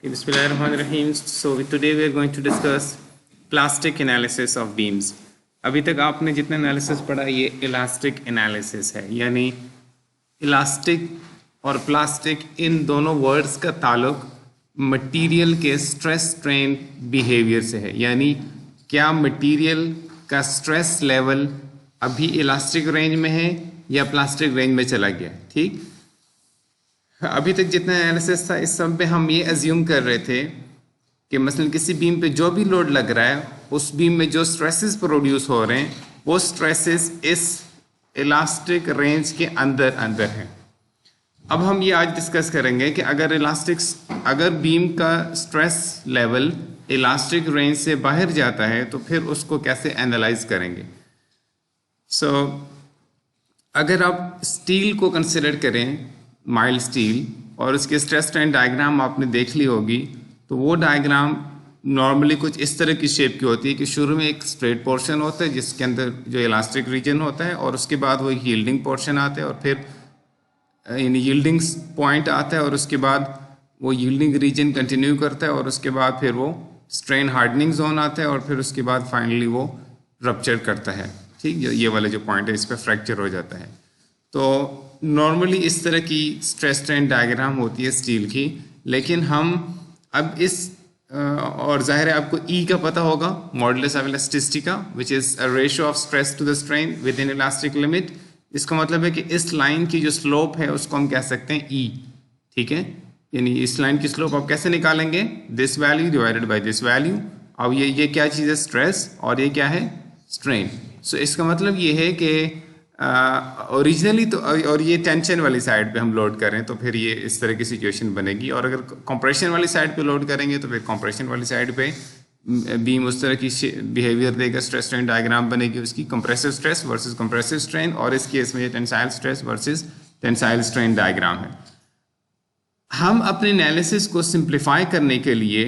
Bismillahirrahmanirrahim. So today we are going to discuss plastic analysis of beams. अभी तक आपने जितना एनालिसिस पढ़ा ये इलास्टिक एनालिसिस है, यानी इलास्टिक और प्लास्टिक इन दोनों वर्ड्स का ताल्लुक मटेरियल के स्ट्रेस स्ट्रेन बिहेवियर से है, यानी क्या मटेरियल का स्ट्रेस लेवल अभी इलास्टिक रेंज में है या प्लास्टिक रेंज में चला गया। ठीक, अभी तक जितना एनालिसिस था इस सब पे हम ये अज्यूम कर रहे थे कि मसलन किसी बीम पे जो भी लोड लग रहा है उस बीम में जो स्ट्रेसेस प्रोड्यूस हो रहे हैं वो स्ट्रेसेस इस इलास्टिक रेंज के अंदर अंदर हैं। अब हम ये आज डिस्कस करेंगे कि अगर बीम का स्ट्रेस लेवल इलास्टिक रेंज से बाहर जाता है तो फिर उसको कैसे एनालाइज करेंगे। अगर आप स्टील को कंसिडर करें, माइल्ड स्टील, और उसके स्ट्रेस स्ट्रेन डायग्राम आपने देख ली होगी, तो वो डायग्राम नॉर्मली कुछ इस तरह की शेप की होती है कि शुरू में एक स्ट्रेट पोर्शन होता है जिसके अंदर जो इलास्टिक रीजन होता है, और उसके बाद वो यील्डिंग पोर्शन आता है, और फिर यील्डिंग पॉइंट आता है, और उसके बाद वो यील्डिंग रीजन कंटिन्यू करता है, और उसके बाद फिर वो स्ट्रेन हार्डनिंग जोन आता है, और फिर उसके बाद फाइनली वो रप्चर करता है। ठीक, ये वाला जो पॉइंट है इस पर फ्रैक्चर हो जाता है। तो नॉर्मली इस तरह की स्ट्रेस स्ट्रेन डायग्राम होती है स्टील की, लेकिन हम अब और जाहिर है आपको ई का पता होगा, मॉडुलस ऑफ इलास्टिसिटी का, which is a ratio of stress to the strain within elastic limit. इसका मतलब है कि इस लाइन की जो स्लोप है उसको हम कह सकते हैं ई। ठीक है, यानी इस लाइन की स्लोप आप कैसे निकालेंगे, this value divided by this value. अब ये क्या चीज़ है, स्ट्रेस, और ये क्या है, स्ट्रेन। सो इसका मतलब ये है कि ओरिजिनली तो, और ये टेंशन वाली साइड पे हम लोड करें तो फिर ये इस तरह की सिचुएशन बनेगी, और अगर कंप्रेशन वाली साइड पे लोड करेंगे तो फिर कंप्रेशन वाली साइड पे बीम उस तरह की बिहेवियर देगा, स्ट्रेस स्ट्रेन डायग्राम बनेगी उसकी, compressive stress versus compressive strain, और इस केस में ये tensile stress versus tensile strain diagram है। हम अपने एनालिसिस को सिंप्लीफाई करने के लिए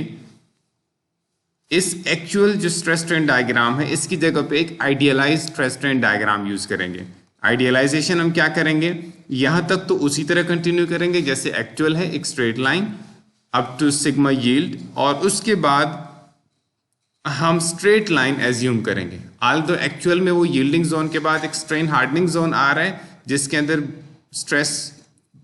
इस एक्चुअल जो स्ट्रेस स्ट्रेन डायग्राम है इसकी जगह पे एक idealise stress strain diagram use करेंगे। आइडियलाइजेशन हम क्या करेंगे, यहां तक तो उसी तरह कंटिन्यू करेंगे जैसे एक्चुअल है, एक straight line up to sigma yield, और उसके बाद हम स्ट्रेट लाइन एज्यूम करेंगे। आल्दो एक्चुअल में वो यील्डिंग जोन के बाद एक स्ट्रेन हार्डनिंग जोन आ रहा है जिसके अंदर स्ट्रेस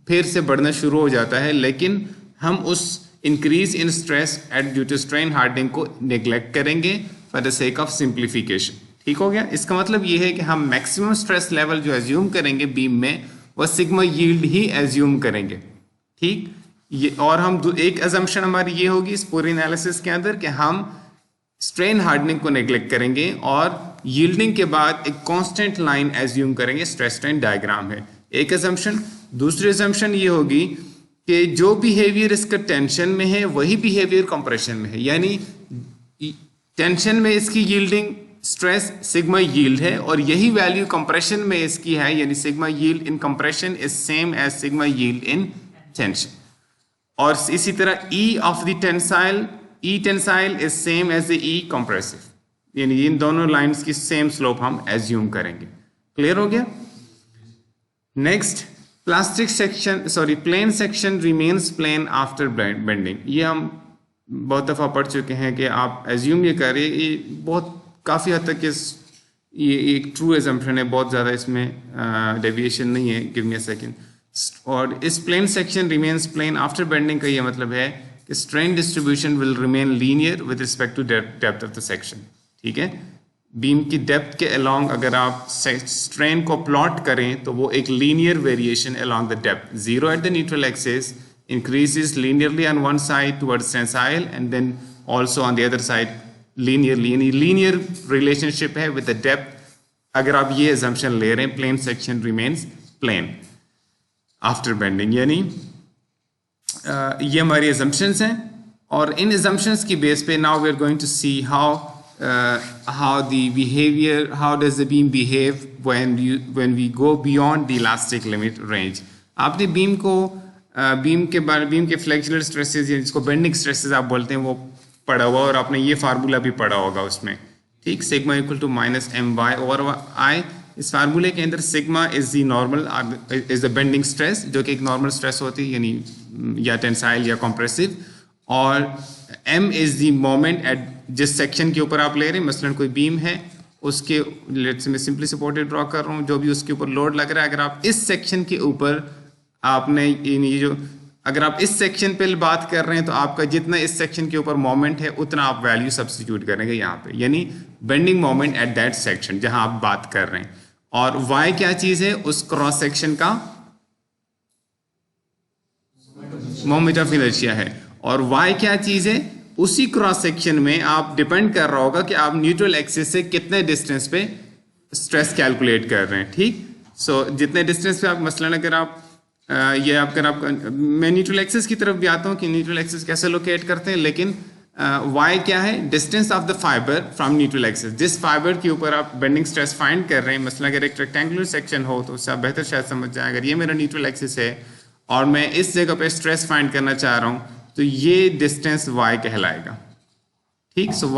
फिर से बढ़ना शुरू हो जाता है, लेकिन हम उस increase in stress at due to strain hardening को नेग्लेक्ट करेंगे for the sake of simplification. ठीक हो गया। इसका मतलब ये है कि हम मैक्सिमम स्ट्रेस लेवल जो एज्यूम करेंगे बीम में वो सिग्मा यील्ड ही एज्यूम करेंगे। ठीक, ये और हम एक अजम्पशन हमारी ये होगी इस पूरे एनालिसिस के अंदर कि हम स्ट्रेन हार्डनिंग को नेग्लेक्ट करेंगे और यील्डिंग के बाद एक कांस्टेंट लाइन एज्यूम करेंगे, स्ट्रेस स्ट्रेन डायग्राम है एक अजम्पशन। दूसरी अजम्पशन ये होगी कि जो बिहेवियर इसका टेंशन में है वही बिहेवियर कंप्रेशन में है, यानी टेंशन में इसकी यील्डिंग स्ट्रेस सिग्मा यील्ड है और यही वैल्यू कंप्रेशन में इसकी है, यानी sigma yield in compression is same as sigma yield in tension. और इसी तरह E of the tensile, E tensile is same as the E compressive, यानी इन दोनों लाइंस की सेम स्लोप हम एज्यूम करेंगे। क्लियर हो गया। Next, plastic section plane section remains plane after bending. ये हम बहुत दफ़ा पढ़ चुके हैं कि आप एज्यूम ये करें, ये बहुत काफ़ी हद तक ये एक ट्रू एजम्पशन है, बहुत ज़्यादा इसमें डेविएशन नहीं है। Give me a second. और इस plane section remains plane after bending का ये मतलब है कि strain distribution will remain linear with respect to depth of the section. ठीक है, बीम की डेप्थ के अलोंग अगर आप स्ट्रेन को प्लॉट करें तो वो एक linear variation along the depth, zero at the neutral axis, increases linearly on one side towards tensile and then also on the other side linearly, यानी लीनियर रिलेशनशिप है विद द डेप्थ। अगर आप ये assumption ले रहे हैं plane section remains plane after bending, यानी ये हमारी अजम्पशंस हैं, और इन अजम्पशंस की बेस पे now we are going to see how the behavior, how does the beam behave when we go beyond the elastic limit range। आपने beam के फ्लेक्सुरल स्ट्रेसेस, जिसको बेंडिंग स्ट्रेसेस आप बोलते हैं, वो पढ़ा हुआ, और आपने ये फार्मूला भी पढ़ा होगा उसमें। ठीक, sigma equal to minus M Y over I. इस फार्मूले के अंदर sigma is the normal, is the bending stress, जो कि एक नॉर्मल स्ट्रेस होती है, यानी या टेंसाइल या कॉम्प्रेसिव, और m is the moment at जिस सेक्शन के ऊपर आप ले रहे हैं। मसलन कोई बीम है, उसके लेट्स मैं सिंपली सपोर्टेड ड्रॉ कर रहा हूँ, जो भी उसके ऊपर लोड लग रहा है, अगर आप इस सेक्शन के ऊपर आपने ये जो अगर आप इस सेक्शन पे बात कर रहे हैं तो आपका जितना इस सेक्शन के ऊपर मोमेंट है उतना आप वैल्यू सब्स्टिट्यूट करेंगे यहाँ पे, यानी bending moment at that section जहां आप बात कर रहे हैं। और y क्या चीज है? उस क्रॉस सेक्शन का मोमेंट ऑफ इनर्शिया है। और y क्या चीज है? उसी क्रॉस सेक्शन में आप डिपेंड कर रहा होगा कि आप न्यूट्रल एक्सिस से कितने डिस्टेंस पे स्ट्रेस कैलकुलेट कर रहे हैं। ठीक, सो जितने डिस्टेंस पे आप मसलन अगर आप मैं न्यूट्रल एक्सिस की तरफ भी आता हूँ कि न्यूट्रल एक्सिस कैसे लोकेट करते हैं, लेकिन y क्या है? Distance of the fibre from neutral axis. जिस फाइबर के ऊपर आप बेंडिंग स्ट्रेस फाइंड कर रहे हैं, मसलन अगर एक रेक्टेंगुलर सेक्शन हो तो उससे आप बेहतर शायद समझ जाए। अगर ये मेरा न्यूट्रल एक्सिस है और मैं इस जगह पे स्ट्रेस फाइंड करना चाह रहा हूँ तो ये डिस्टेंस y कहलाएगा। ठीक, सो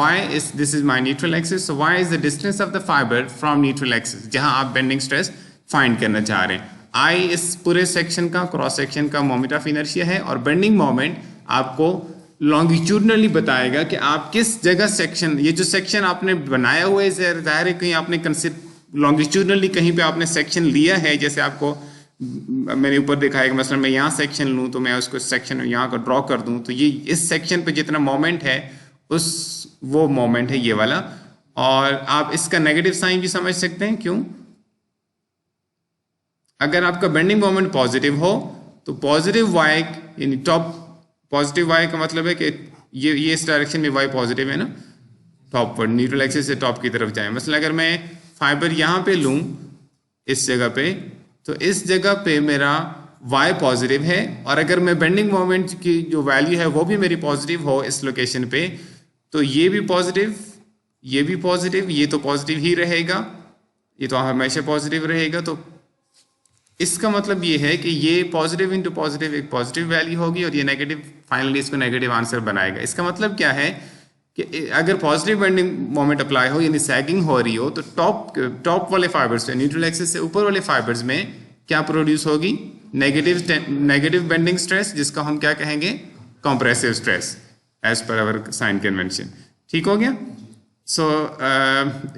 this is my neutral axis. So y is the distance of the fibre from neutral axis जहां आप बेंडिंग स्ट्रेस फाइंड करना चाह रहे हैं। I इस पूरे सेक्शन का, क्रॉस सेक्शन का मोमेंट ऑफ इनर्शिया है और बेंडिंग मोमेंट आपको लॉन्गिट्यूडनली बताएगा कि आप किस जगह सेक्शन, ये जो सेक्शन आपने बनाया हुआ है जाहिर है कहीं आपने लॉन्गिट्यूडनली कहीं पे आपने सेक्शन लिया है। जैसे आपको मैंने ऊपर दिखाएगा, मसलन मैं यहाँ सेक्शन लूँ तो मैं उसको सेक्शन यहाँ का ड्रॉ कर दूँ तो ये इस सेक्शन पे जितना मोमेंट है वो मोमेंट है ये वाला। और आप इसका नेगेटिव साइन भी समझ सकते हैं। क्यों? अगर आपका बेंडिंग मोमेंट पॉजिटिव हो तो पॉजिटिव y यानी टॉप, पॉजिटिव y का मतलब है कि ये इस डायरेक्शन में y पॉजिटिव है ना, टॉप पर, न्यूट्रल एक्सिस से टॉप की तरफ जाए। मतलब अगर मैं फाइबर यहाँ पे लूँ इस जगह पे तो इस जगह पे मेरा y पॉजिटिव है, और अगर मैं बेंडिंग मोमेंट की जो वैल्यू है वो भी मेरी पॉजिटिव हो इस लोकेशन पे तो ये भी पॉजिटिव, ये भी पॉजिटिव, ये तो पॉजिटिव ही रहेगा, ये तो हमेशा पॉजिटिव रहेगा। तो इसका मतलब ये है कि ये पॉजिटिव इंटू पॉजिटिव एक पॉजिटिव वैल्यू होगी और ये नेगेटिव फाइनली इसको नेगेटिव आंसर बनाएगा। इसका मतलब क्या है कि अगर पॉजिटिव बेंडिंग मोमेंट अप्लाई हो यानी सैगिंग हो रही हो तो टॉप वाले फाइबर्स न्यूट्रल एक्सिस से ऊपर वाले फाइबर्स में क्या प्रोड्यूस होगी? नेगेटिव बेंडिंग स्ट्रेस, जिसका हम क्या कहेंगे? कंप्रेसिव स्ट्रेस एज पर अवर साइन कन्वेंशन। ठीक हो गया? सो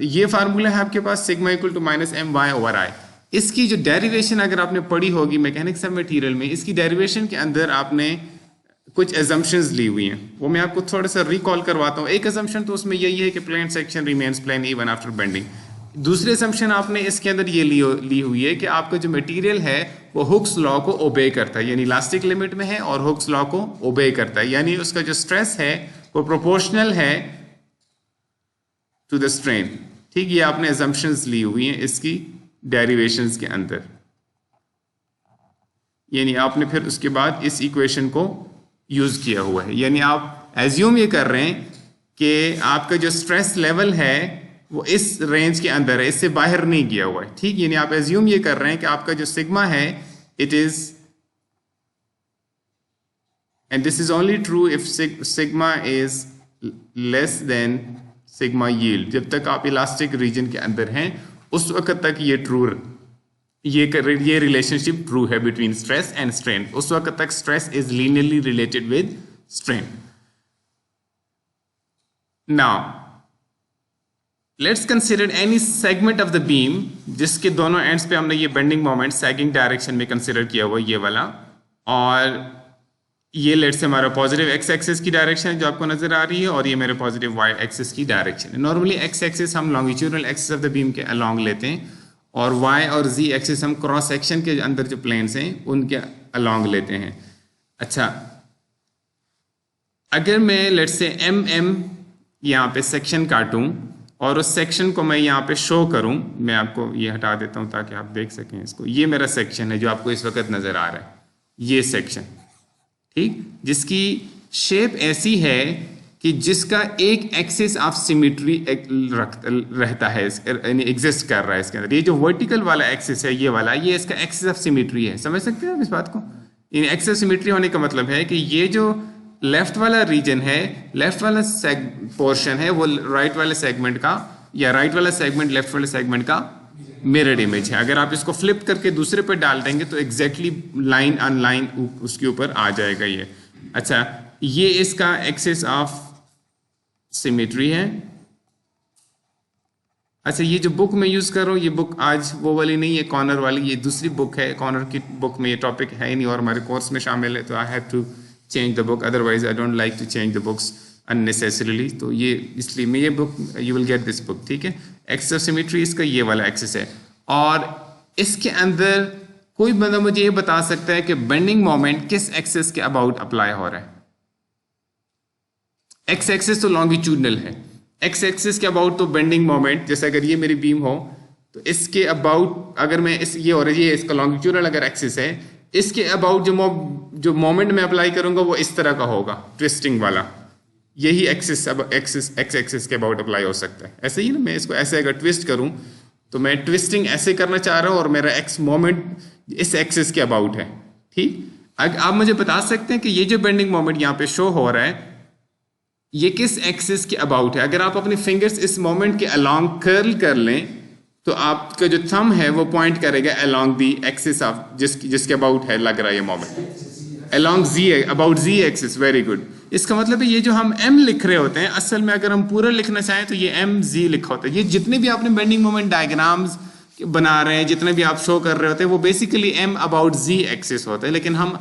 ये फार्मूला है आपके पास sigma equal to minus M Y over I. इसकी जो डेरिवेशन अगर आपने पढ़ी होगी मैकेनिक्स ऑफ मटेरियल में, इसकी डेरिवेशन के अंदर आपने कुछ एजम्पशंस ली हुई हैं, वो मैं आपको थोड़ा सा रिकॉल करवाता हूँ। एक एजम्पशन तो उसमें यही है कि plane section remains plane even after bending. दूसरी एजम्पशन आपने इसके अंदर ये ली हुई है कि आपका जो मटेरियल है वो हुक्स लॉ को ओबे करता है, यानी इलास्टिक लिमिट में है और हुक्स लॉ को ओबे करता है, यानी उसका जो स्ट्रेस है वो प्रोपोर्शनल है टू द स्ट्रेन। ठीक, ये आपने एजम्पशंस ली हुई हैं इसकी डेरिवेशंस के अंदर, यानी आपने फिर उसके बाद इस इक्वेशन को यूज किया हुआ है। यानी आप एज्यूम ये कर रहे हैं कि आपका जो स्ट्रेस लेवल है वो इस रेंज के अंदर है, इससे बाहर नहीं गया हुआ है। ठीक, यानी आप एज्यूम ये कर रहे हैं कि आपका जो सिग्मा है it is, and this is only true if sigma is less than sigma yield. जब तक आप इलास्टिक रीजन के अंदर हैं उस वक्त तक ये ट्रू, ये रिलेशनशिप ट्रू है बिटवीन स्ट्रेस एंड स्ट्रेन। उस वक्त तक stress is linearly related with strain. Now let's consider any segment of the beam जिसके दोनों एंड्स पे हमने ये बेंडिंग मोमेंट सैगिंग डायरेक्शन में कंसिडर किया हुआ ये वाला, और ये लेट्स से हमारा पॉजिटिव एक्स एक्सिस की डायरेक्शन है जो आपको नजर आ रही है, और ये मेरे पॉजिटिव वाई एक्सिस की डायरेक्शन है। नॉर्मली एक्स एक्सिस हम longitudinal axis of the beam के अलोंग लेते हैं और वाई और जी एक्सिस हम क्रॉस सेक्शन के अंदर जो प्लेन्स हैं उनके अलोंग लेते हैं। अच्छा, अगर मैं लेट्स से एम यहाँ पे सेक्शन काटूं और उस सेक्शन को मैं यहाँ पे शो करूं, मैं आपको ये हटा देता हूं ताकि आप देख सकें इसको। ये मेरा सेक्शन है जो आपको इस वक्त नजर आ रहा है, ये सेक्शन, ठीक, जिसकी शेप ऐसी है कि जिसका एक एक्सिस ऑफ सिमेट्री रहता है, यानी एग्जिस्ट कर रहा है इसके अंदर। ये जो वर्टिकल वाला एक्सिस है ये वाला, ये इसका एक्सिस ऑफ सिमेट्री है। समझ सकते हैं आप इस बात को? एक्सिस ऑफ सिमेट्री होने का मतलब है कि ये जो लेफ्ट वाला रीजन है, लेफ्ट वाला पोर्शन है वो राइट वाले सेगमेंट का, या राइट वाला सेगमेंट लेफ्ट वाले सेगमेंट का मिरर इमेज है। अगर आप इसको फ्लिप करके दूसरे पे डाल देंगे तो एग्जैक्टली लाइन ऑन लाइन उसके ऊपर आ जाएगा ये। अच्छा, ये इसका एक्सिस ऑफ सिमेट्री है। अच्छा, ये जो बुक मैं यूज कर रहा हूँ, ये बुक आज वो वाली नहीं है कॉर्नर वाली, ये दूसरी बुक है। कॉर्नर की बुक में ये टॉपिक है ही नहीं और हमारे कोर्स में शामिल है, तो I have to change the book, otherwise I don't like to change the books unnecessarily. तो ये इसलिए मैं ये book, you will get this book, ठीक है। एक्सिस ऑफ सिमेट्री इसका ये वाला एक्सिस है, और इसके अंदर कोई बंदा मुझे ये बता सकता है कि बेंडिंग मोमेंट किस एक्सिस के अबाउट अप्लाई हो रहा है। एक्स एक्सिस तो लॉन्गिट्यूडनल है, एक्स एक्सिस के अबाउट तो बेंडिंग मोमेंट, जैसे अगर ये मेरी बीम हो तो इसके अबाउट, अगर मैं इस ये और ये इसका लॉन्गिट्यूडनल अगर एक्सिस है, इसके अबाउट जो मोमेंट मैं अप्लाई करूंगा वो इस तरह का होगा, ट्विस्टिंग वाला। यही एक्सिस एक्स एक्सिस के अबाउट अप्लाई हो सकता है। ऐसे ही ना, मैं इसको ऐसे अगर ट्विस्ट करूं तो मैं ट्विस्टिंग ऐसे करना चाह रहा हूं और मेरा एक्स मोमेंट इस एक्सिस के अबाउट है, ठीक। आप मुझे बता सकते हैं कि ये जो बेंडिंग मोमेंट यहाँ पे शो हो रहा है ये किस एक्सिस के अबाउट है। अगर आप अपने फिंगर्स इस मोमेंट के अलोंग कर्ल कर लें तो आपका जो थंब है वो पॉइंट करेगा अलोंग दी एक्सिस ऑफ जिसके अबाउट है लग रहा है ये moment, along Z, about Z axis. Very good. इसका मतलब है ये जो हम m लिख रहे होते हैं, असल में अगर हम पूरा लिखना चाहें तो ये mz लिखा होता है। ये जितने भी आपने बेंडिंग मोमेंट डायग्राम्स बना रहे हैं, जितने भी आप शो कर रहे होते हैं, वो basically m about z axis होता है। लेकिन हम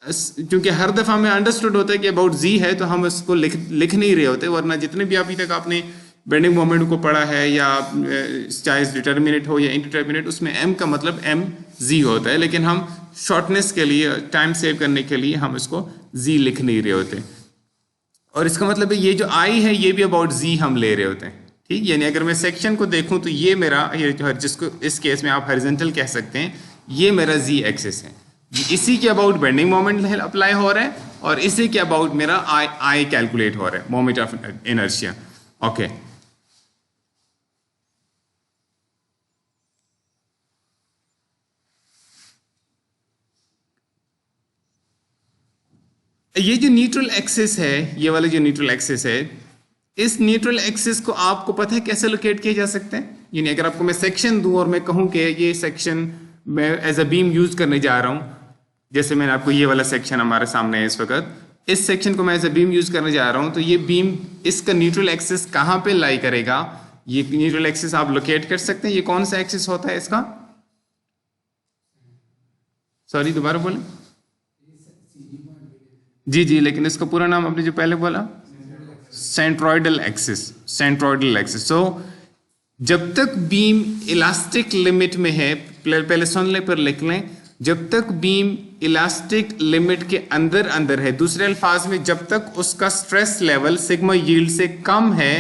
क्योंकि हर दफा हमें अंडरस्टूड होता है कि अबाउट z है तो हम उसको लिख नहीं रहे होते, वरना जितने भी अभी तक आपने बेंडिंग मोमेंट को पढ़ा है, या चाहे डिटर्मिनेट हो या इंडिटर्मिनेट, उसमें m का मतलब mz होता है। लेकिन हम शॉर्टनेस के लिए, टाइम सेव करने के लिए हम इसको z लिख नहीं रहे होते। और इसका मतलब है ये जो I है ये भी अबाउट z हम ले रहे होते हैं, ठीक। यानी अगर मैं सेक्शन को देखूं तो ये मेरा, ये जो जिसको इस केस में आप हॉरिजॉन्टल कह सकते हैं, ये मेरा z एक्सिस है। इसी के अबाउट बेंडिंग मोमेंट अप्लाई हो रहा है और इसी के अबाउट मेरा I कैलकुलेट हो रहा है, मोमेंट ऑफ इनर्शिया। ओके, ये जो न्यूट्रल एक्सिस है, ये वाला जो न्यूट्रल एक्सिस है, इस न्यूट्रल एक्सिस को आपको पता है कैसे लोकेट किया जा सकता है। यानी अगर आपको मैं सेक्शन दूं और मैं कहूं कि ये सेक्शन मैं एज अ बीम यूज करने जा रहा हूं, जैसे मैंने आपको ये वाला सेक्शन हमारे सामने है इस वक्त, इस सेक्शन को मैं एज अ बीम यूज करने जा रहा हूं, तो ये बीम, इसका न्यूट्रल एक्सिस कहां पे लाई करेगा, ये न्यूट्रल एक्सिस आप लोकेट कर सकते हैं। ये कौन सा एक्सिस होता है इसका, सॉरी दोबारा बोले। जी, लेकिन इसका पूरा नाम आपने जो पहले बोला, सेंट्रोइडल एक्सिस, सेंट्रोइडल एक्सिस। सो जब तक बीम इलास्टिक लिमिट में है, पहले सुन ले पर लिख लें, जब तक बीम इलास्टिक लिमिट के अंदर है, दूसरे अल्फाज में जब तक उसका स्ट्रेस लेवल सिग्मा यील्ड से कम है,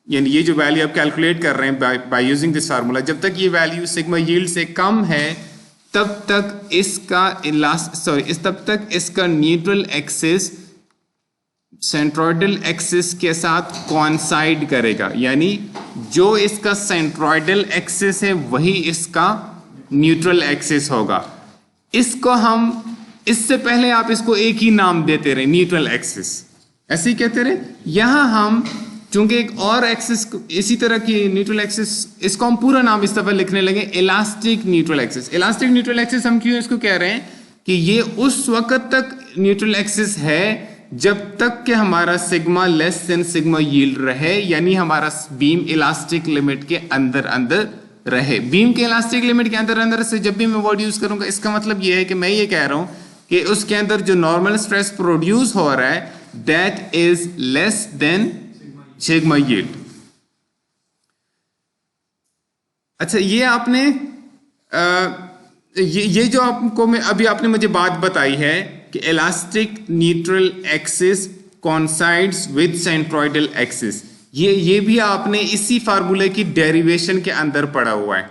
यानी ये जो वैल्यू आप कैलकुलेट कर रहे हैं बाय यूजिंग दिस फार्मूला, जब तक ये वैल्यू सिग्मा यील्ड से कम है तब तक इसका न्यूट्रल एक्सिस सेंट्रोइडल एक्सिस के साथ कोइंसाइड करेगा। यानी जो इसका सेंट्रोइडल एक्सिस है वही इसका न्यूट्रल एक्सिस होगा। इसको हम, इससे पहले आप इसको एक ही नाम देते रहे, न्यूट्रल एक्सिस, ऐसे ही कहते रहे। यहां हम चूंकि एक और एक्सिस, इसी तरह की न्यूट्रल एक्सिस, इसको हम पूरा नाम इस दफा लिखने लगे elastic neutral axis. Elastic neutral axis हम क्यों इसको कह रहे हैं कि ये उस वक्त तक न्यूट्रल एक्सिस है जब तक कि हमारा sigma less than sigma yield रहे, यानी हमारा बीम इलास्टिक लिमिट के अंदर रहे। बीम के इलास्टिक लिमिट के अंदर से जब भी मैं वर्ड यूज करूंगा, इसका मतलब ये है कि मैं ये कह रहा हूं कि उसके अंदर जो नॉर्मल स्ट्रेस प्रोड्यूस हो रहा है that is less than sigma yield. अच्छा, ये आपने ये जो आपको मैं अभी आपने मुझे बात बताई है कि elastic neutral axis coincides with centroidal axis, ये भी आपने इसी फार्मूले की डेरिवेशन के अंदर पढ़ा हुआ है,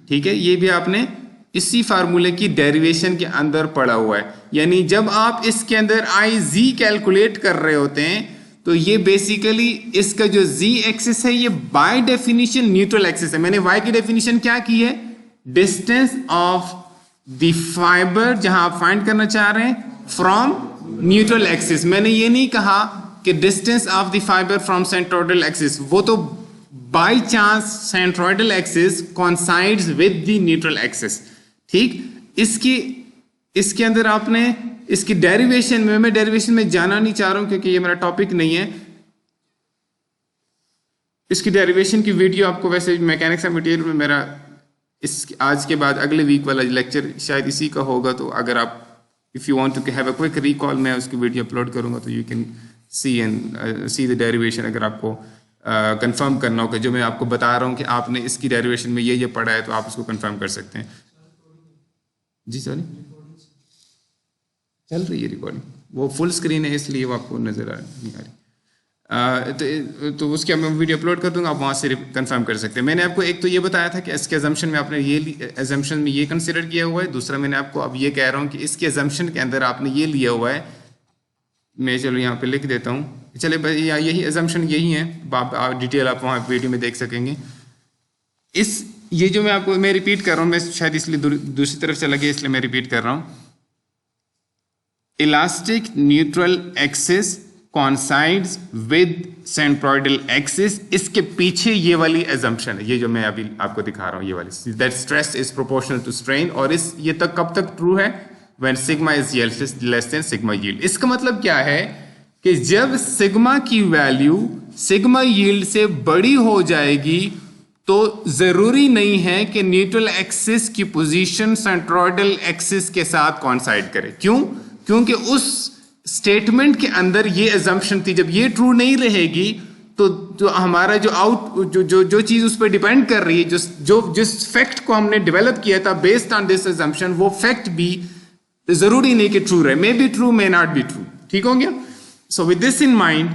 ठीक है। ये भी आपने इसी फार्मूले की डेरिवेशन के अंदर पढ़ा हुआ है। यानी जब आप इसके अंदर IZ कैलकुलेट कर रहे होते हैं तो ये बेसिकली इसका जो Z एक्सिस है ये बाय डेफिनेशन न्यूट्रल एक्सिस है। मैंने Y की डेफिनेशन क्या की है, डिस्टेंस ऑफ द फाइबर, जहां आप फाइंड करना चाह रहे हैं फ्रॉम न्यूट्रल एक्सिस। मैंने ये नहीं कहा कि distance of the fibre from centroidal axis, वो तो by chance centroidal axis coincides with the neutral axis, ठीक। इसके अंदर आपने इसकी डेरिवेशन में, मैं डेरिवेशन में जाना नहीं चाह रहा हूं क्योंकि ये मेरा टॉपिक नहीं है। इसकी डेरिवेशन की वीडियो आपको वैसे मैकेनिक्स ऑफ मटेरियल में मेरा इस आज के बाद अगले वीक वाला लेक्चर शायद इसी का होगा, तो अगर आप if you want to have a quick recall, मैं उसकी वीडियो अपलोड करूंगा तो you can see the derivation. अगर आपको कंफर्म करना हो कि जो मैं आपको बता रहा हूँ कि आपने इसकी डेरिवेशन में ये पढ़ा है, तो आप उसको कंफर्म कर सकते हैं। जी सॉरी, चल रही है रिकॉर्डिंग, वो फुल स्क्रीन है इसलिए वो आपको नजर नहीं आ रही। तो उसकी मैं वीडियो अपलोड कर दूंगा, आप वहाँ से कंफर्म कर सकते हैं। मैंने आपको एक तो ये बताया था कि इसके अजम्पशन में आपने ये अजम्पशन में ये कंसिडर किया हुआ है। दूसरा मैंने आपको अब ये कह रहा हूँ कि इसके अजम्पशन के अंदर आपने ये लिया हुआ है। मैं चलो यहाँ पे लिख देता हूँ, चले भाई यही अजम्पशन यही है, डिटेल आप वहाँ वीडियो में देख सकेंगे। ये जो मैं रिपीट कर रहा हूँ, मैं शायद इसलिए दूसरी तरफ चला गया इसलिए मैं रिपीट कर रहा हूँ। Elastic neutral axis coincides with centroidal axis, इसके पीछे ये वाली assumption है, ये जो मैं अभी आपको दिखा रहा हूँ, ये वाली that stress is proportional to strain, और ये तक कब तक true है? when sigma is less than sigma yield। इसका मतलब क्या है कि जब सिग्मा की वैल्यू सिग्मा यील्ड से बड़ी हो जाएगी तो जरूरी नहीं है कि न्यूट्रल एक्सिस की पोजीशन सेंट्रोइडल एक्सिस के साथ coincide करे। क्यों? क्योंकि उस स्टेटमेंट के अंदर ये अजम्पशन थी, जब ये ट्रू नहीं रहेगी तो जो हमारा जो चीज उस पर डिपेंड कर रही है, जिस फैक्ट को हमने डेवलप किया था बेस्ड ऑन दिस अजम्पशन, वो फैक्ट भी जरूरी नहीं कि ट्रू रहे, may be true may not be true. ठीक हो गया? So with this in mind,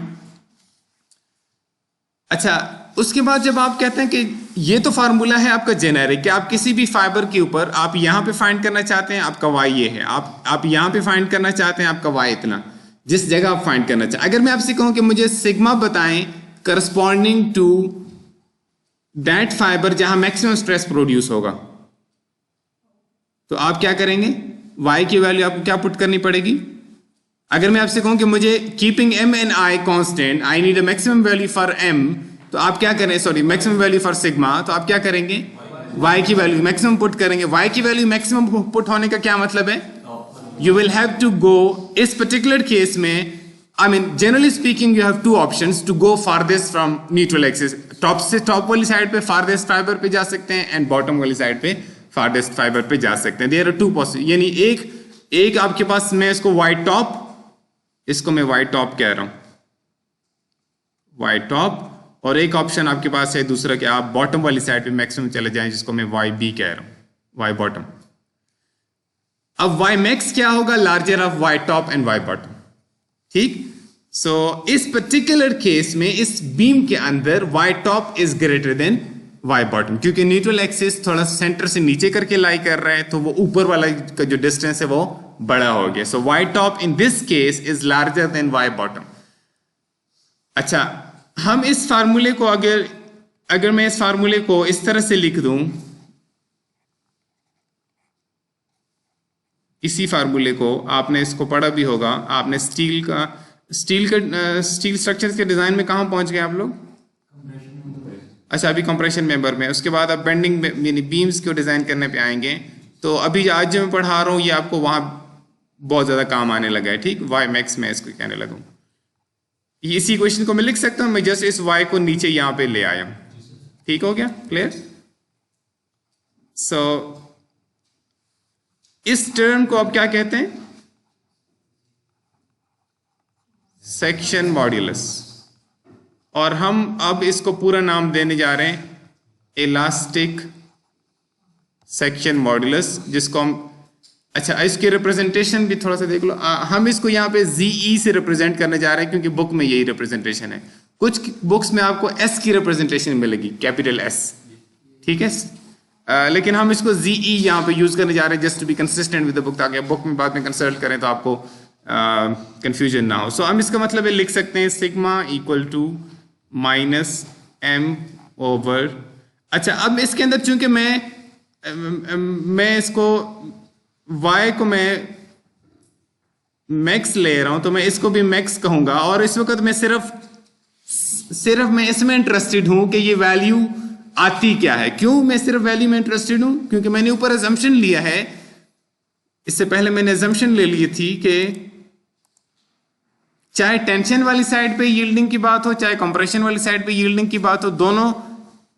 अच्छा उसके बाद जब आप कहते हैं कि ये तो फार्मूला है आपका जेनेरिक, कि आप किसी भी फाइबर के ऊपर आप यहां पे फाइंड करना चाहते हैं, आपका वाई ये है, आप यहां पे फाइंड करना चाहते हैं, आपका वाई इतना, जिस जगह आप फाइंड करना चाहते। अगर मैं आपसे कहूं कि मुझे सिग्मा बताएं करस्पॉन्डिंग टू दैट फाइबर जहां मैक्सिमम स्ट्रेस प्रोड्यूस होगा, तो आप क्या करेंगे? वाई की वैल्यू आपको क्या पुट करनी पड़ेगी? अगर मैं आपसे कहूं कि मुझे keeping M and I constant, I need a maximum value for M, तो आप क्या करें? Sorry, maximum value for sigma, तो आप क्या करेंगे? y की वैल्यू मैक्सिमम पुट करेंगे। y की वैल्यू मैक्सिमम पुट होने का क्या मतलब है? You will have to go, इस पर्टिकुलर केस में I mean generally speaking you have two options to go farthest from neutral axis. Top वाली साइड पे फारदेस्ट फाइबर पे जा सकते हैं एंड बॉटम वाली साइड पे फारदेस्ट फाइबर पे जा सकते हैं। देयर आर टू पॉसिबल, यानी एक आपके पास, मैं इसको y टॉप, इसको मैं y टॉप कह रहा हूं, y टॉप, और एक ऑप्शन आपके पास है दूसरा कि आप बॉटम वाली साइड पे मैक्सिमम चले जाएं, जिसको मैं वाई बी कह रहा हूं, वाई बॉटम। अब वाई मैक्स क्या होगा? Larger of Y top and Y bottom. ठीक? सो इस पर्टिकुलर केस में इस बीम के अंदर Y top is greater than Y bottom, क्योंकि न्यूट्रल एक्सिस थोड़ा सेंटर से नीचे करके लाई कर रहा है, तो वो ऊपर वाला का जो डिस्टेंस है वो बड़ा हो गया। So Y top in this case is larger than Y bottom. अच्छा, हम इस फार्मूले को अगर मैं इस फार्मूले को इस तरह से लिख दूं, इसी फार्मूले को आपने इसको पढ़ा भी होगा, आपने स्टील स्ट्रक्चर के डिजाइन में कहां पहुंच गए आप लोग? अच्छा, अभी कंप्रेशन मेंबर में, उसके बाद आप बेंडिंग यानी बीम्स को डिजाइन करने पे आएंगे। तो अभी आज जो मैं पढ़ा रहा हूं ये आपको वहां बहुत ज्यादा काम आने लगा है। ठीक? वाई मैक्स में इसको कहने लगा। इसी क्वेश्चन को मैं लिख सकता हूं, मैं जस्ट इस y को नीचे यहां पे ले आया हूं। ठीक हो गया? क्लियर? सो इस टर्म को आप क्या कहते हैं? Section modulus. और हम अब इसको पूरा नाम देने जा रहे हैं इलास्टिक सेक्शन मॉड्यूलस, जिसको हम, अच्छा इसकी रिप्रेजेंटेशन भी थोड़ा सा देख लो। हम इसको यहाँ पे ZE से रिप्रेजेंट करने जा रहे हैं क्योंकि बुक में यही रिप्रेजेंटेशन है। कुछ बुक्स में आपको S की रिप्रेजेंटेशन मिलेगी, कैपिटल S। ठीक है? लेकिन हम इसको ZE यहाँ पे यूज करने जा रहे हैं just to be consistent with the book, ताकि बुक में बाद में कंसल्ट करें तो आपको कंफ्यूजन ना हो। सो हम इसका मतलब लिख सकते हैं sigma equal to minus m over, अच्छा अब इसके अंदर चूंकि मैं इसको y को मैं मैक्स ले रहा हूं तो मैं इसको भी मैक्स कहूंगा, और इस वक्त मैं सिर्फ मैं इसमें इंटरेस्टेड हूं कि ये वैल्यू आती क्या है। क्यों मैं सिर्फ वैल्यू में इंटरेस्टेड हूं? क्योंकि मैंने ऊपर अजम्पशन लिया है इससे पहले मैंने अजम्पशन ले ली थी कि चाहे टेंशन वाली साइड पे यील्डिंग की बात हो, चाहे कंप्रेशन वाली साइड पे यील्डिंग की बात हो,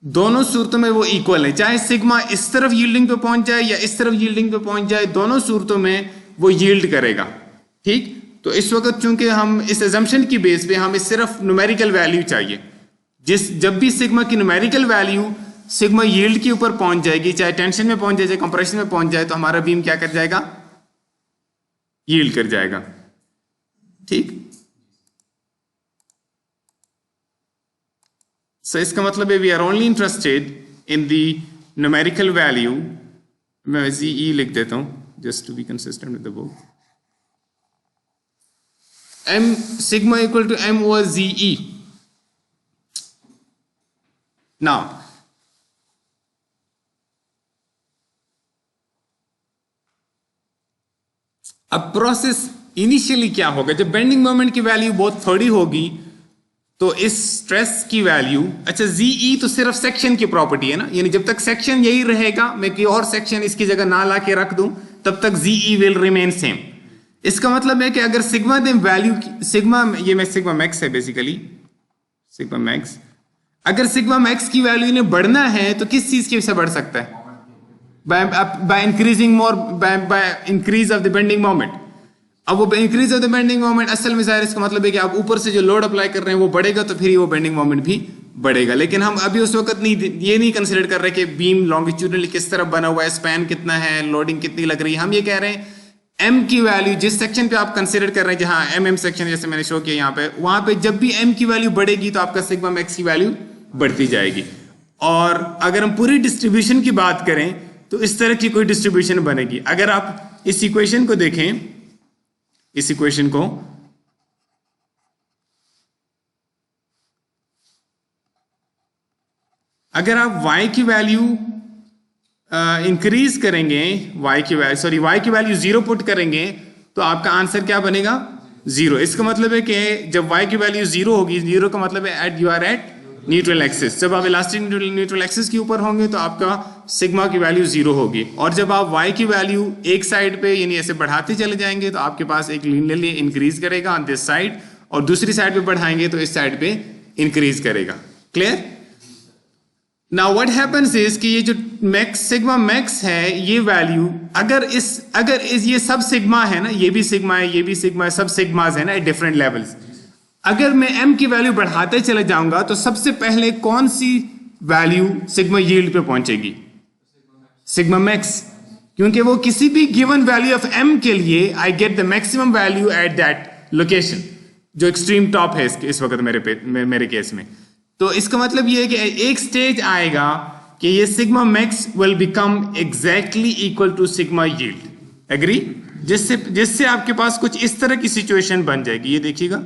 दोनों सूरतों में वो इक्वल है। चाहे सिग्मा इस तरफ यील्डिंग पे पहुंच जाए या इस तरफ यील्डिंग पे पहुंच जाए, दोनों सूरतों में वो यील्ड करेगा। ठीक, तो इस वक्त चूंकि हम इस अजम्पशन की बेस पे हमें सिर्फ न्यूमेरिकल वैल्यू चाहिए, जब भी सिग्मा की न्यूमेरिकल वैल्यू सिग्मा यील्ड के ऊपर पहुंच जाएगी, चाहे टेंशन में पहुंच जाए चाहे कंप्रेशन में पहुंच जाए, तो हमारा बीम क्या कर जाएगा, यील्ड कर जाएगा। ठीक, सो इसका मतलब है we are only interested in the numerical value. मैं जीई लिख देता हूं just to be consistent with the book. M sigma equal to M over Z E. Now अब प्रोसेस इनिशियली क्या होगा, जब बेंडिंग मोमेंट की वैल्यू बहुत थोड़ी होगी तो इस स्ट्रेस की वैल्यू, अच्छा जीई तो सिर्फ सेक्शन की प्रॉपर्टी है ना, यानी जब तक सेक्शन यही रहेगा, मैं कोई और सेक्शन इसकी जगह ना ला के रख दूं, तब तक जीई विल रिमेन सेम। इसका मतलब है कि अगर सिग्मा दे वैल्यू, सिग्मा ये मैं सिग्मा मैक्स है बेसिकली, सिग्मा मैक्स, अगर सिग्मा मैक्स की वैल्यू ने बढ़ना है तो किस चीज की से बढ़ सकता है, by increasing more, by increase of the bending moment. अब वो increase of the bending moment असल में जाहिर इसका मतलब है कि आप ऊपर से जो लोड अप्लाई कर रहे हैं वो बढ़ेगा, तो फिर वो बेंडिंग मोमेंट भी बढ़ेगा। लेकिन हम अभी उस वक्त ये नहीं कंसिडर कर रहे कि बीम लॉन्गिट्यूडनली किस तरफ बना हुआ है, स्पैन कितना है, लोडिंग कितनी लग रही है। हम ये कह रहे हैं एम की वैल्यू जिस सेक्शन पे आप कंसिडर कर रहे हैं, जहां एम सेक्शन जैसे मैंने शो किया यहाँ पे, वहां पे जब भी एम की वैल्यू बढ़ेगी तो आपका सिग्मा मैक्स की वैल्यू बढ़ती जाएगी। और अगर हम पूरी डिस्ट्रीब्यूशन की बात करें तो इस तरह की कोई डिस्ट्रीब्यूशन बनेगी। अगर आप इस इक्वेशन को देखें, इस इक्वेशन को, अगर आप y की वैल्यू इंक्रीज करेंगे, y की वैल्यू 0 पुट करेंगे तो आपका आंसर क्या बनेगा, 0। इसका मतलब है कि जब y की वैल्यू 0 होगी, 0 का मतलब है you are at neutral axis. जब आप इलास्टिक न्यूट्रल एक्सिस के ऊपर होंगे तो आपका सिग्मा की वैल्यू 0 होगी। और जब आप y की वैल्यू एक साइड पे यानी ऐसे बढ़ाते चले जाएंगे तो आपके पास एक लीनियरली इंक्रीज करेगा ऑन दिस साइड, और दूसरी साइड पे बढ़ाएंगे तो इस साइड पे इंक्रीज करेगा। Clear? Now what happens is कि ये जो सिग्मा मैक्स है, ये वैल्यू अगर इस ये सब सिग्मा है ना, ये भी सिग्मा है, ये भी सिग्मा है, सब सिग्मास है ना डिफरेंट लेवल्स। अगर मैं m की वैल्यू बढ़ाते चले जाऊंगा तो सबसे पहले कौन सी वैल्यू सिग्मा यील्ड पे पहुंचेगी, सिग्मा मैक्स, क्योंकि वो किसी भी गिवन वैल्यू ऑफ m के लिए I get the maximum value at that location, जो एक्सट्रीम टॉप है इस वक्त मेरे केस में। तो इसका मतलब ये है कि एक स्टेज आएगा कि ये sigma max will become exactly equal to sigma yield. Agree? जिससे आपके पास कुछ इस तरह की सिचुएशन बन जाएगी। ये देखिएगा,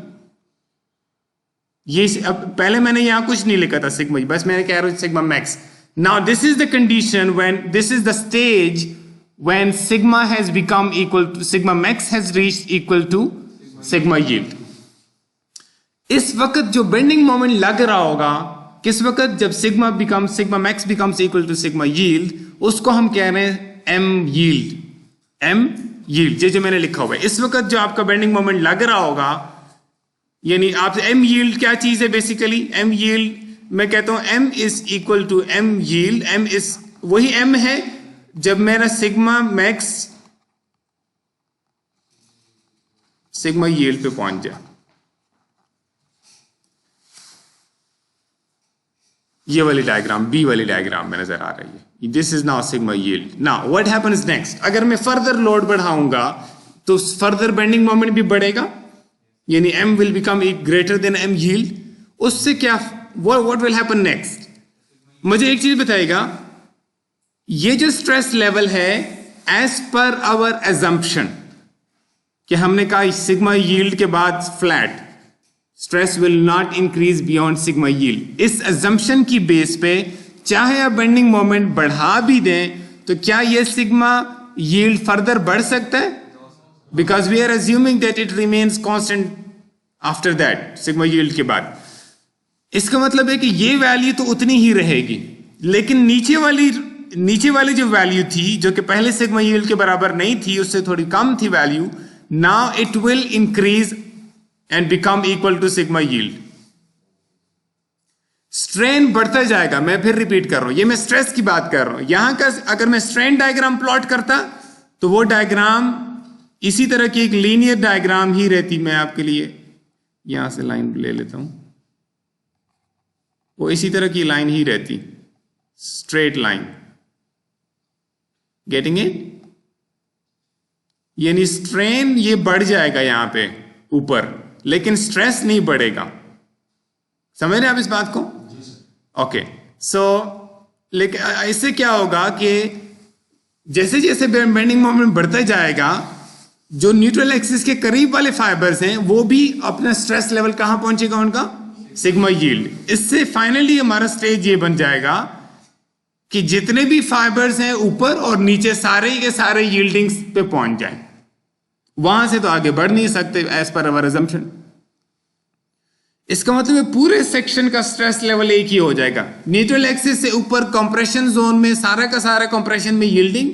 ये अब पहले मैंने यहां कुछ नहीं लिखा था सिग्मा, बस मैंने कह रहा हूं sigma max. Now this is the condition when, this is the stage when sigma has become equal to, sigma max has reached equal to sigma yield. इस वक्त जो बेंडिंग मोमेंट लग रहा होगा, किस वक्त, जब sigma max becomes equal to sigma yield, उसको हम कह रहे हैं एम यील्ड। जो मैंने लिखा हुआ है, इस वक्त जो आपका बेंडिंग मोमेंट लग रहा होगा, यानी आप एम यील्ड क्या चीज है बेसिकली, एम यील्ड मैं कहता हूं M is equal to M yield. M is वही एम है जब मेरा सिग्मा मैक्स सिग्मा यील्ड पे पहुंच जाए। ये वाली डायग्राम, बी वाली डायग्राम में नजर आ रही है। This is now sigma yield. Now what happens next, अगर मैं फर्दर लोड बढ़ाऊंगा तो फर्दर बेंडिंग मोमेंट भी बढ़ेगा, यानी m will become greater than m yield। उससे क्या, what will happen next? मुझे एक चीज बताइएगा, ये जो स्ट्रेस लेवल है एज पर आवर एजम्पशन कि हमने कहा सिग्मा यील्ड के बाद flat, stress will not increase beyond sigma yield. इस एजम्पशन की बेस पे चाहे आप बेंडिंग मोमेंट बढ़ा भी दें तो क्या ये सिग्मा यील्ड फर्दर बढ़ सकता है? Because we are assuming that it remains constant after that, sigma yield के बाद। इसका मतलब है कि ये वैल्यू तो उतनी ही रहेगी, लेकिन नीचे वाली नीचे वाली जो वैल्यू थी जो कि पहले सिग्मा यील्ड के बराबर नहीं थी, उससे थोड़ी कम थी value, now it will increase and become equal to sigma yield. Strain बढ़ता जाएगा। मैं फिर रिपीट कर रहा हूं, ये मैं स्ट्रेस की बात कर रहा हूं। यहां का अगर मैं स्ट्रेन डायग्राम प्लॉट करता तो वो डायग्राम इसी तरह की एक लीनियर डायग्राम ही रहती। मैं आपके लिए यहां से लाइन ले लेता हूं, वो इसी तरह की लाइन ही रहती, स्ट्रेट लाइन। Getting it? यानी स्ट्रेन ये बढ़ जाएगा यहां पे ऊपर, लेकिन स्ट्रेस नहीं बढ़ेगा। समझ रहे हैं आप इस बात को? ओके, सो लेकिन इससे क्या होगा कि जैसे जैसे बेंडिंग मोमेंट बढ़ता जाएगा, जो न्यूट्रल एक्सिस के करीब वाले फाइबर्स हैं वो भी अपना स्ट्रेस लेवल कहां पहुंचेगा उनका? Sigma yield. इससे फाइनली हमारा स्टेज ये बन जाएगा कि जितने भी फाइबर्स हैं ऊपर और नीचे सारे के सारे यील्डिंग्स पे पहुंच जाएं। वहां से तो आगे बढ़ नहीं सकते एज पर अवर अजम्पशन। इसका मतलब है पूरे सेक्शन का स्ट्रेस लेवल एक ही हो जाएगा। न्यूट्रल एक्सिस से ऊपर कंप्रेशन जोन में सारा का सारा कंप्रेशन में यील्डिंग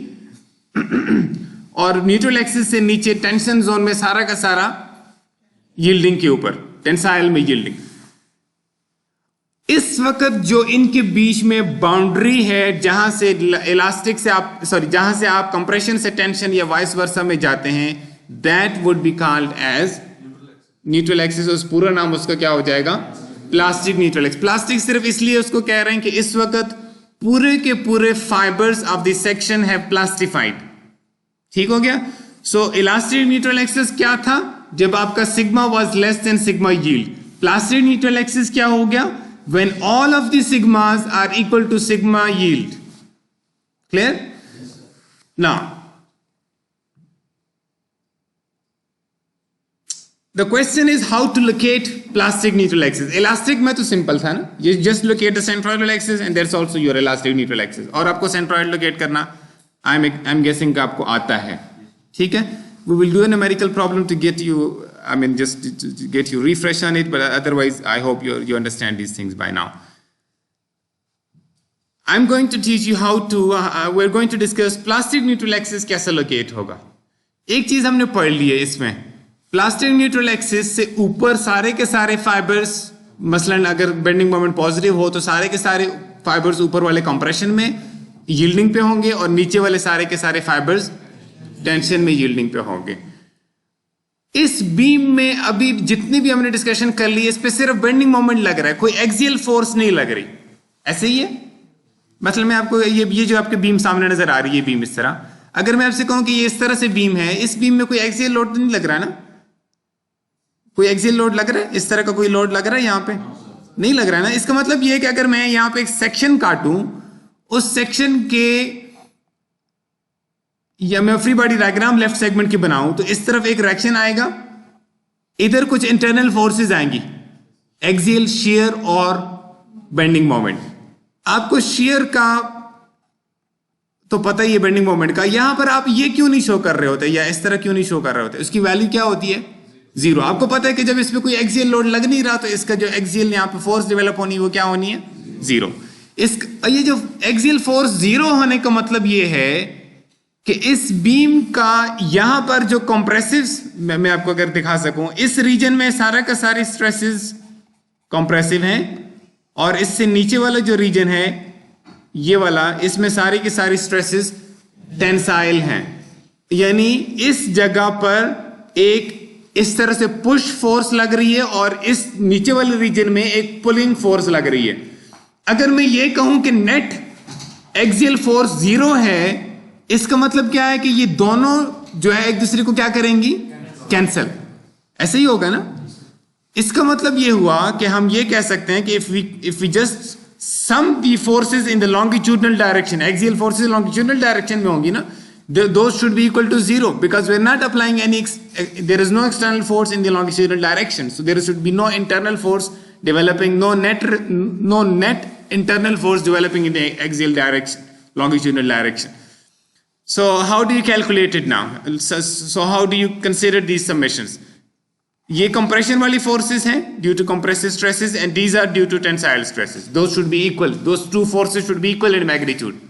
और न्यूट्रल एक्सिस से नीचे टेंशन जोन में सारा का सारा यील्डिंग के ऊपर, टेंसाइल में यील्डिंग। इस वक्त जो इनके बीच में बाउंड्री है, जहां से इलास्टिक से आप जहां से आप कंप्रेशन से टेंशन या वाइस वर्सा में जाते हैं, that would be called as neutral axis. उस पूरा नाम उसका क्या हो जाएगा? Plastic neutral axis. प्लास्टिक सिर्फ इसलिए उसको कह रहे हैं कि इस वक्त पूरे के पूरे फाइबर्स ऑफ द सेक्शन है प्लास्टिफाइड। ठीक हो गया? सो इलास्टिक न्यूट्रल एक्सिस क्या था? जब आपका sigma was less than sigma yield. Plastic neutral axis क्या हो गया? when all of the sigmas are equal to sigma yield. Clear? Now the question is how to locate plastic neutral axis. Elastic में तो simple था ना, you just locate the centroidal axis and there's also your elastic neutral axis. और आपको centroid locate करना I'm guessing कि आपको आता है। ठीक है? We will do a numerical problem to get you, just to get you refresh on it, but otherwise I hope you understand these things by now. I'm going to teach you how to, we're going to discuss plastic neutral axis कैसे locate होगा। एक चीज हमने पढ़ ली है इसमें, plastic neutral axis से ऊपर सारे के सारे फाइबर्स, मसलन अगर बेंडिंग मोमेंट पॉजिटिव हो तो सारे के सारे फाइबर्स ऊपर वाले कंप्रेशन में यील्डिंग पे होंगे और नीचे वाले सारे के सारे फाइबर्स टेंशन में यील्डिंग पे होंगे। इस बीम में अभी जितनी भी हमने डिस्कशन कर ली, इस पे सिर्फ बेंडिंग मोमेंट लग रहा है, कोई एक्सियल फोर्स नहीं लग रही। ऐसे ही है। मतलब मैं आपको ये जो आपके बीम सामने नजर आ रही है, बीम इस तरह, अगर मैं आपसे कहूं कि ये इस तरह से बीम है, इस बीम में कोई एक्सियल लोड नहीं लग रहा ना? कोई एक्सियल लोड लग रहा है? इस तरह का कोई लोड लग रहा है? यहां पे नहीं लग रहा है ना। इसका मतलब ये है कि अगर मैं यहां पे एक सेक्शन काटूं, उस सेक्शन के, या मैं free body diagram left segment की बनाऊं, तो इस तरफ एक रिएक्शन आएगा, इधर कुछ इंटरनल फोर्सेस आएंगी, एक्सियल, शियर और बेंडिंग मोमेंट। आपको शियर का तो पता ही है, बेंडिंग मोमेंट का। यहां पर आप ये क्यों नहीं शो कर रहे होते, या इस तरह क्यों नहीं शो कर रहे होते? उसकी वैल्यू क्या होती है? जीरो। आपको पता है कि जब इसमें कोई एक्सियल लोड लग नहीं रहा, तो इसका जो एक्सियल यहां पे फोर्स डेवलप होनी है वो क्या होनी है? जीरो। ये जो एक्सियल फोर्स जीरो होने का मतलब ये है कि इस बीम का यहां पर जो कंप्रेसिव, मैं आपको अगर दिखा सकूं, इस रीजन में सारा का सारे स्ट्रेसेस कंप्रेसिव हैं, और इससे नीचे वाला जो रीजन है ये वाला, इसमें सारी की सारी स्ट्रेसेस टेंसाइल हैं। यानी इस जगह पर एक इस तरह से पुश फोर्स लग रही है और इस नीचे वाले रीजन में एक पुलिंग फोर्स लग रही है। अगर मैं ये कहूं कि नेट एक्सियल फोर्स जीरो है, इसका मतलब क्या है कि ये दोनों जो है एक दूसरे को क्या करेंगी? कैंसल। ऐसे ही होगा ना। इसका मतलब ये हुआ कि हम ये कह सकते हैं कि if we just sum the forces in the longitudinal direction, axial forces longitudinal direction में होंगी ना, those should be equal to zero, because we're not applying any there is no external force in the longitudinal direction, so there should be no internal force developing, no net internal force developing in the axial direction, longitudinal direction. So how do you calculate it now? So how do you consider these summations? ये compression वाली forces हैं due to compressive stresses, and these are due to tensile stresses. Those should be equal. Those two forces should be equal in magnitude.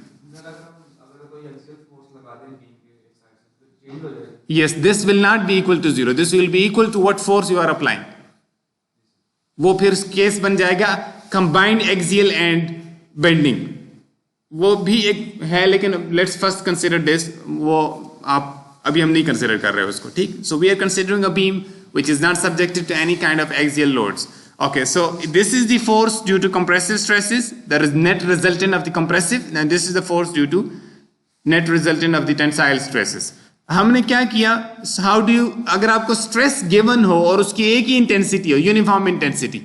Yes, this will not be equal to 0. This will be equal to what force you are applying. वो फिर case बन जाएगा combined axial and bending. वो भी एक है, लेकिन let's first consider this. वो आप अभी हम नहीं consider कर रहे हैं उसको, ठीक? So we are considering a beam which is not subjected to any kind of axial loads. Okay, so this is the force due to compressive stresses. That is net resultant of the compressive, and this is the force due to net resultant of the tensile stresses. हमने क्या किया, how do you, अगर आपको stress given हो और उसकी एक ही इंटेंसिटी हो, uniform intensity,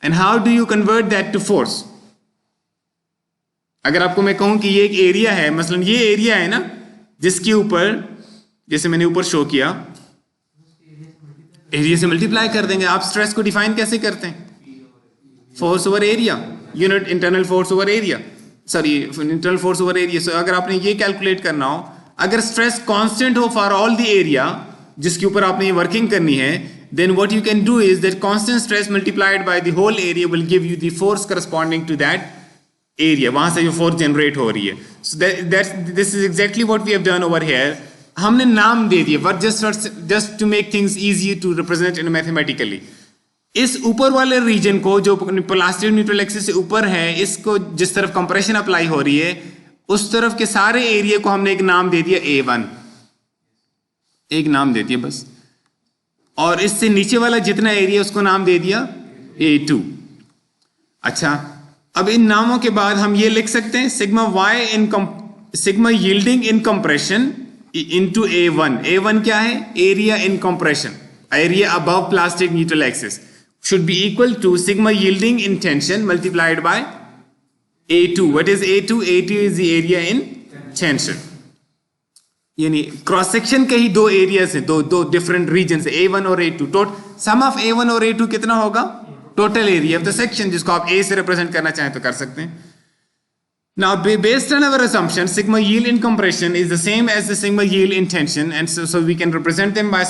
and how do you convert that to force. अगर आपको मैं कहूं कि ये एक एरिया है, मसलन ये एरिया है ना, जिसके ऊपर जैसे मैंने ऊपर शो किया, एरिया से मल्टीप्लाई कर देंगे. आप स्ट्रेस को डिफाइन कैसे करते हैं? Force over area, unit internal force over area, sorry internal force over area. So अगर आपने ये कैलकुलेट करना हो, अगर स्ट्रेस कांस्टेंट हो फॉर ऑल द एरिया जिसके ऊपर आपने ये वर्किंग करनी है, then what you can do is that constant stress multiplied by the whole area will give you the force corresponding to that area, वहां से जो फोर्स जनरेट हो रही है. सो this is exactly what we have done over here. हमने नाम दे दिए, but just to make things easy to represent in mathematically. इस ऊपर वाले रीजन को जो प्लास्टिक न्यूट्रल एक्सिस से ऊपर है, इसको जिस तरफ कंप्रेशन अप्लाई हो रही है, उस तरफ के सारे एरिया को हमने एक नाम दे दिया A1, एक नाम दे दिया बस. और इससे नीचे वाला जितना एरिया उसको नाम दे दिया A2. अच्छा, अब इन नामों के बाद हम ये लिख सकते हैं sigma Y in sigma yielding in compression into A1. A1 क्या है? Area in compression, area above plastic neutral axis should be equal to sigma yielding in tension multiplied by A2. What is A2? A2 is the area in tension. यानी cross section के ही दो areas हैं, दो different reason है, A1 और A2. Some of A1 और A2 कितना होगा? Total area of the section, जिसको आप A से रिप्रेजेंट करना चाहें तो कर सकते हैं. Now, based on our assumption, sigma yield in compression is the same as the sigma yield in tension, and so we can represent them by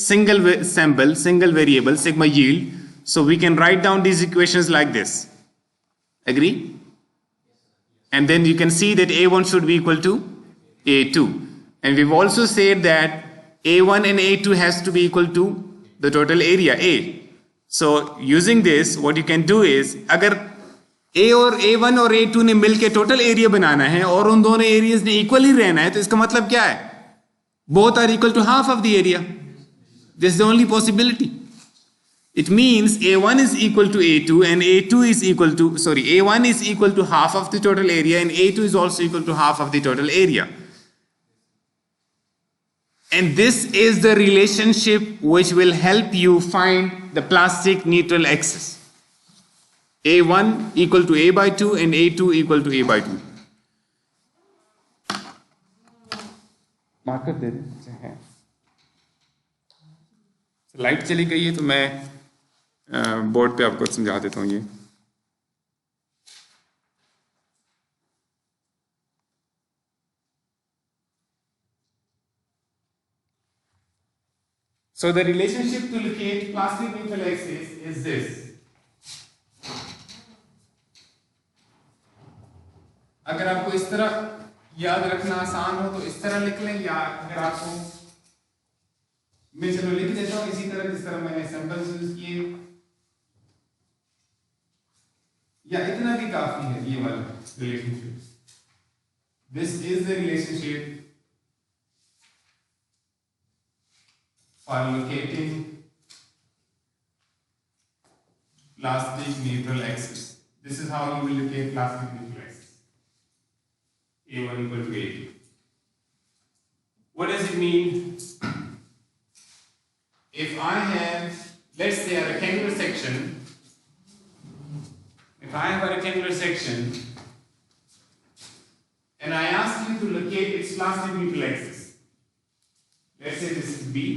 single variable, sigma yield. So we can write down these equations like this. Agree? And then you can see that A1 should be equal to A2. And we've also said that A1 and A2 has to be equal to the total area, A. So using this, what you can do is, अगर A और A1 और A2 ने मिलकर total area बनाना है और उन दोनों areas ने इक्वली रहना है, तो इसका मतलब क्या है? Both are equal to half of the area. This is the only possibility. It means A1 is equal to A2 and A2 is equal to, sorry, A1 is equal to half of the total area and A2 is also equal to half of the total area. And this is the relationship which will help you find the plastic neutral axis. A1 equal to A by 2 and A2 equal to A by 2. Marker दे दें. Light चली गई है तो मैं board पे आपको समझा देता हूँ ये. So the relationship to locate plastic neutral axis is this. अगर आपको इस तरह याद रखना आसान हो तो इस तरह लिख लें, या अगर आपको मैं चलो लिख देता हूं इसी तरह जिस तरह मैंने सैंपल्स यूज किए, या इतना भी काफी है ये वाला relationship. This is the relationship for locating plastic neutral axis. This is how you will locate plastic neutral axis. A1 equal to A2. What does it mean? If I have, let's say, a rectangular section, if I have a rectangular section and I ask you to locate its plastic neutral axis, let's say this is B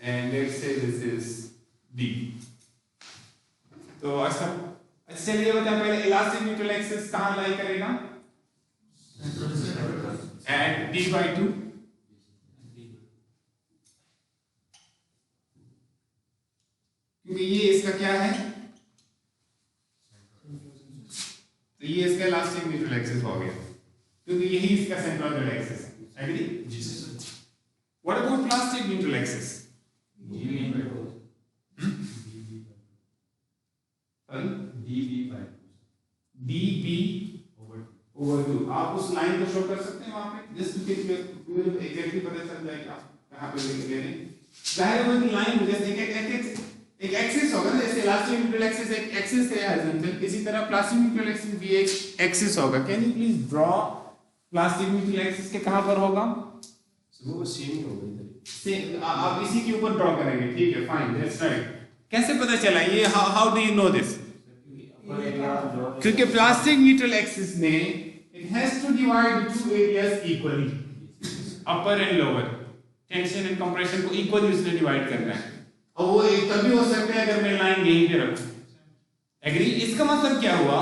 and let's say this is D. तो अच्छा चलिए बताएं पहले elastic neutral axis कहां lie करेगा? At D by 2. क्योंकि ये इसका क्या है, तो ये इसका इलास्टिक न्यूट्रल एक्सिस हो गया. क्योंकि यही इसका सेंट्रोइडल एक्सिस है। Agree? What about plastic neutral axis? dp over 2। आप उस लाइन को शो कर सकते हैं वहां पे, जस्ट टू गेट एग्जैक्टली पता चल जाएगा कहां पे ले रहे हैं। जाहिर है कि लाइन जैसे एक एक्सिस होगा ना, जैसे इलास्टिक न्यूट्रल एक्सिस एक एक्सिस है हॉरिजॉन्टल, इसी तरह प्लास्टिक न्यूट्रल एक्सिस भी एक एक्सिस होगा। Can you please draw plastic neutral axis के कहां पर होगा? वो सेम ही होगा इधर। सेम, आप इसी के ऊपर ड्रॉ करेंगे, ठीक है, फाइन, दैट्स राइट। कैसे पता चला ये? How do you know this? क्योंकि प्लास्टिक न्यूट्रल एक्सिस ने it has to divide two areas equally, upper and lower, tension and compression को इक्वली उसने डिवाइड करना है। और वो एक तभी हो सकता है अगर मैं लाइन यहीं पे रखूं। एग्री? इसका मतलब क्या हुआ?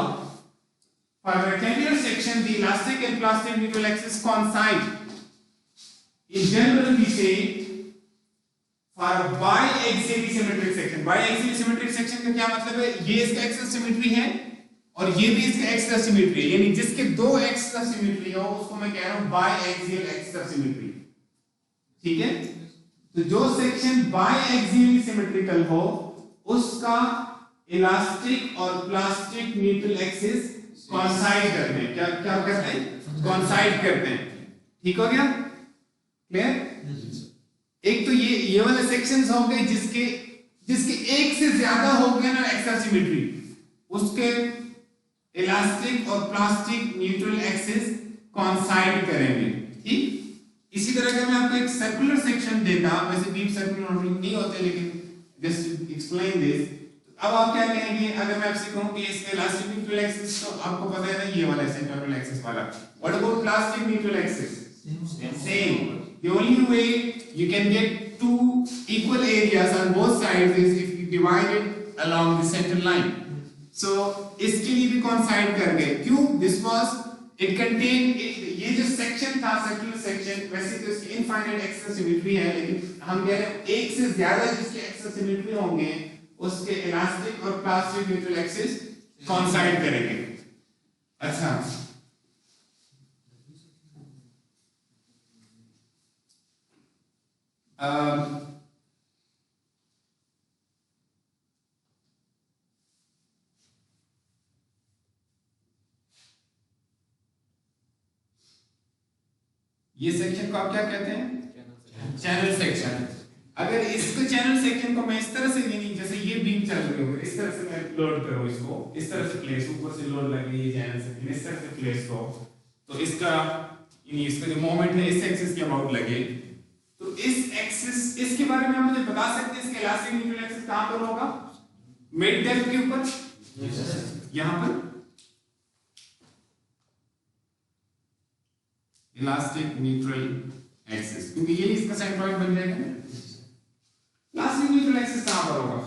For a rectangular section, the elastic and plastic neutral axis coincide. In general, we say for biaxially symmetric section. Biaxially symmetric section का क्या मतलब है? ये इसका एक्सिस सिमेट्री है और ये भी इसका एक्सिस सिमेट्री है, यानी जिसके दो एक्सिस सिमेट्री हो उसको मैं कह रहा हूं बायएक्सियल एक्सिस सिमेट्री। ठीक है? तो जो सेक्शन बायएक्सियली सिमेट्रिकल हो उसका इलास्टिक और प्लास्टिक न्यूट्रल एक्सिस कोइंसाइड करते हैं। क्या क्या करते हैं? कोइंसाइड करते हैं। ठीक हो गया? क्लियर? एक तो ये वाले सेक्शंस हो गए जिसके एक से ज्यादा हो गए ना एक्सिस सिमेट्री, उसके इलास्टिक और प्लास्टिक न्यूट्रल एक्सिस कोइंसाइड करेंगे। ठीक? इसी तरह अगर मैं आपको एक सर्कुलर सेक्शन देता, वैसे डीप सर्कुलर नहीं होते लेकिन जस्ट एक्सप्लेन दिस, अब आप क्या कहेंगे? अगर मैं आपसे कहूं कि इसका इलास्टिक न्यूट्रल एक्सिस, तो आपको पता है ना ये वाला सेंट्रोइडल एक्सिस वाला। What about plastic neutral axis? Same. The only way you can get two equal areas on both sides is if you divide it along the center line. So इसके लिए भी coincide कर गए। क्यों? This was it contained ये जो section था circular section, वैसे तो इसकी infinite axis symmetry है, लेकिन हम कह रहे हैं एक से ज्यादा जिसके axis symmetry होंगे उसके इलास्टिक और प्लास्टिक न्यूट्रल एक्सिस कोइंसाइड करेंगे। अच्छा, ये सेक्शन को आप क्या कहते हैं? Channel section. अगर इसको चैनल सेक्शन को मैं इस तरह से, यानी जैसे ये बीम चल रही हो, इस तरह से मैं लोड करूं इसको, इस तरह से प्लेस, ऊपर से लोड लगे ये चैनल सेक्शन, इस तरह से प्लेस हो, तो इसका यानी इसका जो मोमेंट है इस एक्सिस के अबाउट लगे, तो इस एक्सिस, इसके बारे में आप मुझे बता सकते हैं इसका इलास्टिक न्यूट्रल एक्सिस कहां पर होगा? मिड डेप्थ के ऊपर, यहां पर इलास्टिक न्यूट्रल एक्सिस, क्योंकि ये इसका सेंट्रोइड बन जाएगा। प्लास्टिक न्यूट्रल एक्सिस कहां पर होगा?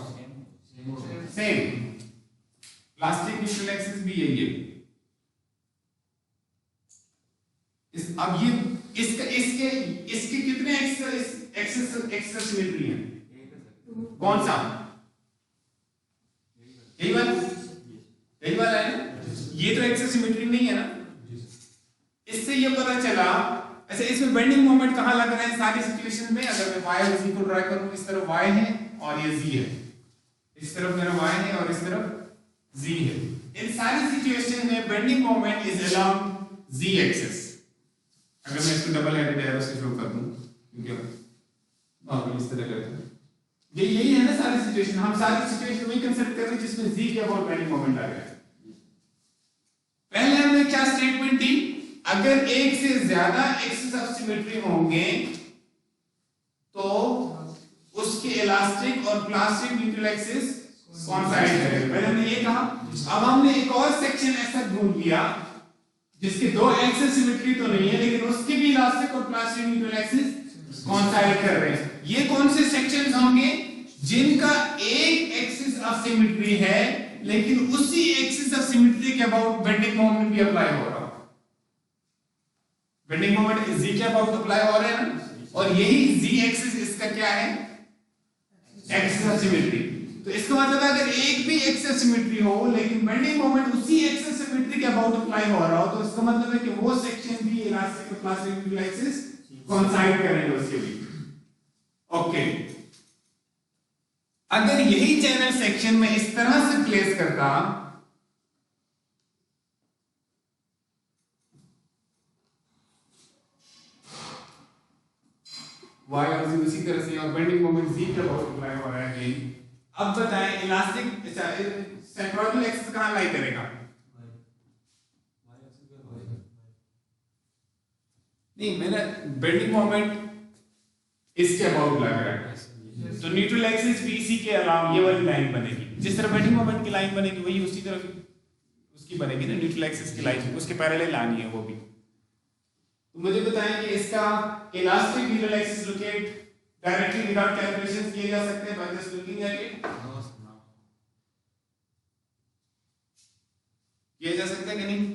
सेम। प्लास्टिक न्यूट्रल एक्सिस भी यही है। अब ये इसके कितने एक्सिस सिमेट्री हैं? कौन सा? यही वाला है ना? ये तो एक्सिस सिमेट्री नहीं है ना? इससे ये पता चला, ऐसे इसमें बेंडिंग मोमेंट कहां लग रहा है सारी सिचुएशन में? अगर मैं y इज इक्वल ड्रा करूं, इस तरफ y है और ये z है, इस तरफ मेरा y है और इस तरफ z है, इन सारी सिचुएशन में bending moment is along z axis. अगर मैं इसको डबल हेडेड एरो से शो कर दूं, क्योंकि इस तरह करते हैं, ये यही है ना सारी सिचुएशन, हम सारी सिचुएशन में कंसीडर कर रहे हैं जिसमें z के अबाउट बेंडिंग मोमेंट आ रहा है। पहले हमने क्या स्टेटमेंट दी? अगर एक से ज्यादा एक्सिस ऑफ सिमेट्री होंगे तो उसके इलास्टिक और प्लास्टिक न्यूट्रल एक्सिस कोइंसाइड करेंगे। पहले हमने ये कहा। अब हमने एक और सेक्शन ऐसा ढूंढ लिया जिसके दो एक्सिस सिमेट्री तो नहीं है लेकिन उसके भी इलास्टिक और प्लास्टिक न्यूट्रल एक्सिस कोइंसाइड कर रहे हैं। ये कौन से सेक्शंस होंगे? जिनका एक एक्सिस ऑफ सिमेट्री है लेकिन उसी एक्सिस ऑफ सिमेट्री के अबाउट बेंडिंग मोमेंट भी अप्लाई हो रहा है। बेंडिंग मोमेंट z के अबाउट अप्लाई हो रहा है ना, और यही z एक्सिस इसका क्या है? Axis of symmetry. तो इसका मतलब है अगर एक भी एक्सेस सिमेट्री हो लेकिन बेंडिंग मोमेंट उसी एक्सेस सिमेट्री के अबाउट अप्लाई हो रहा हो तो इसका मतलब है कि वो सेक्शन भी इलास्टिक और प्लास्टिक न्यूट्रल एक्सिस कोइंसाइड करेंगे उसके भी। ओके, अगर यही चैनल सेक्शन में इस तरह से प्लेस करता y और z उसी तरह से और बेंडिंग मोमेंट z के अबाउट अप्लाई हो रहा है। अब बताएं इलास्टिक सेंट्रोइडल एक्सिस कहां लाई करेगा? नहीं, मेरा बेंडिंग मोमेंट इसके अबाउट लग रहा है तो न्यूट्रल एक्सिस भी इसी के अलावा ये वाली लाइन बनेगी। जिस तरह बेंडिंग मोमेंट की लाइन बनेगी वही उसी तरह उसकी बनेगी ना, न्यूट्रल एक्सिस की लाइन उसके पैरेलल आनी है वो भी। तो मुझे बताएं कि इसका elastic neutral axis locate directly without calculations किए जा सकते हैं by just looking at it? किया जा सकता है कि नहीं?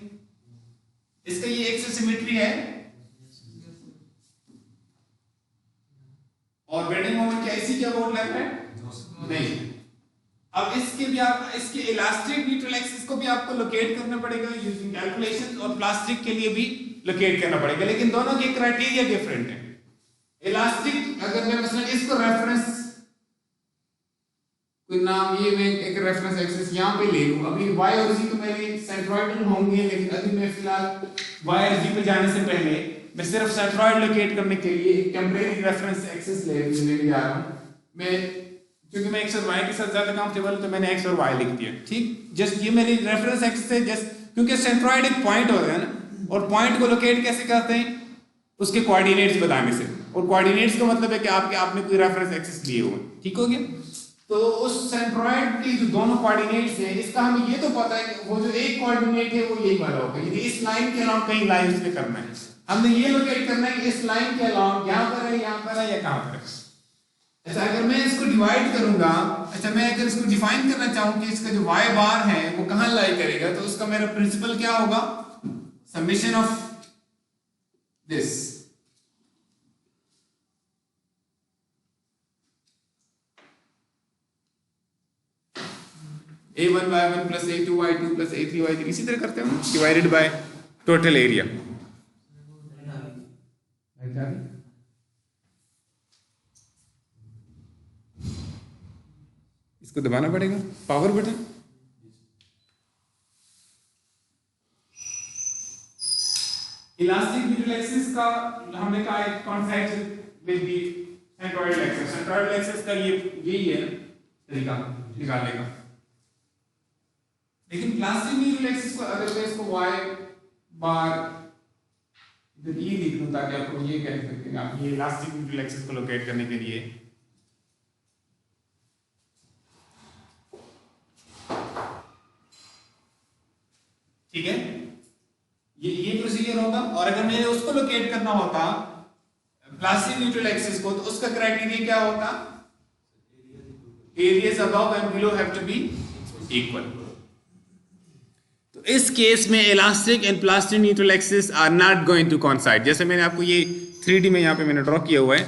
इसका ये एक्सिस सिमेट्री है और बेंडिंग मोमेंट क्या इसी के अबाउट लग रहा है? नहीं। अब इसके भी आप इसके इलास्टिक न्यूट्रल एक्सिस को भी आपको लोकेट करना पड़ेगा यूजिंग कैलकुलेशंस और प्लास्टिक के लिए भी लोकेट करना पड़ेगा, लेकिन दोनों के क्राइटेरिया डिफरेंट है। इलास्टिक अगर मैं मसलन इसको रेफरेंस कोई नाम ये मैं एक रेफरेंस एक्सिस यहां पे ले लूं, अभी y और z तो मेरे सेंट्रोइडल होंगे लेकिन अभी मैं फिलहाल y और z पे जाने से पहले मैं सिर्फ सेंट्रोइड लोकेट करने के लिए एक टेम्परेरी रेफरेंस एक्सिस लेने जा रहा हूं। मैं क्योंकि मैं x और y के साथ ज्यादा कंफर्टेबल हूं तो मैंने x और y लिख दिया, ठीक। जस्ट ये मेरी रेफरेंस एक्सिस है, जस्ट क्योंकि सेंट्रोइड एक पॉइंट होता है ना, और पॉइंट को लोकेट कैसे करते हैं? उसके कोऑर्डिनेट्स बताने से, और कोऑर्डिनेट्स का मतलब है कि आपने कोई रेफरेंस एक्सिस लिए हुए, ठीक हो गया। तो उस सेंट्रोइड के जो दोनों कोऑर्डिनेट्स हैं इसका हमें ये तो पता है कि वो जो एक कोऑर्डिनेट है वो यही वाला होगा, यदि इस लाइन के अलावा कहीं लाइन उसमें करना है, हमने ये लोकेट करना है कि इस लाइन के अलावा यहाँ पर है, यहाँ पर है या कहाँ पर है। अच्छा, अगर मैं इसको डिवाइड करूंगा, अच्छा मैं अगर इसको डिफाइन करना चाहूँ कि इसका जो y बार है वो कहाँ लाई करेगा, तो उसका मेरा प्रिंसिपल क्या होगा? Summation of this a1 y1 plus a2 y2 plus a3 y3 इसी तरह करते हैं डिवाइडेड बाय टोटल एरिया। इसको दबाना पड़ेगा power button. Elastic neutral axis का हमने कहा एक concept with the centroidal axis. Centroidal axis का ये यही है तरीका निकालने का, लेकिन प्लास्टिक न्यूट्रल एक्सिस को अगर मैं इसको y बार इधर ये लिख दूं ताकि आपको ये कह सकते हैं आप ये इलास्टिक न्यूट्रल एक्सिस को लोकेट करने के लिए ठीक है ये प्रोसीजर होगा। और अगर मैंने उसको लोकेट करना होता प्लास्टिक न्यूट्रल एक्सिस को, तो उसका क्राइटेरिया क्या होता? Areas above and below have to be equal. तो इस केस में elastic and plastic neutral axis are not going to coincide. जैसे मैंने आपको ये 3D में यहाँ पे मैंने ड्रॉ किया हुआ है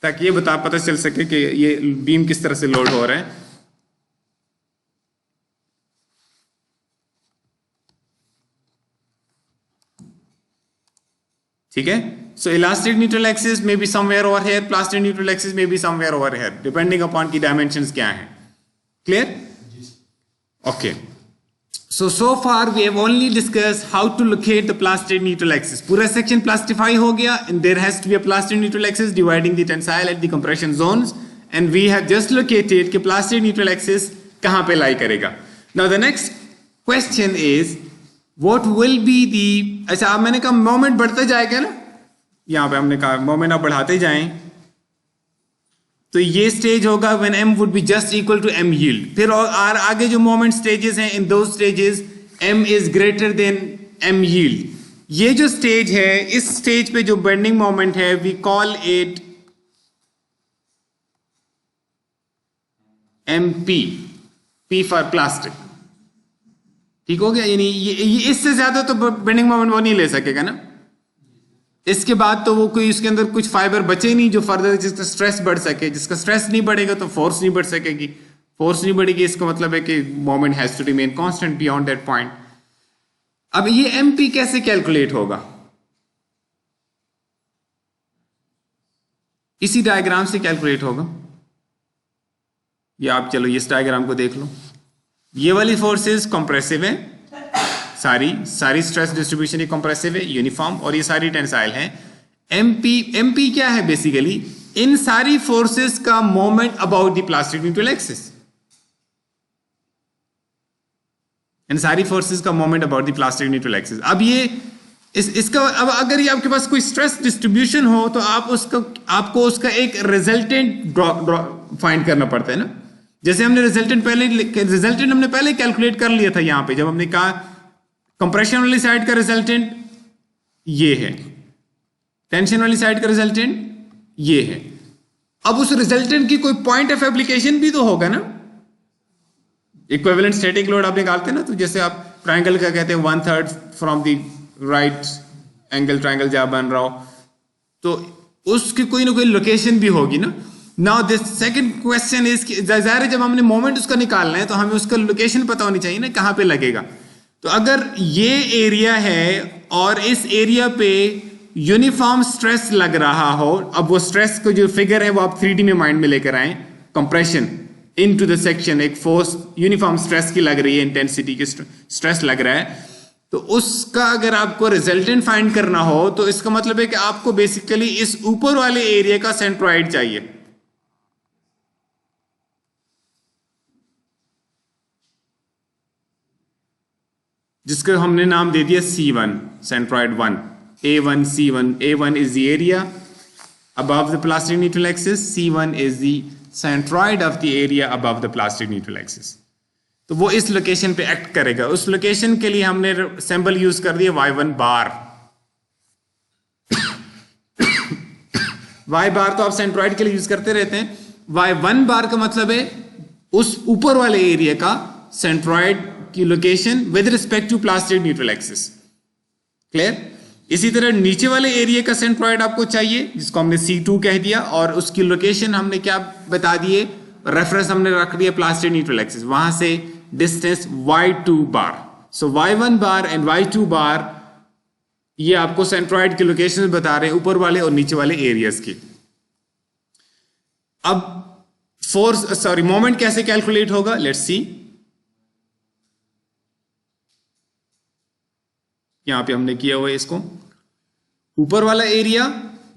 ताकि ये पता चल सके कि ये बीम किस तरह से लोड हो रहा है। ठीक है, सो इलास्टिक न्यूट्रल एक्सिस में be somewhere over here, plastic neutral axis में be somewhere over here, depending upon की डायमेंशंस क्या हैं। Clear? Okay, so far we have only discussed how to locate the plastic neutral axis. पूरा section प्लास्टिफाई हो गया and there has to be a plastic neutral axis dividing the tensile at the compression zones, and we have just located कि plastic neutral axis कहाँ पे lie करेगा। Now the next question is what will be the, अच्छा अब मैंने कहा moment बढ़ता जाएगा ना, यहाँ पे हमने कहा मोमेंट आप बढ़ाते जाएं तो ये स्टेज होगा when m would be just equal to m yield। फिर और आगे जो मोमेंट स्टेजेस हैं इन दो stages m is greater than m yield। ये जो स्टेज है इस स्टेज पे जो बेंडिंग मोमेंट है we call it mp, p for plastic. ठीक हो गया, यानी ये इससे ज्यादा तो बेंडिंग मोमेंट वो नहीं ले सकेगा ना, इसके बाद तो वो कोई उसके अंदर कुछ फाइबर बचे नहीं जो फर्दर जिसका स्ट्रेस बढ़ सके। जिसका स्ट्रेस नहीं बढ़ेगा तो फोर्स नहीं बढ़ सकेगी, फोर्स नहीं बढ़ेगी इसका मतलब है कि moment has to remain constant beyond that point. अब ये एमपी कैसे कैलकुलेट होगा? इसी डायग्राम से कैलकुलेट होगा। ये आप चलो इस डायग्राम को देख लो, ये वाली फोर्सेस कंप्रेसिव है, सारी स्ट्रेस डिस्ट्रीब्यूशन ये कंप्रेसिव है यूनिफॉर्म, और ये सारी टेंसाइल है। एमपी क्या है? बेसिकली इन सारी फोर्सेस का moment about the plastic neutral axis, इन सारी फोर्सेस का moment about the plastic neutral axis. अब ये इसका अब अगर ये आपके पास कोई स्ट्रेस डिस्ट्रीब्यूशन हो तो आपको उसका एक रिजल्टेंट फाइंड करना पड़ता है ना। जैसे हमने रिजल्टेंट हमने पहले कैलकुलेट कर लिया था यहां पे, जब हमने कहा कंप्रेशन वाली साइड का रिजल्टेंट ये है, टेंशन वाली साइड का रिजल्टेंट ये है। अब उस रिजल्टेंट की कोई पॉइंट ऑफ एप्लीकेशन भी तो होगा ना। इक्विवेलेंट स्टैटिक लोड आप निकालते हैं ना, तो जैसे आप ट्राइंगल का कहते हैं 1/3 from the right angle triangle जहां बन रहा हो, तो उसकी कोई ना कोई लोकेशन भी होगी ना। Now this second question is कि जाहिर है जब हमने मोमेंट उसका निकालना है तो हमें उसका लोकेशन पता होनी चाहिए ना, कहां पे लगेगा। तो अगर ये एरिया है और इस एरिया पे यूनिफॉर्म स्ट्रेस लग रहा हो, अब वो स्ट्रेस को जो फिगर है वो आप 3D में माइंड में लेकर आए, कंप्रेशन इनटू द सेक्शन, एक फोर्स यूनिफॉर्म स्ट्रेस की लग रही है, इंटेंसिटी की स्ट्रेस लग रहा है, तो उसका अगर आपको रिजल्टेंट फाइंड करना हो तो इसका मतलब है कि आपको बेसिकली इस ऊपर वाले एरिया का सेंट्रॉइड चाहिए। जिसका हमने नाम दे दिया C1, centroid 1, A1 C1। A1 is the area above the plastic neutral axis, C1 is the centroid of the area above the plastic neutral axis। तो वो इस लोकेशन पे एक्ट करेगा। उस लोकेशन के लिए हमने सिंबल यूज कर दिया Y1 बार। Y बार तो आप सेंट्रॉइड के लिए यूज करते रहते हैं, Y1 बार का मतलब है उस ऊपर वाले एरिया का सेंट्रॉइड की location with respect to plastic neutral axis. Clear? इसी तरह नीचे वाले एरिया का सेंट्रॉइड आपको चाहिए, जिसको हमने C2 कह दिया, और उसकी लोकेशन हमने क्या बता दिए, रेफरेंस हमने रख दिया प्लास्टिक न्यूट्रल एक्सिस, वहां से distance Y2 bar. So Y1 bar and Y2 बार ये आपको सेंट्रॉइड की लोकेशन बता रहे हैं, ऊपर वाले और नीचे वाले एरियाज की। अब मोमेंट कैसे कैलकुलेट होगा, लेट्स सी। यहां पे हमने किया हुआ है इसको, ऊपर वाला एरिया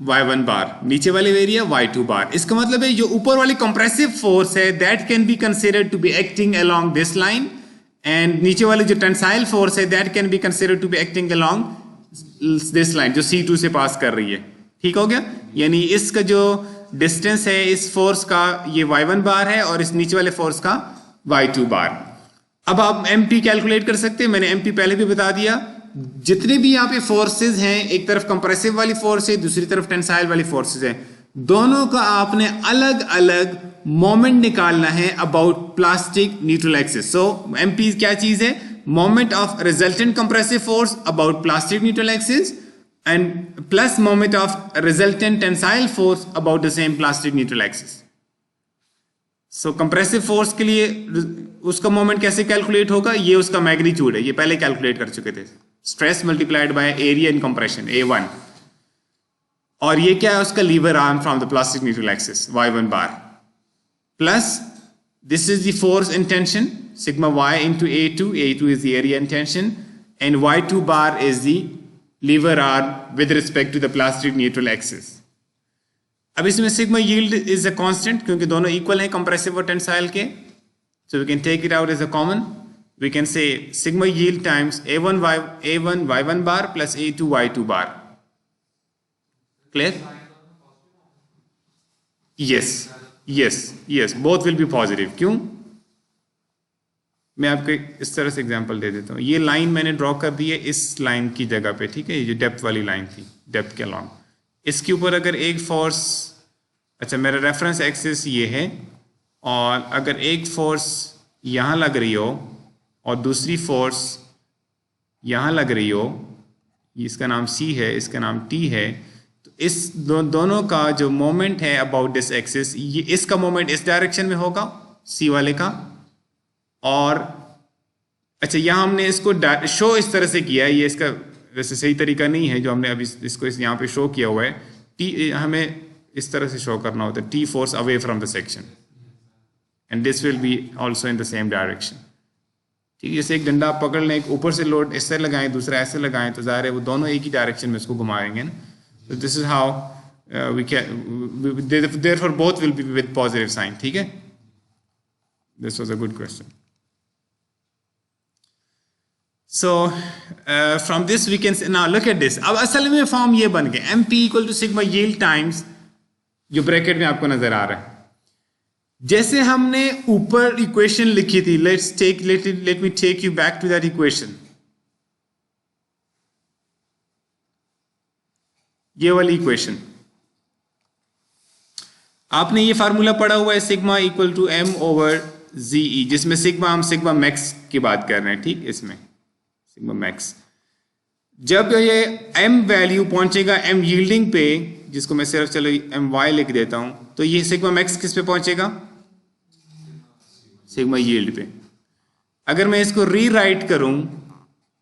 Y1 बार, नीचे वाले एरिया Y2 बार। इसका मतलब है जो ऊपर वाली कंप्रेसिव फोर्स है that can be considered to be acting along this line, and नीचे वाली जो टेंसाइल फोर्स है that can be considered to be acting along this line जो C2 से पास कर रही है। ठीक हो गया? यानी इसका जो डिस्टेंस है इस फोर्स का ये Y1 बार है और इस नीचे वाले फोर्स का Y2 बार। अब आप MP कैलकुलेट कर सकते हैं, मैंने MP पहले भी बता दिया। जितने भी यहाँ पे फोर्सेस हैं, एक तरफ कंप्रेसिव वाली फोर्स है, दूसरी तरफ टेंसाइल वाली फोर्सेस है, दोनों का आपने अलग अलग मोमेंट निकालना है about plastic neutral axis. So MP क्या चीज है? Moment of resultant compressive force about plastic neutral axis and plus moment of resultant tensile force about the same plastic neutral axis. So compressive force के लिए उसका moment कैसे calculate होगा, ये उसका मैग्नीट्यूड है, ये पहले कैलकुलेट कर चुके थे, stress multiplied by area in compression A1, और ये क्या है उसका lever arm from the plastic neutral axis Y1 bar, plus this is the force in tension sigma Y into A2 is the area in tension, and Y2 bar is the lever arm with respect to the plastic neutral axis। अब इसमें sigma yield is a constant क्योंकि दोनों equal हैं compressive और tensile के, so we can take it out as a common। We can say sigma yield times A1 Y1 bar plus A2 Y2 bar। Clear? Yes, both will be positive। क्यों? मैं आपको इस तरह से example दे देता हूँ। ये लाइन मैंने ड्रॉ कर दी है इस लाइन की जगह पे, ठीक है, ये जो डेप्थ वाली लाइन थी, डेप्थ के अलॉन्ग, इसके ऊपर अगर एक फोर्स, अच्छा मेरा रेफरेंस एक्सिस ये है, और अगर एक फोर्स यहाँ लग रही हो और दूसरी फोर्स यहाँ लग रही हो, इसका नाम C है, इसका नाम T है, तो इस दोनों का जो मोमेंट है अबाउट दिस एक्सिस, ये इसका मोमेंट इस डायरेक्शन में होगा सी वाले का। और अच्छा, यहाँ हमने इसको शो इस तरह से किया है, ये इसका वैसे सही तरीका नहीं है जो हमने अभी इसको यहाँ पे शो किया हुआ है। टी हमें इस तरह से शो करना होता है, T force away from the section and this will be also in the same direction. ठीक है, जैसे एक डंडा आप पकड़ लें, एक ऊपर से लोड इससे लगाएं, दूसरा ऐसे लगाएं, तो ज़ाहिर है वो दोनों एक ही डायरेक्शन में इसको घुमाएंगे ना। तो this is how we can, therefore both will be with positive sign. ठीक है, this was a good question. So from this we can now look at this। अब असल में फॉर्म ये बन गया MP equal to sigma yield times, जो bracket में आपको नजर आ रहा है। जैसे हमने ऊपर इक्वेशन लिखी थी, let me take you back to that equation। ये वाली इक्वेशन आपने ये फार्मूला पढ़ा हुआ है, sigma equal to M over ZE, जिसमें सिग्मा हम सिग्मा मैक्स की बात कर रहे हैं। ठीक, इसमें सिग्मा मैक्स, जब ये M वैल्यू पहुंचेगा M यील्डिंग पे, जिसको मैं सिर्फ चलो My लिख देता हूं, तो ये सिग्मा मैक्स किस पे पहुंचेगा? सिग्मा यील्ड पे। अगर मैं इसको रीराइट करूं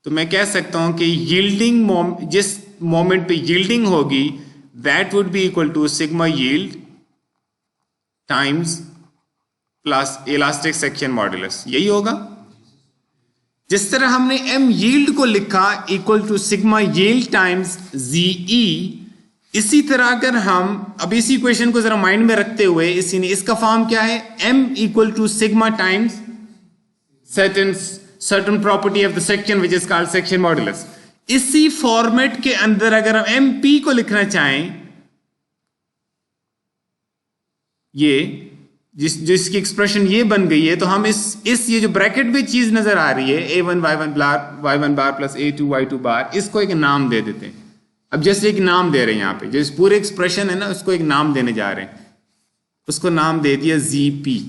तो मैं कह सकता हूं कि यील्डिंग जिस मोमेंट पे यील्डिंग होगी that would be equal to sigma yield times plus elastic section modulus, यही होगा। जिस तरह हमने M यील्ड को लिखा equal to sigma yield times ZE, इसी तरह अगर हम अब इसी इक्वेशन को जरा माइंड में रखते हुए इसका फॉर्म क्या है? M equal to sigma times certain property of the section which is called section modulus। इसी फॉर्मेट के अंदर अगर हम MP को लिखना चाहें, ये जिसकी एक्सप्रेशन ये बन गई है, तो हम इस ये जो ब्रैकेट में चीज नजर आ रही है A1 Y1 bar plus A2 Y2 बार, इसको एक नाम दे देते हैं। अब जैसे एक नाम दे रहे हैं यहाँ पे, जो इस पूरे एक्सप्रेशन है ना, उसको एक नाम देने जा रहे हैं, उसको नाम दे दिया ZP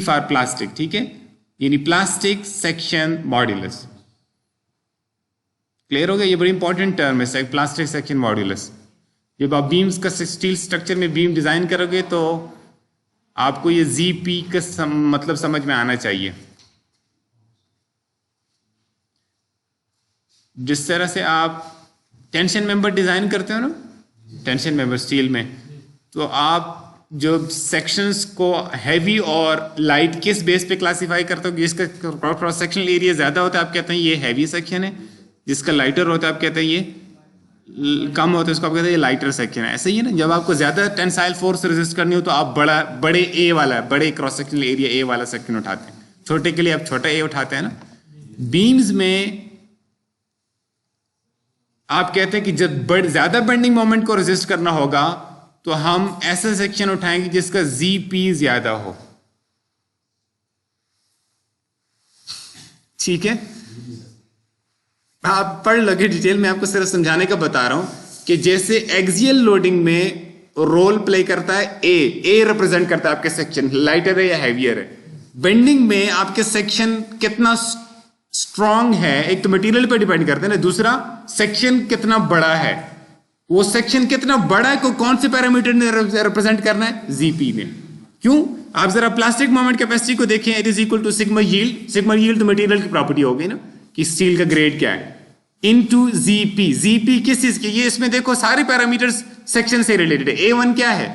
फॉर प्लास्टिक। ठीक है, यानी प्लास्टिक सेक्शन मॉड्यूलस। क्लियर हो गया? ये बड़ी इंपॉर्टेंट टर्म है, प्लास्टिक सेक्शन मॉड्यूलस। जब आप बीम्स का स्टील स्ट्रक्चर में बीम डिजाइन करोगे तो आपको ये ZP का मतलब समझ में आना चाहिए। जिस तरह से आप टेंशन मेंबर डिजाइन करते हो ना, टेंशन मेंबर स्टील में, तो आप जो सेक्शंस को हैवी और लाइट किस बेस पे क्लासिफाई करते हो? जिसका क्रॉस सेक्शनल एरिया ज्यादा होता है आप कहते हैं ये हैवी सेक्शन है, जिसका लाइटर होता है आप कहते हैं ये कम होता है, उसको आप कहते हैं ये लाइटर सेक्शन है। ऐसे ही है ना, जब आपको ज्यादा टेंसाइल फोर्स रेजिस्ट करनी हो तो आप बड़े ए वाला, बड़े क्रॉस सेक्शनल एरिया ए वाला सेक्शन उठाते हैं। छोटे के लिए आप छोटा ए उठाते हैं ना। बीम्स में आप कहते हैं कि जब ज्यादा बेंडिंग मोमेंट को रेजिस्ट करना होगा तो हम ऐसा सेक्शन उठाएंगे जिसका ZP ज्यादा हो। ठीक है, आप पढ़ लगे डिटेल में, आपको सिर्फ समझाने का बता रहा हूं कि जैसे एक्सियल लोडिंग में रोल प्ले करता है ए रिप्रेजेंट करता है आपके सेक्शन, लाइटर है या हैवियर है। बेंडिंग में आपके सेक्शन कितना स्ट्रांग है, एक तो मटेरियल पर डिपेंड करते हैं ना, दूसरा सेक्शन कितना बड़ा है। वो सेक्शन कितना बड़ा है को कौन से पैरामीटर ने रिप्रेजेंट करना है? ZP ने। क्यों? आप जरा प्लास्टिक मोमेंट कैपेसिटी को देखें, it is equal to sigma yield. Sigma yield तो मटेरियल की प्रॉपर्टी होगी ना, कि स्टील का ग्रेड क्या है, इनटू ZP। ZP किस चीज की? ये इसमें देखो सारे पैरामीटर्स सेक्शन से रिलेटेड है। A1 क्या है?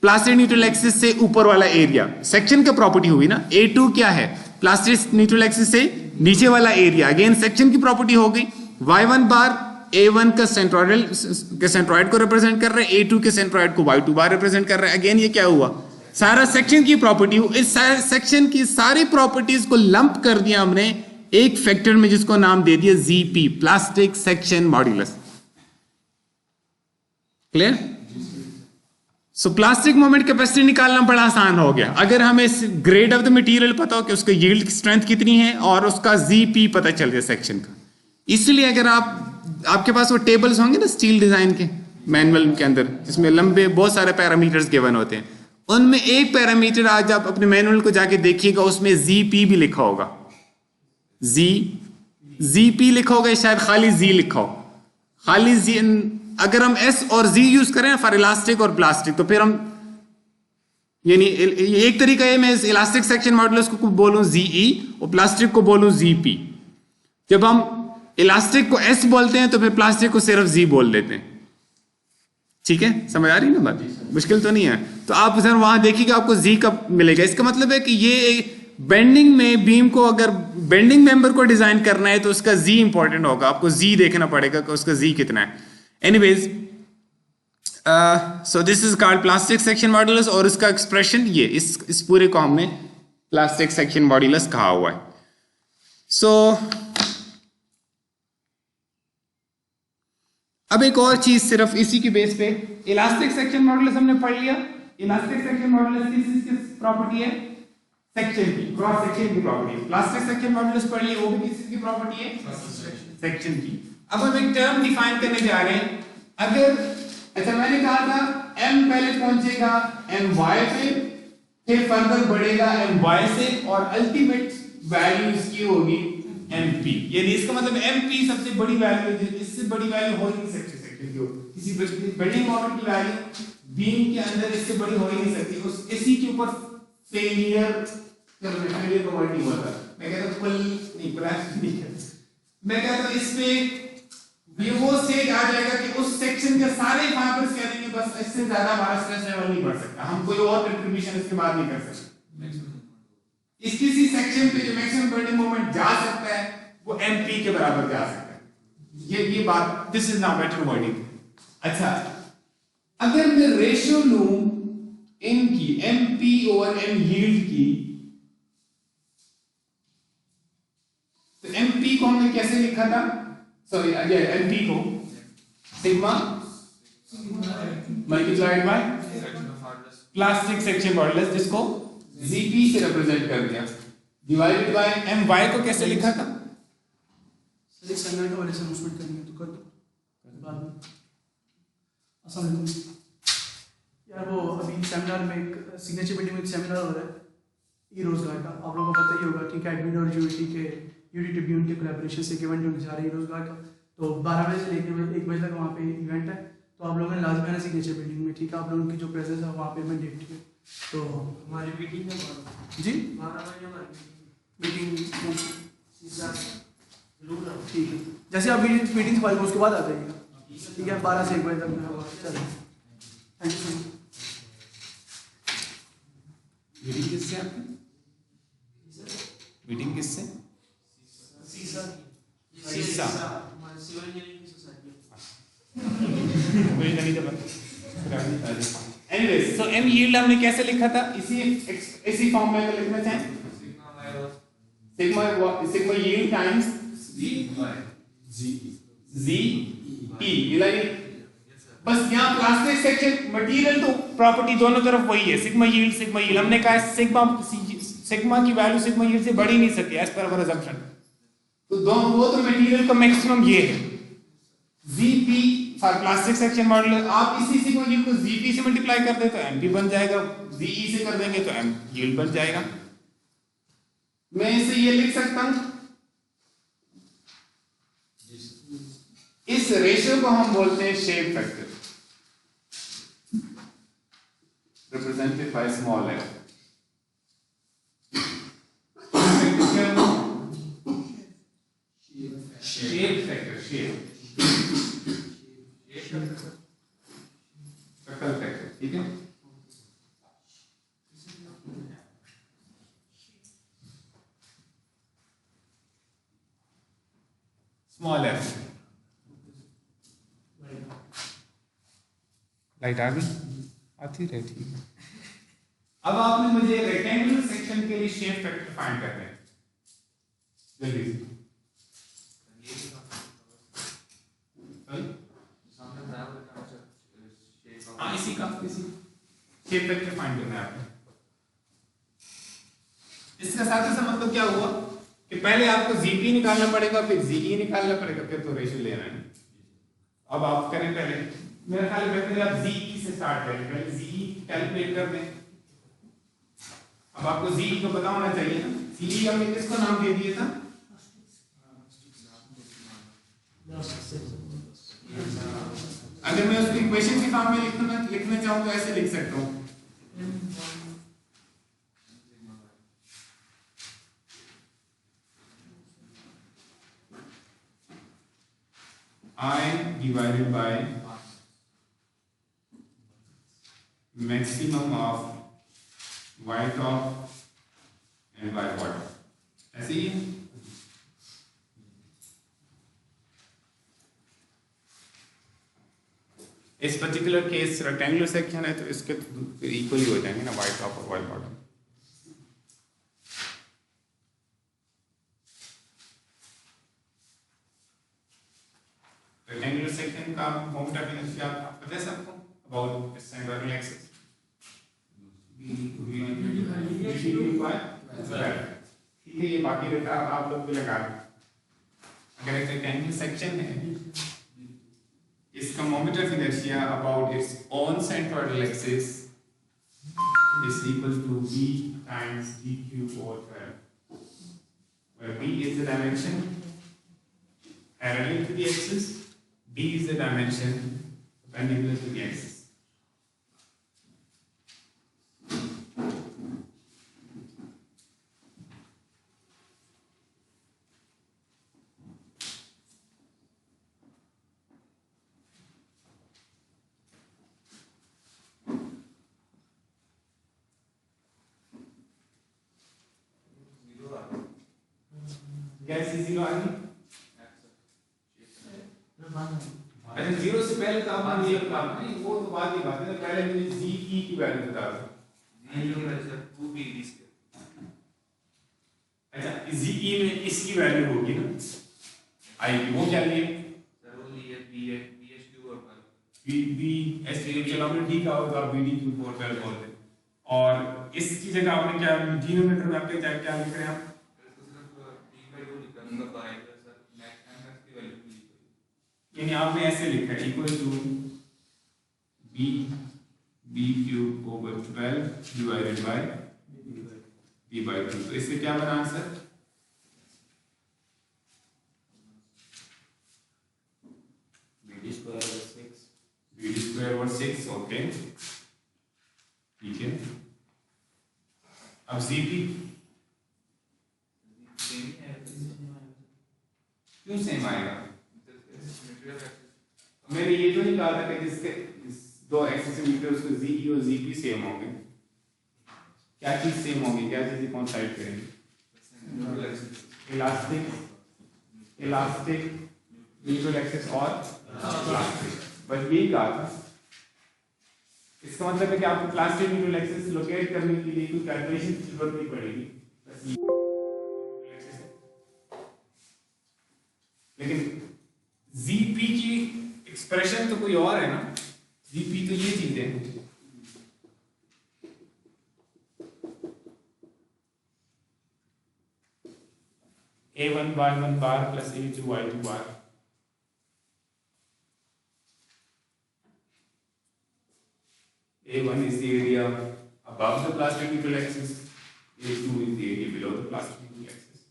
प्लास्टिक न्यूट्रल एक्सिस से ऊपर वाला एरिया, सेक्शन का प्रॉपर्टी हुई ना। A2 क्या है? प्लास्टिक न्यूट्रल एक्सिस से नीचे वाला एरिया, अगेन सेक्शन की प्रॉपर्टी हो गई। Y1 बार A1 का सेंट्रॉइड को रिप्रेजेंट कर रहा है, A2 के सेंट्रॉइड को Y2 बार रिप्रेजेंट कर रहा है। अगेन ये क्या हुआ? सारा सेक्शन की प्रॉपर्टी। इस सेक्शन की सारी प्रॉपर्टीज को लंप कर दिया हमने एक फैक्टर में, जिसको नाम दे दिया ZP, plastic section modulus. Clear? सो प्लास्टिक मोमेंट कैपेसिटी निकालना बड़ा आसान हो गया अगर हमें ग्रेड ऑफ द मटेरियल पता हो कि उसका यील्ड स्ट्रेंथ कितनी है और उसका ZP पता चल जाए सेक्शन का। इसलिए अगर आपके पास वो टेबल्स होंगे ना स्टील डिजाइन के मैनुअल के अंदर, जिसमें लंबे बहुत सारे पैरामीटर्स गिवन होते हैं, उनमें एक पैरामीटर आज आप अपने मैनुअल को जाके देखिएगा, उसमें ZP भी लिखा होगा। ZP लिखा होगा, शायद खाली Z लिखा हो, खाली Z। अगर हम S और Z यूज करें फॉर इलास्टिक और प्लास्टिक, तो फिर हम यानी एक तरीका है मैं इलास्टिक सेक्शन मॉडुलस को बोलूं जीई और प्लास्टिक को बोलूं जीपी। जब हम इलास्टिक को एस बोलते हैं तो फिर प्लास्टिक को सिर्फ जी बोल देते हैं। ठीक है, समझ आ रही ना बात? मुश्किल तो नहीं है। तो आप सर वहां देखिएगा आपको जी कब मिलेगा। इसका मतलब है कि ये बेंडिंग में बीम को अगर बेंडिंग मेंबर को डिजाइन करना है तो उसका जी इंपॉर्टेंट होगा, आपको जी देखना पड़ेगा कि उसका जी कितना है। Anyways, so this is called plastic section modulus और इसका एक्सप्रेशन ये इस पूरे को हमने प्लास्टिक सेक्शन मॉडुलस कहा हुआ है। सो अब एक और चीज सिर्फ इसी की बेस पे, इलास्टिक सेक्शन मॉडुलस हमने पढ़ लिया। इलास्टिक सेक्शन मॉडुलस किस प्रॉपर्टी है? सेक्शन की, क्रॉस सेक्शन की प्रॉपर्टी। प्लास्टिक सेक्शन मॉडुलस पढ़ लिया, वो भी किस की प्रॉपर्टी है? सेक्शन की। अब हम एक टर्म डिफाइन करने जा रहे हैं। अगर अच्छा मैंने कहा था m पहले पहुंचेगा my पे, फिर फर्दर बढ़ेगा my से और अल्टीमेट वैल्यू इसकी होगी mp। यानी इसका मतलब mp सबसे बड़ी वैल्यू है, इससे बड़ी वैल्यू हो ही नहीं सकती सेक्शन की। किसी बिल्डिंग मॉडल की वैल्यू बीम के अंदर इससे बड़ी हो ही नहीं सकती। उस इसी के ऊपर फेलियर को वर्ड नहीं होता। मैं कहता हूं कुल नहीं कोलैप्स नहीं कहता, मैं कहता हूं इसमें ये वो स्टेज आ जाएगा कि उस सेक्शन के सारे फाइबर्स कह देंगे बस इससे ज्यादा हमारा स्ट्रेस लेवल नहीं बढ़ सकता, हम कोई और कंट्रीब्यूशन इसके बाद नहीं कर सकते। इस किसी सेक्शन पे जो मैक्सिमम बेंडिंग मोमेंट जा सकता है वो mp के बराबर जा सकता है। ये बात, this is now better wording. अच्छा, अगर मैं रेशियो लूं इनकी mp ओवर m यील्ड की, तो mp को हमने कैसे लिखा था? सॉरी mp को sigma multiplied by plastic section modulus, जिसको Gp से रिप्रेजेंट कर दिया, डिवाइडेड बाय my को कैसे लिखा था? सर एक सेमिनार का वाले से अनाउंसमेंट करनी है तो कर दो बाद में। अस्सलाम वालेकुम यार, वो अभी सेमिनार में एक सिग्नेचर बिल्डिंग में एक सेमिनार हो रहा है ई रोजगार का, आप लोगों को पता ही होगा। ठीक है, एडमिन और यूनिटी के ट्रिब्यून के कोलैबोरेशन से एक इवेंट होने जा रहा है रोजगार का, तो 12 बजे से लेकर 1 बजे तक वहाँ पे इवेंट है। तो आप लोगों ने लाजमी आना सिग्नेचर बिल्डिंग में। ठीक है, आप लोगों की जो प्रेजेंस है वहाँ पे मैंडेटरी है। तो हमारी मीटिंग है जी 12 बजे हमारी मीटिंग जरूर आओ। ठीक है, जैसे आप मीटिंग से फाइल उसके बाद आ जाइएगा। ठीक है, 12 से 1 बजे तक। चलो, thank you so much. Meeting किससे आपकी? मीटिंग किससे? सीसा हमारे सिविल इंजीनियरिंग की सोसाइटी मुझे नहीं पता। एनीवेज, सो m यील्ड हमने कैसे लिखा था? इसी फॉर्म में अगर लिखना चाहें, सिग्मा यील्ड टाइम्स जी ई, बस यहाँ प्लास्टिक सेक्शन मटेरियल तो प्रॉपर्टी दोनों तरफ वही है, सिग्मा यील्ड। हमने कहा सिग्मा की वैल्यू सिग्मा यील्ड से बढ़ ही नहीं सकती एज पर आवर असम्पशन। तो वो तो मटेरियल का मैक्सिमम ये है Gp for plastic section modulus. आप इसी सिग्मा यील्ड को Gp से मल्टीप्लाई कर दे तो mp बन जाएगा, Ge से कर देंगे तो m यील्ड बन जाएगा। मैं इसे ये लिख सकता हूं, इस रेशियो को हम बोलते हैं shape factor, represented by small f। Shape factor, शक्ल फैक्टर, ठीक है। स्मॉल f, लाइट आ गई? आती रहती है। अब आपने मुझे रेक्टेंगुलर सेक्शन के लिए शेप फैक्टर फाइंड करना है, जल्दी से। इसी शेप फैक्टर फाइंड करना है आपने। इसका साथ सा मतलब क्या हुआ कि पहले आपको Gp निकालना पड़ेगा, फिर Ge निकालना पड़ेगा, फिर तो रेशियो लेना है। अब आप करें, पहले मेरा ख्याल बेहतर है आप Ge से स्टार्ट करें, पहले Ge कैलकुलेट कर दें। अब आपको Ge को पता होना चाहिए ना। Ge हमने किसको नाम दे दिया था? अगर मैं उसको इक्वेशन के फॉर्म में लिखना चाहूँ तो ऐसे लिख सकता हूँ I divided by maximum of y top and y bottom, ऐसे ही है। इस पर्टिकुलर केस रेक्टेंगुलर सेक्शन है तो इसके तो इक्वल ही हो जाएंगे ना, y टॉप और y बॉटम। रेक्टेंगुलर सेक्शन का मोमेंट ऑफ इनर्शिया पता है सबको, अबाउट सेंट्रोइडल एक्सिस ठीक है, ये बाकी रहता है आप लोग भी लगा लें। अगर एक रेक्टेंगुलर सेक्शन है, इसका moment of inertia about its own centroidal axis is equal to v times d cube over 12, where v is the dimension parallel to the axis, d is the dimension perpendicular to the axis. गैस zero आ गई। अच्छा zero से पहले तो आपने ये काम नहीं, वो तो बाद की बात है, पहले मुझे जी की वैल्यू बता दो। अच्छा जी में इसकी वैल्यू होगी ना, आएगी, वो क्या लिए बी एस चलो आपने डी का होगा बी डी क्यूब और 12 बोल दे, और इसकी जगह आपने क्या डिनोमिनेटर में आपके क्या लिख रहे हैं आप, यानी आपने ऐसे लिखा है equal to B B cube over 12 divided by B by 2, तो इससे क्या बना answer, B square over 6, okay ठीक है। अब सी पी क्यों सेम आएगा, मैंने ये तो नहीं कहा था कि जिसके दो एक्सिस मीटर उसको जीई और जीपी सेम होंगे, क्या चीज सेम होगी, क्या चीज कोइंसाइड करेंगे, इलास्टिक न्यूट्रल एक्सिस और प्लास्टिक, बस यही कहा था। इसका मतलब है कि आपको प्लास्टिक न्यूट्रल एक्सिस लोकेट करने के लिए कोई कैलकुलेशन की जरूरत नहीं पड़ेगी, बस लेकिन जीपी की एक्सप्रेशन तो कोई और है ना, जीपी तो ये चीज है, a1 y1 bar plus a2 y2 bar, a1 is the area above the plastic neutral axis, a2 is the area below the plastic neutral axis.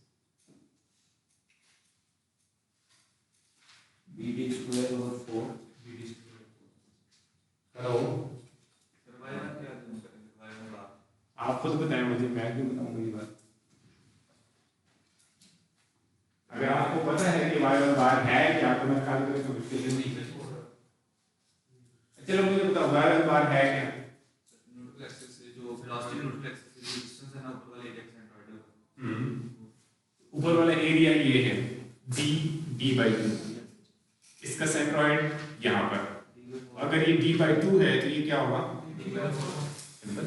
BD square over 4. BD square करो, आप खुद बताएं मुझे, मैं क्यों बताऊंगा ये बात। अगर आपको पता है कि y1 बार है क्या, तो मैं खाली करके मुश्किल नहीं है। चलो मुझे बताओ y1 बार है क्या, न्यूट्रल एक्सिस से जो प्लास्टिक न्यूट्रल एक्सिस से जो डिस्टेंस है ना ऊपर वाले एरिया सेंट्रोइड, ऊपर वाला एरिया ये है d d/2, इसका सेंट्रोइड यहाँ पर, अगर ये d/2 है तो ये क्या होगा, सिंपल।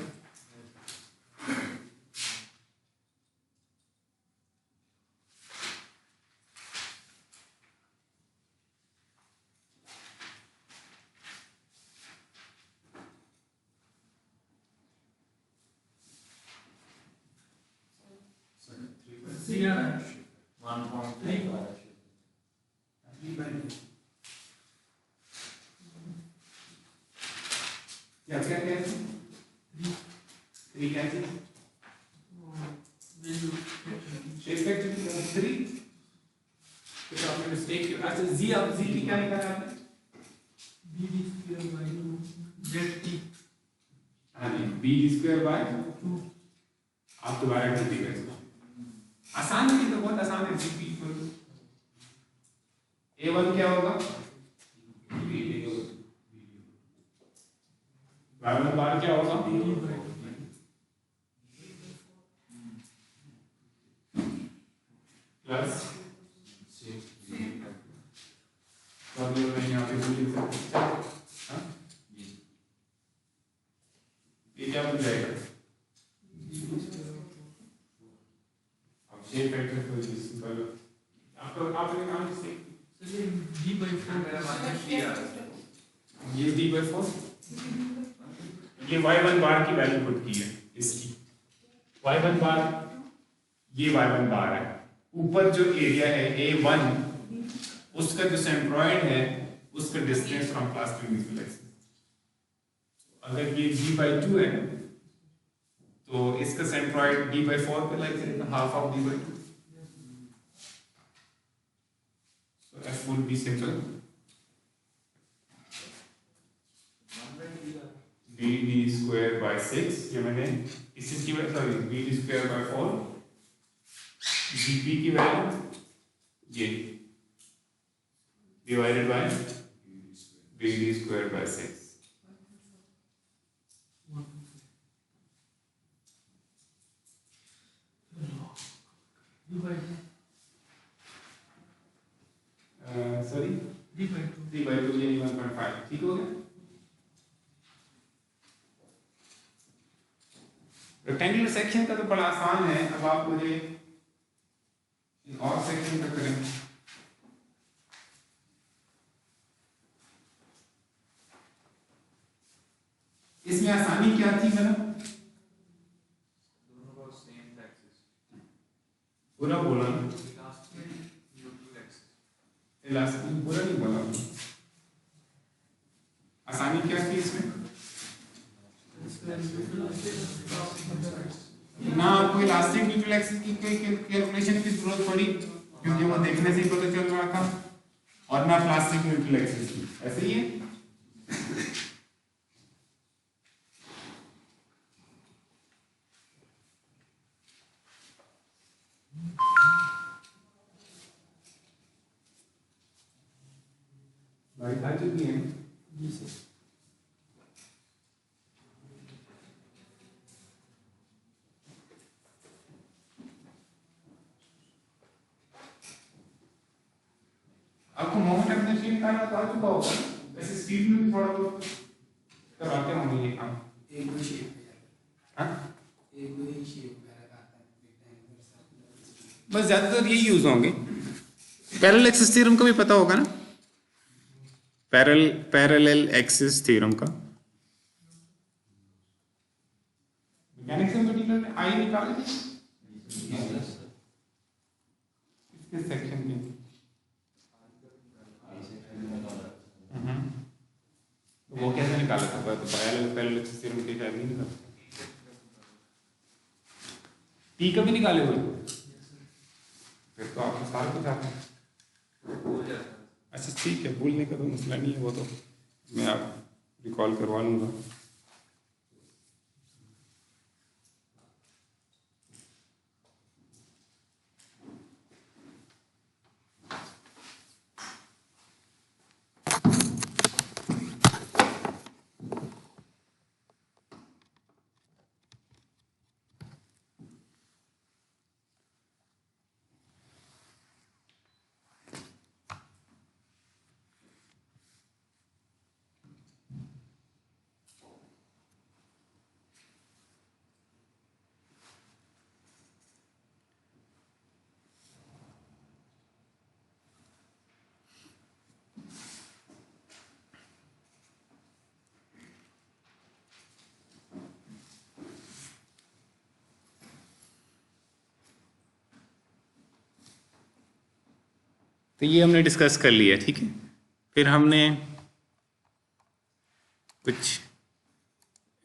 क्या क्या क्या three cancel shape factor three, तो आपने मिस्टेक की, अच्छा जी आप जी की क्या निकाला आपने, BD square by 2 ZT, हाँ जी बी स्क्वायर बाय 2, आप दोबारा कर दीजिएगा इसको, आसान है, तो बहुत आसान है। जीपी a1 क्या होगा y1 बार क्या होगा प्लस यहाँ पे भूल लिख सकते हैं। हाँ? ये क्या बन जाएगा अब शेप फैक्टर को सिंपल आपने काम से चलिए d/4 मेरा माइनस 3 आ रहा है। ये d/4 ये y1 बार की वैल्यू पुट की है इसकी y1 बार ये y1 बार है ऊपर जो एरिया है A1 उसका जो सेंट्रॉइड है उसका distance from plastic mutual axis अगर ये d/2 है तो इसका सेंट्रॉइड d/4 पे like half of d/2 so f would be simple bd square by 6 ये मैंने इसकी value sorry bd square by 4 dp की वैल्यू ये divided by bd square by 6 sorry d/2 3/2 यानी 1.5 ठीक हो गया रेक्टेंगुलर सेक्शन का तो बड़ा आसान है अब आप मुझे और सेक्शन का करें इसमें आसानी क्या थी मैडम दोनों का सेम एक्सिस पूरा बोला लास्ट में न्यूट्रल एक्सिस लास्ट में पूरा नहीं बोला आसानी क्या थी इसमें ना कोई इलास्टिक न्यूट्रल एक्सिस की कोई कैलकुलेशन की जरूरत पड़ी क्योंकि वो देखने से ही पता चल रहा था और ना प्लास्टिक न्यूट्रल एक्सिस की ऐसे ही है लाइट आ चुकी है जी सर आपको मोमेंट ऑफ इनर्शिया निकालना तो आ चुका होगा वैसे स्पीड में भी थोड़ा बहुत करवाते होंगे ये काम एक दो शेप हाँ एक दो ही शेप वगैरह आता है रेक्टेंगुलर सर्कुलर बस ज्यादातर यही यूज होंगे पैरेलल एक्सिस थ्योरम का भी पता होगा ना पैरेलल एक्सिस थ्योरम का मैकेनिक्स में पर्टिकुलर में आई निकाले थे इसके सेक्शन में तो वो कैसे निकाला था तो पैरेलल एक्सिस थ्योरम के शायद नहीं निकाला टी का भी निकाले हुए फिर तो आप सारे कुछ आते हैं हो जाता है अच्छा ठीक है भूलने का तो मसला नहीं है वो तो मैं आप रिकॉल करवा लूँगा तो ये हमने डिस्कस कर लिया ठीक है फिर हमने कुछ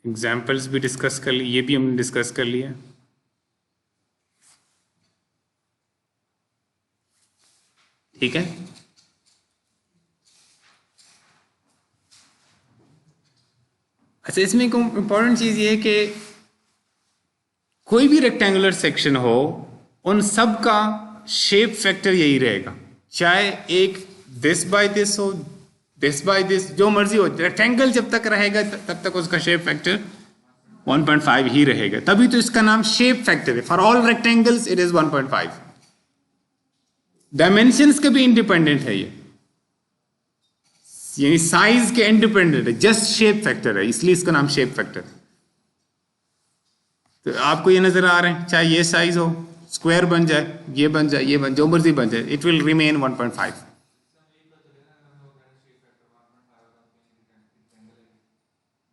एग्जाम्पल्स भी डिस्कस कर लिए ये भी हमने डिस्कस कर लिया ठीक है अच्छा इसमें एक इम्पॉर्टेंट चीज़ ये है कि कोई भी रेक्टेंगुलर सेक्शन हो उन सब का शेप फैक्टर यही रहेगा चाहे एक दिस बाय दिस हो दिस बाय दिस, जो मर्जी हो, रेक्टेंगल जब तक रहेगा तब तक उसका शेप फैक्टर 1.5 ही रहेगा, तभी तो इसका नाम शेप फैक्टर है। For all rectangles it is 1.5। Dimensions के भी इंडिपेंडेंट है ये, यानी साइज के इंडिपेंडेंट है, जस्ट शेप फैक्टर है, इसलिए इसका नाम शेप फैक्टर है। तो आपको ये नजर आ रहे हैं, चाहे ये साइज हो, स्क्वायर बन जाए, ये बन जाए, ये बन, जो मर्जी बन जाए, इट विल रिमेन 1.5।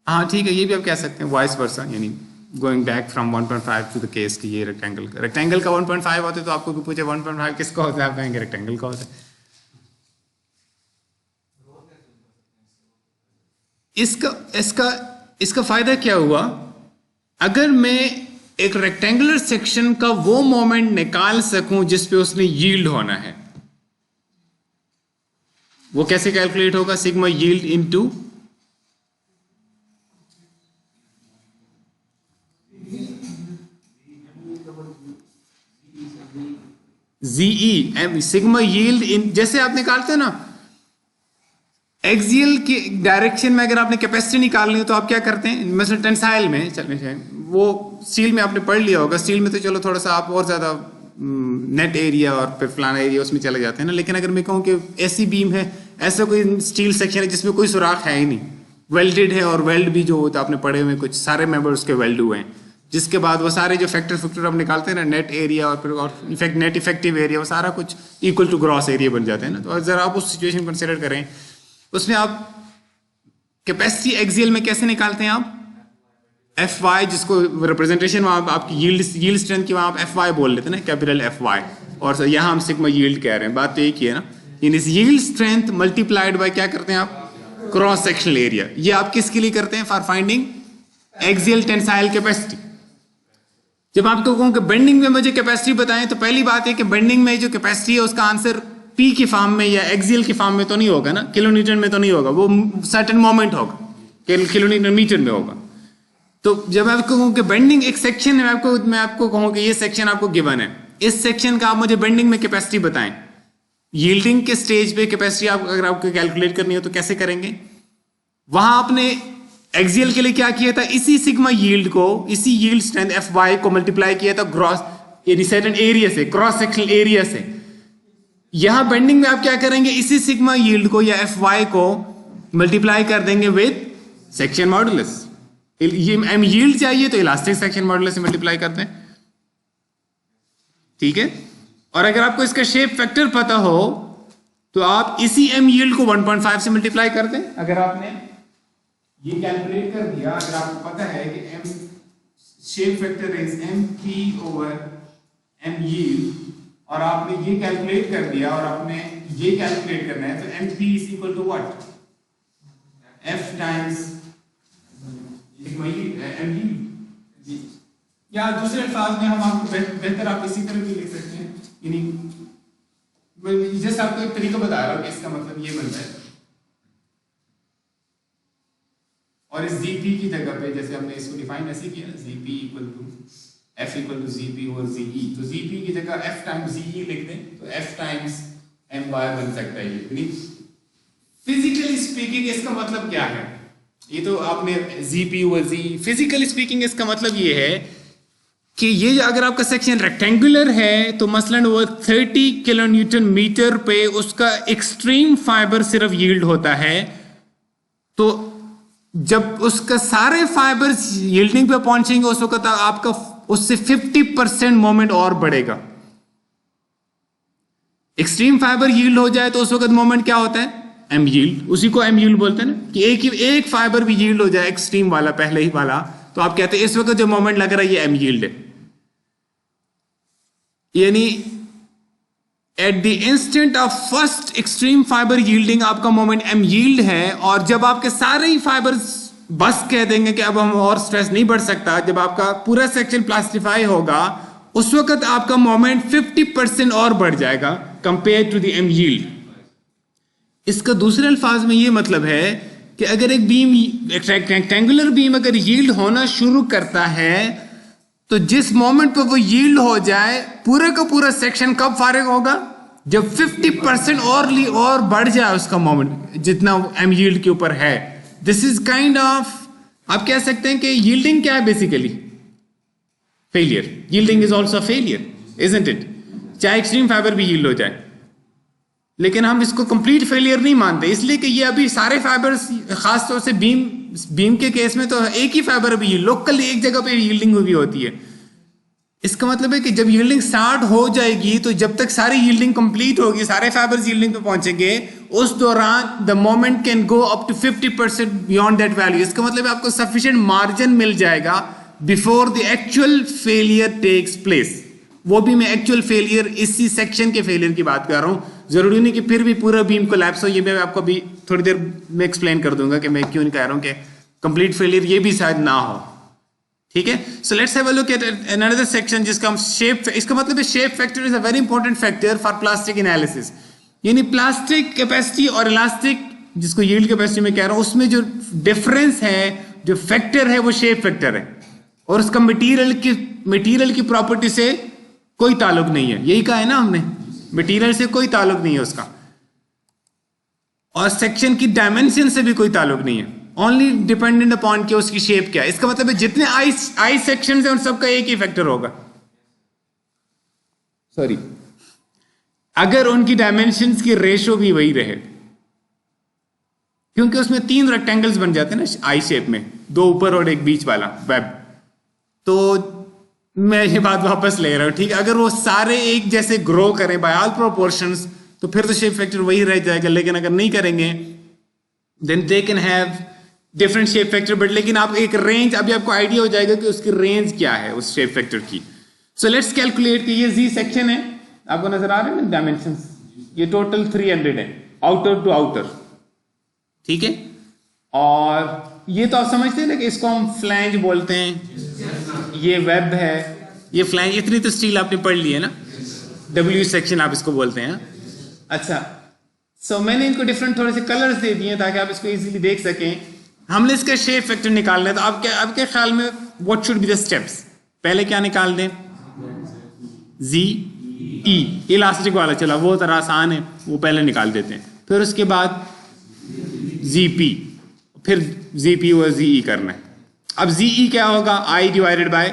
हाँ ठीक है, ये भी आप कह सकते हैं वाइस वर्सा, यानी going back from 1.5 to the case कि ये रेक्टेंगल का 1.5 होता है, तो आपको भी पूछे 1.5 किसका होता है, आप कहेंगे रेक्टेंगल का होता है। इसका फायदा क्या हुआ, अगर मैं एक रेक्टेंगुलर सेक्शन का वो मोमेंट निकाल सकूं जिस पे उसने यील्ड होना है, वो कैसे कैलकुलेट होगा, sigma yield into GE, sigma yield इन, जैसे आप निकालते हैं ना एक्सियल की डायरेक्शन में, अगर आपने कैपेसिटी निकालनी हो तो आप क्या करते हैं, मतलब टेंसाइल में चलने से, वो स्टील में आपने पढ़ लिया होगा, स्टील में तो चलो थोड़ा सा आप और ज्यादा नेट एरिया और फिर फलाना एरिया उसमें चले जाते हैं ना, लेकिन अगर मैं कहूँ कि ऐसी बीम है, ऐसा कोई स्टील सेक्शन है जिसमें कोई सुराख है ही नहीं, वेल्डेड है, और वेल्ड भी जो होता है आपने पढ़े हुए कुछ सारे मेंबर उसके वेल्ड हुए हैं, जिसके बाद वो सारे जो फैक्टर आप निकालते हैं ना, नेट एरिया और फिर इफेक्ट नेट इफेक्टिव एरिया, वो सारा कुछ इक्वल टू ग्रॉस एरिया बन जाते हैं ना। तो जरा आप उस सिचुएशन कंसिडर करें, उसमें आप कैपेसिटी एक्सियल में कैसे निकालते हैं, आप एफ वाई, जिसको रिप्रेजेंटेशन वहां आपकी यील्ड स्ट्रेंथ की वहां आप एफ वाई बोल लेते हैं ना, कैपिटल एफ वाई, और यहाँ हम सिग्मा यील्ड कह रहे हैं, बात तो एक ही है ना। इन इस यील्ड स्ट्रेंथ मल्टीप्लाइड बाय क्या करते हैं आप, क्रॉस सेक्शनल एरिया। ये आप किसके लिए करते हैं, for finding axial tensile capacity. जब आपको कहूं कि बेंडिंग में मुझे कैपेसिटी बताएं, तो पहली बात है कि बेंडिंग में जो कैपेसिटी है उसका आंसर पी की फॉर्म में या एक्सियल की फॉर्म में तो नहीं होगा ना, किलो न्यूटन में तो नहीं होगा, वो सर्टेन मोमेंट होगा, किलो न्यूटन मीटर में होगा। तो जब मैं आपको कहूं कि बेंडिंग एक सेक्शन है, मैं आपको कहूं कि ये सेक्शन आपको गिवन है, इस सेक्शन का आप मुझे बेंडिंग में कैपेसिटी बताएं। यील्डिंग के स्टेज पे कैपेसिटी अगर आपको कैलकुलेट करनी हो तो कैसे करेंगे, वहां आपने एक्सियल के लिए क्या किया था, इसी सिग्मा यील्ड को, इसी यील्ड स्ट्रेंथ एफ वाई को मल्टीप्लाई किया था ग्रॉस सर्टेन एरिया से, क्रॉस सेक्शनल एरिया से। यहां बेंडिंग में आप क्या करेंगे, इसी सिग्मा यील्ड को या एफ वाई को मल्टीप्लाई कर देंगे विद सेक्शन मॉडुलस। ये एम यील्ड चाहिए तो इलास्टिक सेक्शन मॉडुलस से मल्टीप्लाई करते हैं, ठीक है। और अगर आपको इसका शेप फैक्टर पता हो तो आप इसी एम यील्ड को 1.5 से मल्टीप्लाई कर दें। अगर आपने ये कैलकुलेट कर दिया, अगर आपको पता है कि M shape factor is M P over M yield, और आपने ये कैलकुलेट कर दिया और आपने ये कैलकुलेट करना है, तो M P is equal to what, F times M yield. या दूसरे अल्फाज में हम आपको बेहतर आप इसी तरह भी लिख सकते हैं, यानी जैसे आपको एक तरीका बता रहा हूं कि इसका मतलब ये बनता है, और इस Zp की जगह पे जैसे हमने इसको डिफाइन ऐसे किया, Zp equal to F equal to Zp over Ze, तो Zp की जगह F टाइम्स Ze लिख दें तो F टाइम्स My बन सकता है। ये फिजिकली स्पीकिंग इसका मतलब क्या है, ये तो आपने Zp over Ze, physically speaking इसका मतलब ये है कि ये अगर आपका सेक्शन रेक्टेंगुलर है तो मसलन वो 30 किलो न्यूटन मीटर पे उसका एक्सट्रीम फाइबर सिर्फ यील्ड होता है, तो जब उसका सारे फाइबर्स यील्डिंग पे पहुंचेंगे उस वक्त आपका उससे 50% मोमेंट और बढ़ेगा। एक्सट्रीम फाइबर यील्ड हो जाए तो उस वक्त मोमेंट क्या होता है, एम यील्ड, उसी को एम यील्ड बोलते हैं ना, कि एक फाइबर भी यील्ड हो जाए एक्सट्रीम वाला, पहले ही वाला, तो आप कहते हैं इस वक्त जो मोमेंट लग रहा है ये एम यील्ड है। यानी at the instant of first extreme fibre yielding आपका मोमेंट एम यील्ड है, और जब आपके सारे ही फाइबर्स बस कह देंगे कि अब हम और स्ट्रेस नहीं बढ़ सकता, जब आपका पूरा सेक्शन प्लास्टिफाई होगा उस वक्त आपका मोमेंट 50% और बढ़ जाएगा compare to the M yield. इसका दूसरे अल्फाज में ये मतलब है कि अगर एक बीम, एक रेक्टेंगुलर बीम अगर यील्ड होना शुरू करता है तो जिस मोमेंट पर वो यील्ड हो जाए पूरे का पूरा सेक्शन कब फारिग होगा, जब 50% और बढ़ जाए उसका मोमेंट जितना एम यील्ड के ऊपर है, दिस इज काइंड ऑफ, आप कह सकते हैं कि यील्डिंग क्या है basically, failure. Yielding is also failure, isn't it? चाहे एक्सट्रीम फाइबर भी यील्ड हो जाए, लेकिन हम इसको कंप्लीट फेलियर नहीं मानते, इसलिए कि ये अभी सारे फाइबर्स, खासतौर से बीम के केस में तो एक ही फाइबर अभी लोकल एक जगह पे यील्डिंग हुई होती है। इसका मतलब है कि जब यील्डिंग स्टार्ट हो जाएगी तो जब तक सारी यील्डिंग कंप्लीट होगी, सारे फाइबर्स यील्डिंग पे पहुंचेंगे, उस दौरान the moment can go up to 50% beyond that value. इसका मतलब है आपको सफिशिएंट मार्जिन मिल जाएगा before the actual failure takes place. वो भी मैं एक्चुअल फेलियर इसी सेक्शन के फेलियर की बात कर रहा हूं, जरूरी नहीं कि फिर भी पूरा बीम कोलैप्स हो। ये मैं आपको अभी थोड़ी देर में एक्सप्लेन कर दूंगा कि मैं क्यों नहीं कह रहा हूं कि कंप्लीट फेलियर ये भी शायद ना हो, ठीक है। So let's have a look at another section जिसका हम शेप, इसका मतलब है shape factor is a very important factor for plastic analysis. यानी प्लास्टिक कैपेसिटी और इलास्टिक, जिसको यील्ड कैपेसिटी में कह रहा हूं, उसमें जो डिफरेंस है, जो फैक्टर है, वो शेप फैक्टर है, और उसका मटेरियल की प्रॉपर्टी से कोई ताल्लुक नहीं है। यही कहा है ना हमने, मटेरियल से कोई ताल्लुक नहीं है उसका, और सेक्शन की डायमेंशन से भी कोई ताल्लुक नहीं है, ओनली डिपेंडेंट अपॉन के उसकी शेप क्या है। इसका मतलब है जितने आई सेक्शन है उन सबका एक ही फैक्टर होगा, सॉरी, अगर उनकी डायमेंशंस की रेशो भी वही रहे, क्योंकि उसमें 3 रेक्टेंगल्स बन जाते हैं ना आई शेप में, 2 ऊपर और एक बीच वाला वेब। तो मैं ये बात वापस ले रहा हूं, ठीक है। अगर वो सारे एक जैसे ग्रो करें बाय ऑल प्रोपोर्शंस तो फिर तो शेप फैक्टर वही रह जाएगा, लेकिन अगर नहीं करेंगे then they can have different shape factor, but लेकिन आप एक रेंज, अभी आपको आइडिया हो जाएगा कि उसकी रेंज क्या है उस शेप फैक्टर की। सो लेट्स कैलकुलेट कि ये जी सेक्शन है, आपको नजर आ रहे हैं ना डायमेंशंस, ये टोटल 300 है आउटर टू आउटर, ठीक है। और ये तो आप समझते हैं ना कि इसको हम फ्लैंज बोलते हैं, ये वेब है, ये फ्लैंज, इतनी तो स्टील आपने पढ़ ली है ना, डब्ल्यू सेक्शन आप इसको बोलते हैं। अच्छा, सो मैंने इनको डिफरेंट थोड़े से कलर्स दे दिए ताकि आप इसको इजीली देख सकें। हमने इसका शेप फैक्टर निकालना है, तो आपके ख्याल में what should be the steps? पहले क्या निकाल दें? जी ई, इलास्टिक वाला, चला वो तरह आसान है, वो पहले निकाल देते हैं। फिर उसके बाद जी पी, फिर जी पी और जी ई करना है। अब जी ई क्या होगा? I divided by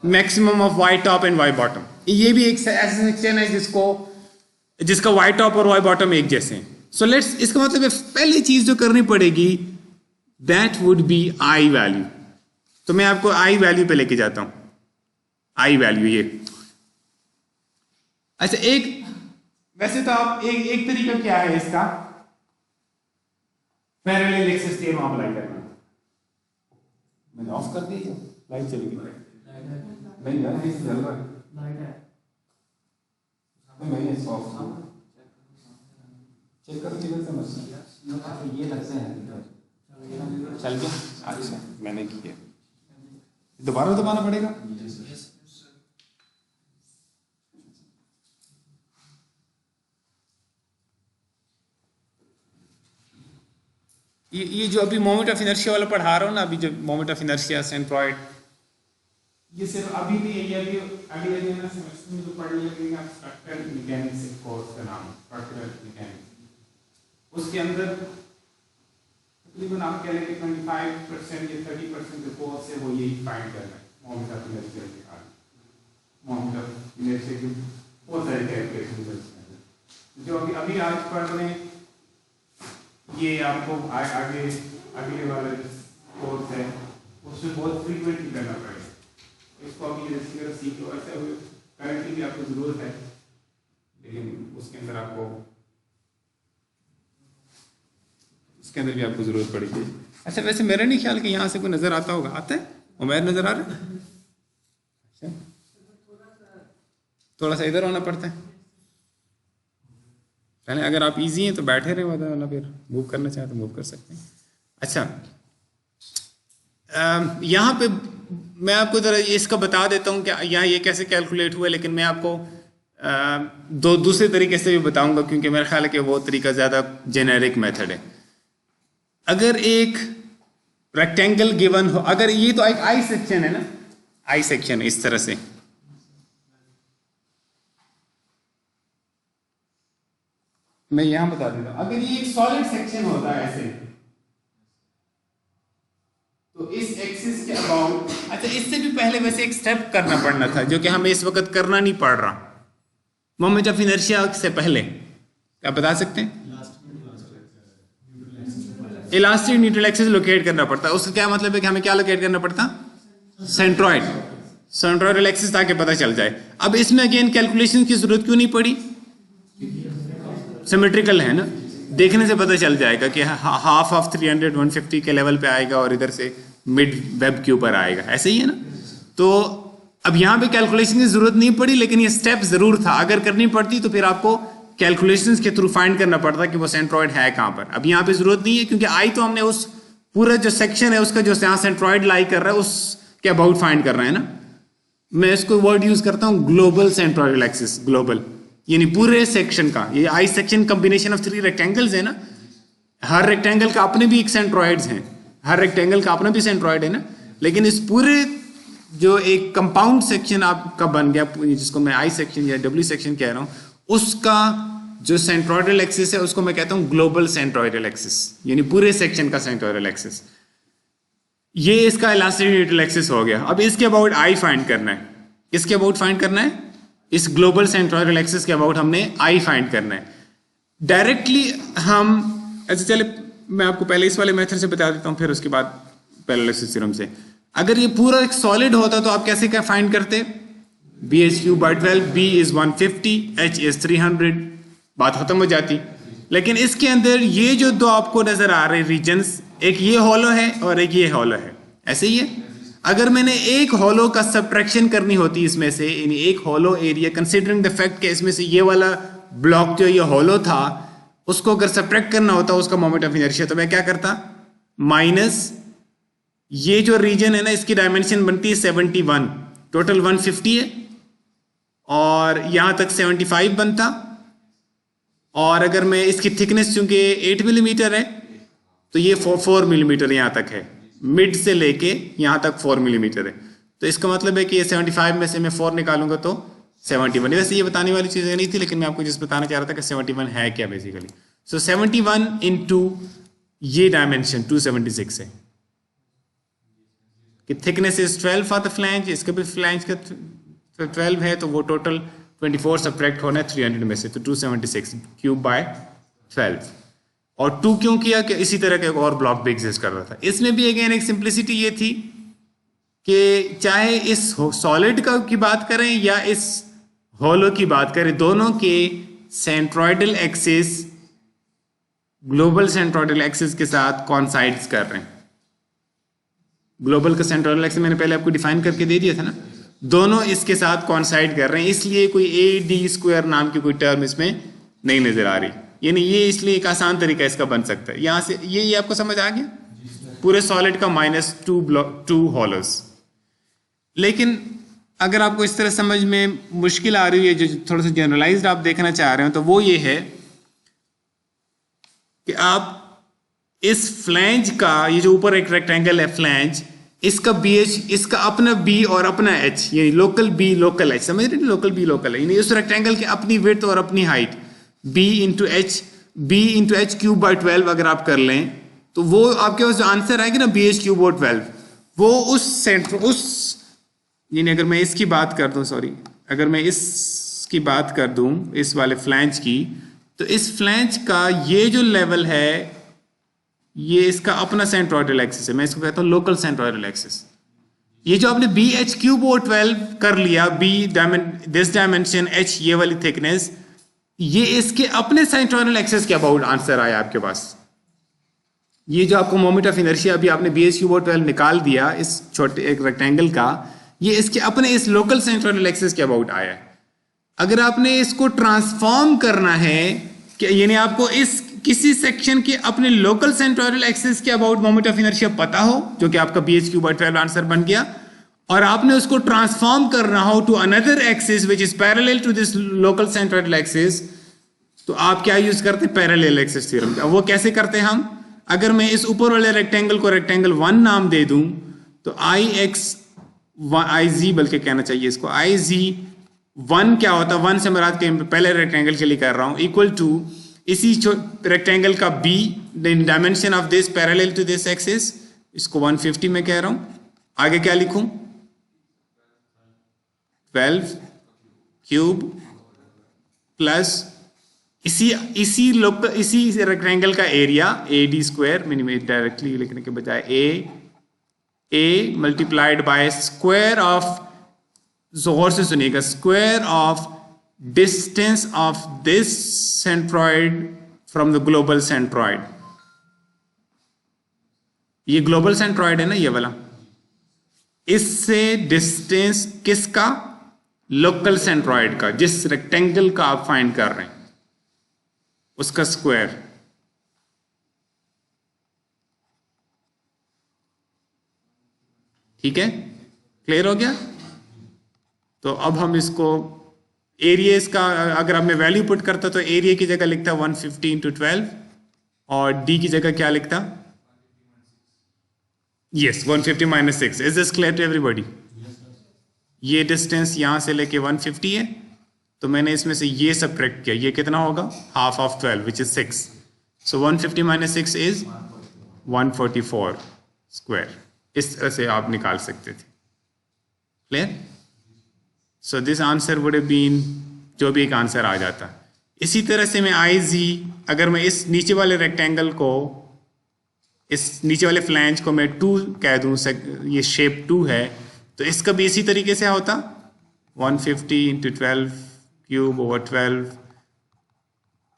maximum of Y top and Y bottom. ये भी एक ऐसा सेक्शन है जिसका वाई टॉप और वाई बॉटम एक जैसे हैं। सो लेट्स, इसका मतलब है पहली चीज जो करनी पड़ेगी that would be I value. तो मैं आपको आई वैल्यू पे लेके जाता हूं, आई वैल्यू ये। अच्छा, एक वैसे तो आप एक तरीका क्या है इसका, पैरेलल एक्सिस थ्योरम अप्लाई करना। मैंने ऑफ कर दी, लाइट चली गई। नहीं यार, ये चल रहा है, लाइट है, मैंने इसको ऑफ किया, चेक कर लीजिए समझ ये लगते हैं चल गया। अच्छा, मैंने किया, दोबारा दबाना पड़ेगा। ये जो अभी मोमेंट ऑफ इनर्शिया वाला पढ़ा रहा हूँ ना, अभी जो मोमेंट ऑफ इनर्शिया सेंट्रॉइड, ये सिर्फ अभी भी यही है, अभी अगले दिन सेमेस्टर में जो पढ़ लिया स्ट्रक्चरल मैकेनिक्स कोर्स का नाम, स्ट्रक्चरल मैकेनिक्स, उसके अंदर तकरीबन आप कह लें कि 25% या 30% जो कोर्स है वो यही फाइंड करना है, मोमेंट ऑफ इनर्शिया के कारण, मोमेंट ऑफ इनर्शिया की बहुत सारे कैलकुलेशन जो अभी आज पढ़ रहे हैं। ये आपको आगे अगले वाला कोर्स है उसमें बहुत फ्रीक्वेंटली करना पड़ेगा। इसको अभी जैसे सीख लो, ऐसे करंटली भी आपको जरूरत है, लेकिन उसके अंदर भी आपको जरूरत पड़ेगी। अच्छा, वैसे मेरा नहीं ख्याल कि यहाँ से कोई नजर आता होगा, आता है? उमैर नजर आ रहा है? अच्छा, थोड़ा सा इधर होना पड़ता है पहले। अगर आप इजी हैं तो बैठे रहे, वरना फिर मूव करना चाहे तो मूव कर सकते हैं। अच्छा, यहाँ पे मैं आपको जरा इसका बता देता हूँ कि यहाँ ये कैसे कैलकुलेट हुआ, लेकिन मैं आपको दूसरे तरीके से भी बताऊंगा, क्योंकि मेरा ख्याल है कि वो तरीका ज़्यादा जेनेरिक मेथड है। अगर एक रेक्टेंगल गिवन हो, अगर ये तो एक आई सेक्शन है ना, आई सेक्शन इस तरह से, मैं यहां बता देता हूं, अगर ये एक सॉलिड सेक्शन होता है ऐसे, तो इस एक्सिस के अबाउट, अच्छा इससे भी पहले वैसे एक स्टेप करना पड़ना था जो कि हमें इस वक्त करना नहीं पड़ रहा, मोमेंट ऑफ इनर्शिया से पहले। क्या बता सकते हैं? इलास्टिक न्यूट्रल एक्सिस लोकेट करना पड़ता है। उसका क्या मतलब है कि हमें क्या लोकेट करना पड़ता? सेंट्रॉइड, सेंट्रॉइडल एक्सिस, ताकि पता चल जाए। अब इसमें अगेन कैलकुलेशन की जरूरत क्यों नहीं पड़ी? सिमेट्रिकल है ना, देखने से पता चल जाएगा कि हाफ ऑफ 300 150 के लेवल पे आएगा और इधर से मिड वेब के ऊपर आएगा, ऐसे ही है ना। तो अब यहाँ पे कैलकुलेशन की जरूरत नहीं पड़ी, लेकिन ये स्टेप जरूर था। अगर करनी पड़ती तो फिर आपको कैलकुलेशंस के थ्रू फाइंड करना पड़ता कि वो सेंट्रॉइड है कहाँ पर। अब यहाँ पे जरूरत नहीं है, क्योंकि आई तो हमने उस पूरा जो सेक्शन है उसका जो यहाँ सेंट्रॉइड लाई कर रहा है उसके अबाउट फाइंड कर रहे हैं ना। मैं इसको वर्ड यूज करता हूँ ग्लोबल सेंट्रॉइडल एक्सिस, ग्लोबल यानी पूरे सेक्शन का। ये I section combination of 3 rectangles है ना, हर रेक्टेंगल का अपने भी एक सेंट्रॉइड्स हैं, हर रेक्टेंगल का अपना भी सेंट्रॉइड है ना। लेकिन इस पूरे जो एक कंपाउंड सेक्शन आपका बन गया, जिसको मैं आई सेक्शन या डब्ल्यू सेक्शन कह रहा हूँ, उसका जो सेंट्रॉइडल एक्सिस है उसको मैं कहता हूँ ग्लोबल सेंट्रॉइडल एक्सिस, यानी पूरे सेक्शन का सेंट्रॉइडल एक्सिस। ये इसका इलास्टिक न्यूट्रल एक्सिस हो गया। अब इसके अबाउट आई फाइंड करना है। इसके अबाउट फाइंड करना है, इस ग्लोबल सेंट्रॉइडल एक्सिस के अबाउट हमने आई फाइंड करना है। डायरेक्टली हम ऐसे, चले मैं आपको पहले इस वाले मेथड से बता देता हूँ, फिर उसके बाद पैरेललिसिस थ्योरम से। अगर ये पूरा एक सॉलिड होता तो आप कैसे क्या फाइंड करते? BH3/12, B is 150, H is 300, बात खत्म हो जाती। लेकिन इसके अंदर ये जो दो आपको नजर आ रहे रीजन्स, एक ये हॉलो है और एक ये हॉलो है, ऐसे ही है। अगर मैंने एक हॉलो का सब्ट्रैक्शन करनी होती इसमें से, यानी एक hollow area, considering the fact कि इसमें से ये वाला ब्लॉक जो ये हॉलो था उसको अगर सब्ट्रैक्ट करना होता उसका मोमेंट ऑफ इनर्शिया, तो मैं क्या करता? माइनस ये जो रीजन है ना, इसकी डायमेंशन बनती है 71, टोटल 150 है, और यहां तक 75 बनता। और अगर मैं इसकी थिकनेस चूंकि 8 मिलीमीटर है तो ये 4 मिलीमीटर यहां तक है, मिड से लेके यहां तक 4 मिलीमीटर है। तो इसका मतलब है कि ये 75 में से मैं 4 निकालूंगा तो 71। वैसे ये बताने वाली चीजें नहीं थी, लेकिन मैं आपको जिस बताना चाह रहा था कि 71 है क्या बेसिकली। सो 71 इंटू ये डायमेंशन 276 है कि thickness is 12 for the flange, इसका भी फ्लैंज का 12 है, तो वो टोटल 24 सब्ट्रैक्ट होना है 300 में से, तो 276 क्यूब बाय 12। और 2 क्यों किया? कि इसी तरह का एक और ब्लॉक भी एग्जिस्ट कर रहा था। इसमें भी अगेन एक सिंप्लिसिटी ये थी कि चाहे इस सॉलिड का की बात करें या इस हॉलो की बात करें, दोनों के centroidal axis global centroidal axis के साथ कॉन्साइड्स कर रहे हैं। ग्लोबल का सेंट्रॉइडल एक्सिस मैंने पहले आपको डिफाइन करके दे दिया था ना, दोनों इसके साथ कॉन्साइड कर रहे हैं, इसलिए कोई AD² नाम की कोई टर्म इसमें नहीं नजर आ रही। यानी ये इसलिए एक आसान तरीका इसका बन सकता है। यहां से ये आपको समझ आ गया, पूरे सॉलिड का -2 हॉलोस। लेकिन अगर आपको इस तरह समझ में मुश्किल आ रही है, जो थोड़ा सा जनरलाइज्ड आप देखना चाह रहे हो, तो वो ये है कि आप इस फ्लैंज का, ये जो ऊपर एक रेक्टेंगल है फ्लैंज, इसका BH, इसका अपना B और अपना H, यानी लोकल B लोकल H, समझ रहे हैं? लोकल B लोकल है, यानी उस रेक्टेंगल की अपनी विड्थ और अपनी height B into H cube by 12 अगर आप कर लें, तो वो आपके पास जो आंसर आएगा ना BH क्यूब और 12, वो उस यानी अगर मैं इसकी बात कर दूं, सॉरी, अगर मैं इसकी बात कर दूं इस वाले फ्लैंज की, तो इस फ्लैंज का ये जो लेवल है, ये इसका अपना सेंट्रॉइडल एक्सिस है, मैं इसको कहता हूं लोकल सेंट्रॉइडल एक्सिस। ये जो आपने BH क्यूब और 12 कर लिया, दिस डायमेंशन H, ये वाली थिकनेस, ये इसके अपने सेंट्रॉइडल एक्सिस के अबाउट आंसर आया आपके पास। ये जो आपको मोमेंट ऑफ इनर्शिया अभी आपने BH क्यूब और 12 निकाल दिया इस छोटे एक रेक्टेंगल का, ये इसके अपने इस लोकल सेंट्रॉइडल एक्सिस के अबाउट आया है। अगर आपने इसको ट्रांसफॉर्म करना है, यानी आपको इस किसी सेक्शन के अपने लोकल सेंट्रॉइडल एक्सिस के अबाउट मोमेंट ऑफ इनर्शिया पता हो, जो कि आपका BH क्यूब बाय 12 आंसर बन गया, और आपने उसको ट्रांसफॉर्म करना हो to another axis which is parallel to this local centroidal axis, तो आप क्या यूज करते हैं? Parallel axis theorem. वो कैसे करते हैं हम? अगर मैं इस ऊपर वाले रेक्टेंगल को रेक्टेंगल 1 नाम दे दूं, तो IZ बल्कि कहना चाहिए इसको, IZ1 क्या होता है? 1 से मुराद के पहले रेक्टेंगल के लिए कर रहा हूं, इक्वल टू इसी रेक्टेंगल का B, dimension of this parallel to this axis, इसको 150 में कह रहा हूं। आगे क्या लिखूं? 12 क्यूब प्लस इसी रेक्टेंगल का area AD square, minimum directly लिखने के बजाय ए मल्टीप्लाइड बाय स्क्वायर ऑफ, जोर से सुनिएगा, square of distance of this centroid from the global centroid. ये ग्लोबल सेंट्रॉइड है ना, ये वाला, इससे डिस्टेंस किसका? लोकल सेंट्रॉइड का, जिस रेक्टेंगल का आप फाइंड कर रहे हैं उसका स्क्वायर। ठीक है, क्लियर हो गया? तो अब हम इसको एरिया, इसका अगर अब मैं वैल्यू पुट करता तो एरिया की जगह लिखता 150 × 12 और डी की जगह क्या लिखता? Yes, 150 - 6। Is this clear to everybody? ये डिस्टेंस यहां से लेके 150 है, तो मैंने इसमें से ये सबट्रैक्ट किया, ये कितना होगा? Half of 12 which is 6। So 150 - 6 is 144 square. इस तरह से आप निकाल सकते थे। Clear? So this answer would have been, जो भी एक आंसर आ जाता। इसी तरह से मैं IZ, अगर मैं इस नीचे वाले रेक्टेंगल को, इस नीचे वाले फ्लैंज को मैं 2 कह दूं, ये शेप 2 है, तो इसका भी इसी तरीके से होता 150 × 12 क्यूब ओवर 12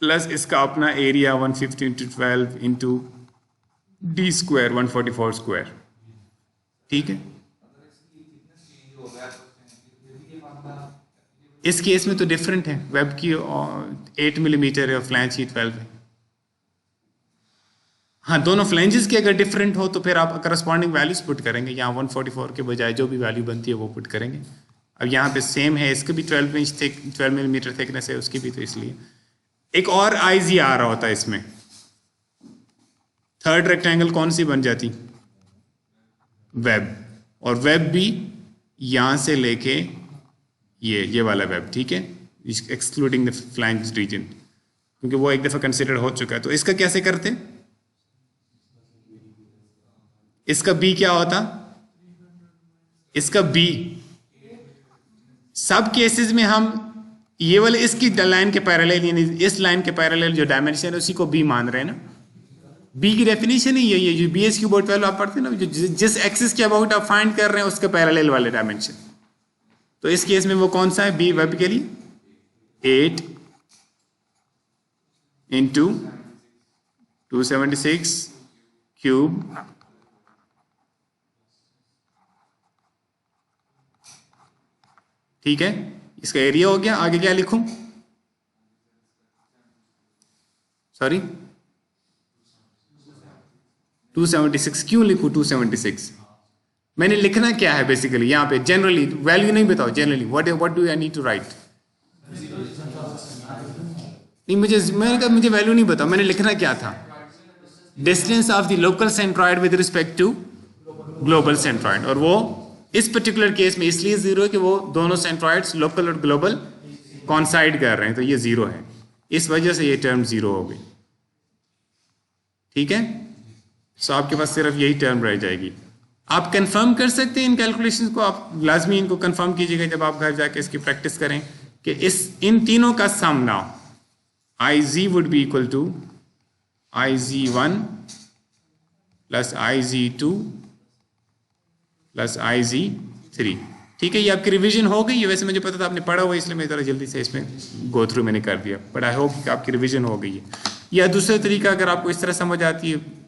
प्लस इसका अपना area 150 × 12 into D square 144 square. ठीक है, इस केस में तो डिफरेंट है, वेब की 8 मिलीमीटर है और फ्लैंज की 12 है। हाँ, दोनों फ्लैंजेस के अगर डिफरेंट हो तो फिर आप करस्पॉन्डिंग वैल्यूज पुट करेंगे, यहाँ 144 के बजाय जो भी वैल्यू बनती है वो पुट करेंगे। अब यहाँ पे सेम है, इसका भी 12 मिलीमीटर थिकनेस है, उसकी भी, तो इसलिए एक और IZ आ रहा होता है इसमें। थर्ड रेक्टेंगल कौन सी बन जाती? वेब, और वेब भी यहां से लेके ये वाला वेब। ठीक है, एक्सक्लूडिंग द फ्लैंज रीजन, क्योंकि वो एक दफा कंसिडर हो चुका है। तो इसका कैसे करते? इसका बी क्या होता? इसका बी सब केसेस में हम ये वाले इसकी लाइन के पैरेलल, यानी इस लाइन के पैरेलल जो डायमेंशन है उसी को बी मान रहे हैं ना। बी की डेफिनेशन ही यही है, जो BS3 आप पढ़ते हैं ना, जो जिस एक्सिस के अबाउट आप फाइंड कर रहे हैं उसके पैरेलल वाले डायमेंशन। तो इस केस में वो कौन सा है? बी वेब के लिए 8 × 276 क्यूब ठीक है, इसका एरिया हो गया। आगे क्या लिखूं? सॉरी 276 क्यों लिखूं? 276 मैंने लिखना क्या है बेसिकली यहाँ पे? जनरली वैल्यू नहीं बताओ, generally what do I need to write? नहीं, मुझे वैल्यू नहीं बताओ, मैंने लिखना क्या था? Distance of the local centroid with respect to global centroid, और वो इस पर्टिकुलर केस में इसलिए 0 है कि वो दोनों सेंट्रॉइड्स लोकल और ग्लोबल कॉन्साइड कर रहे हैं, तो ये 0 है, इस वजह से ये टर्म 0 हो गई। ठीक है, सो आपके पास सिर्फ यही टर्म रह जाएगी। आप कंफर्म कर सकते हैं इन कैलकुलेशंस को, आप लाजमी इनको कंफर्म कीजिएगा जब आप घर जाके इसकी प्रैक्टिस करें कि इन तीनों का sum now IZ would be equal to IZ1 plus IZ2 plus IZ3। ठीक है, ये आपकी रिवीजन हो गई है। वैसे मुझे पता था आपने पढ़ा हुआ, इसलिए मैं ज़रा जल्दी से इसमें गो थ्रू मैंने कर दिया, बट आई होप कि आपकी रिवीजन हो गई है। या दूसरा तरीका अगर आपको इस तरह समझ आती है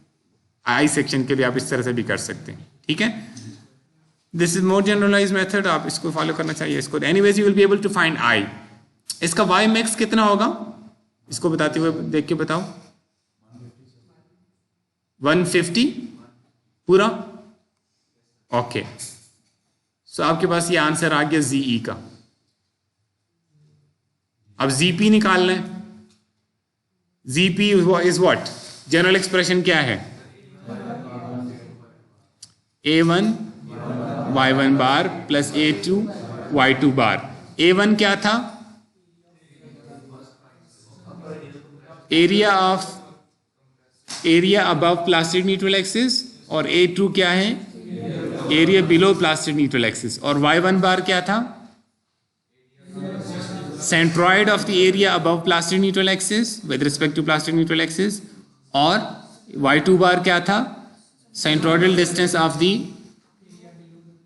आई सेक्शन के लिए, आप इस तरह से भी कर सकते हैं। ठीक है, this is more generalize method, आप इसको फॉलो करना चाहिए इसको। Anyways you will be able to find I. इसका वाई मैक्स कितना होगा इसको बताते हुए देख के बताओ। 150 पूरा, ओके। सो आपके पास ये आंसर आ गया ZE का। अब ZP निकालना है। ZP is what? General expression क्या है? A1 Y1 bar plus A2 Y2 बार। A1 क्या था? Area above plastic neutral axis, और A2 क्या है, area below plastic neutral axis, और Y1 बार क्या था, centroid of the area above plastic neutral axis with respect to plastic neutral axis, और Y2 bar क्या था, centroidal distance of the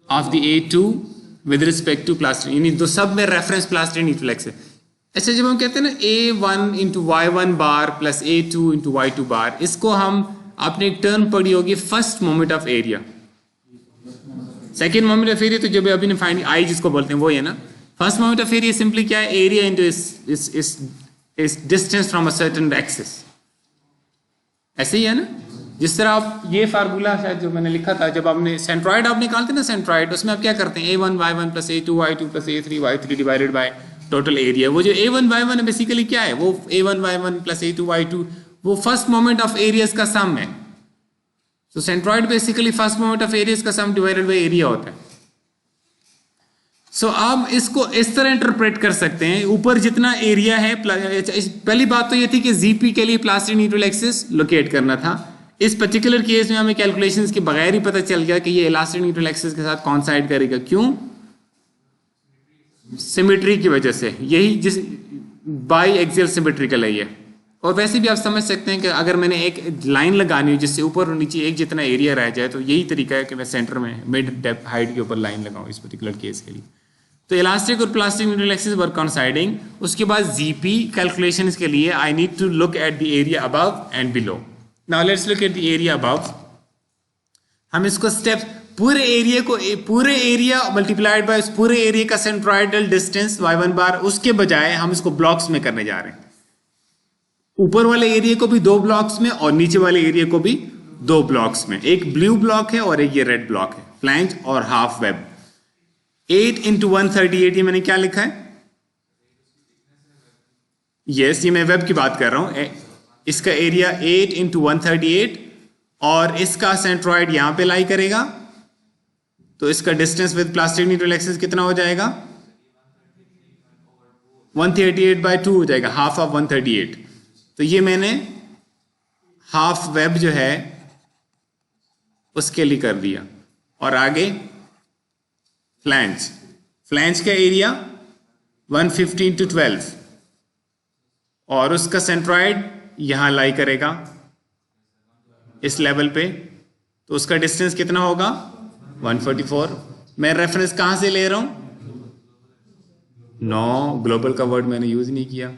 A2 with respect to plastic, यानी दो सब में रेफरेंस प्लास्टिक न्यूट्रल एक्सिस। अच्छा, जब हम कहते हैं ना A1 into Y1 bar plus A2 into Y2 बार, इसको हम आपने एक टर्म पढ़ी होगी first moment of area, second moment of area तो जब अभी फाइंड आई जिसको बोलते हैं वो है ना। First moment of area simply क्या है, एरिया इंटू इस distance from a certain axis, ऐसे ही है ना। जिस तरह आप ये फार्मूला शायद जो मैंने लिखा था, जब आपने सेंट्रॉइड आप निकालते हैं ना, सेंट्रॉइड उसमें आप क्या करते हैं, A1 Y1 plus A2 Y2 plus A3 Y3 divided by total area. वो जो A1 Y1 है बेसिकली क्या है, वो A1 Y1 plus A2 Y2 वो फर्स्ट मोमेंट ऑफ एरियाज का सम है। तो centroid basically first moment of areas का सम डिवाइडेड बाय एरिया होता है। सो आप इसको इस तरह इंटरप्रेट कर सकते हैं, ऊपर जितना एरिया है, पहली बात तो ये थी कि जीपी के लिए प्लास्टिक न्यूट्रल एक्सिस लोकेट करना था। इस पर्टिकुलर केस में हमें कैलकुलेशंस के बगैर ही पता चल गया कि ये इलास्टिक न्यूट्रल एक्सिस के साथ कॉन्साइड करेगा। क्यों? सिमेट्री की वजह से, यही जिस बाई एक्सियल सिमेट्रिकल है ये। और वैसे भी आप समझ सकते हैं कि अगर मैंने एक लाइन लगानी हो जिससे ऊपर और नीचे एक जितना एरिया रह जाए, तो यही तरीका है कि मैं सेंटर में मिड डेप्थ हाइट के ऊपर लाइन लगाऊं इस पर्टिकुलर केस के लिए। तो इलास्टिक और plastic neutral axis were considering. उसके बाद जीपी कैलकुलेशंस के लिए I need to look at the area above and below. Now let's look at the area above. हम इसको स्टेप पूरे एरिया मल्टीप्लाइड बाय उस पूरे एरिया का सेंट्रॉइडल डिस्टेंस y1 बार, उसके बजाय हम इसको ब्लॉक्स में करने जा रहे हैं। ऊपर वाले एरिया को भी 2 ब्लॉक्स में और नीचे वाले एरिया को भी 2 ब्लॉक्स में। एक ब्लू ब्लॉक है और एक ये रेड ब्लॉक है, फ्लैंज और हाफ वेब। 8 इंटू 138 ये मैंने क्या लिखा है, यस ये मैं वेब की बात कर रहा हूं। इसका एरिया 8 इंटू 138 और इसका सेंट्रॉइड यहां पे लाई करेगा, तो इसका distance with plastic neutral axis कितना हो जाएगा, 138/2 हो जाएगा, हाफ ऑफ 138। तो ये मैंने हाफ वेब जो है उसके लिए कर दिया। और आगे फ्लैंज का एरिया 115/12 और उसका सेंट्रॉइड यहां लाई करेगा इस लेवल पे, तो उसका डिस्टेंस कितना होगा 144। मैं रेफरेंस कहां से ले रहा हूं, नो ग्लोबल का वर्ड मैंने यूज नहीं किया।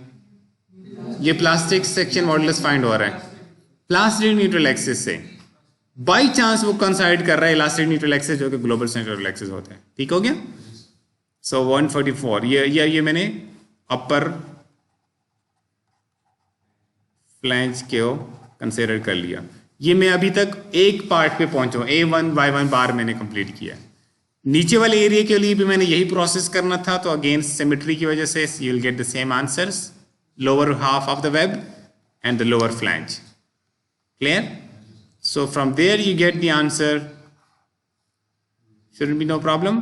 ये प्लास्टिक सेक्शन मॉडुलस फाइंड हो रहा है प्लास्टिक न्यूट्रल एक्सिस से, बाई चांस वो कंसाइड कर रहा है इलास्टिक न्यूट्रल एक्सिस जो कि ग्लोबल सेंट्रल एक्सिस होता है। ठीक हो गया। सो 144 ये मैंने अपर फ्लैंज को कंसिडर कर लिया। ये मैं अभी तक एक पार्ट पे पहुंचा हूं, A1 Y1 बार मैंने कंप्लीट किया। नीचे वाले एरिया के लिए भी मैंने यही प्रोसेस करना था, तो अगेन सिमेट्री की वजह से you will get the same answers, lower half of the web and the lower flange. Clear? So from there you get the answer. Shouldn't be no problem.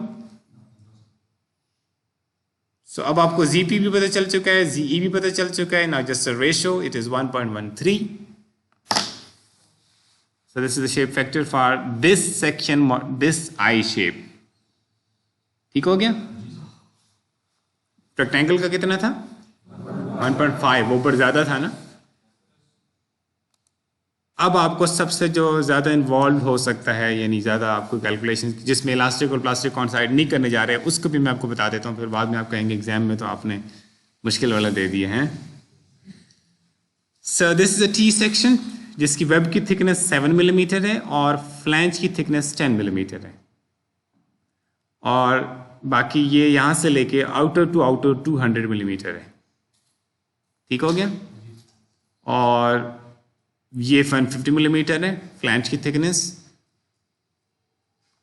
So अब आपको ZP भी पता चल चुका है, ZE भी पता चल चुका है। Now just a ratio, it is 1.13. So this is the shape factor for this section, this I shape. ठीक हो गया? रेक्टेंगल का कितना था 1.5, वो ऊपर ज्यादा था ना। अब आपको सबसे जो ज़्यादा इन्वॉल्व हो सकता है, यानी ज़्यादा आपको कैलकुलेशन जिसमें इलास्टिक और प्लास्टिक कॉन्साइड नहीं करने जा रहे हैं, उसको भी मैं आपको बता देता हूँ, फिर बाद में आप कहेंगे एग्जाम में तो आपने मुश्किल वाला दे दिए हैं। सो this is a T section जिसकी वेब की थिकनेस 7 मिलीमीटर है और फ्लैंज की थिकनेस 10 मिलीमीटर है, और बाकी ये यहाँ से लेके आउटर टू आउटर 200 मिलीमीटर है। ठीक हो गया। और ये 150 मिलीमीटर है फ्लैंज की थिकनेस।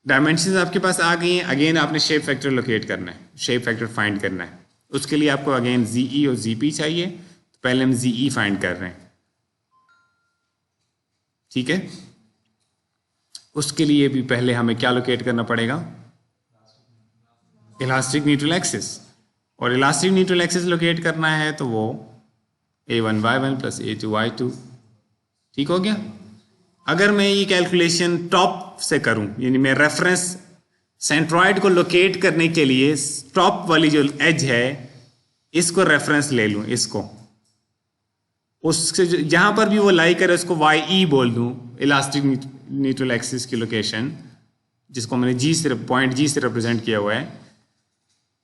डायमेंशंस आपके पास आ गई हैं। अगेन आपने शेप फैक्टर लोकेट करना है, शेप फैक्टर फाइंड करना है। उसके लिए आपको अगेन ZE और ZP चाहिए, तो पहले हम ZE फाइंड कर रहे हैं। ठीक है। उसके लिए भी पहले हमें क्या लोकेट करना पड़ेगा, इलास्टिक न्यूट्रल एक्सिस। और इलास्टिक न्यूट्रल एक्सिस लोकेट करना है तो वो A1 Y1 plus A2 Y2। ठीक हो गया। अगर मैं ये कैलकुलेशन टॉप से करूं, यानी मैं रेफरेंस सेंट्रॉइड को लोकेट करने के लिए टॉप वाली जो एज है इसको रेफरेंस ले लूं, इसको उससे जहां पर भी वो लाई करे उसको YE बोल दूं, इलास्टिक न्यूट्रल एक्सिस की लोकेशन, जिसको मैंने G से पॉइंट G से रिप्रेजेंट किया हुआ है।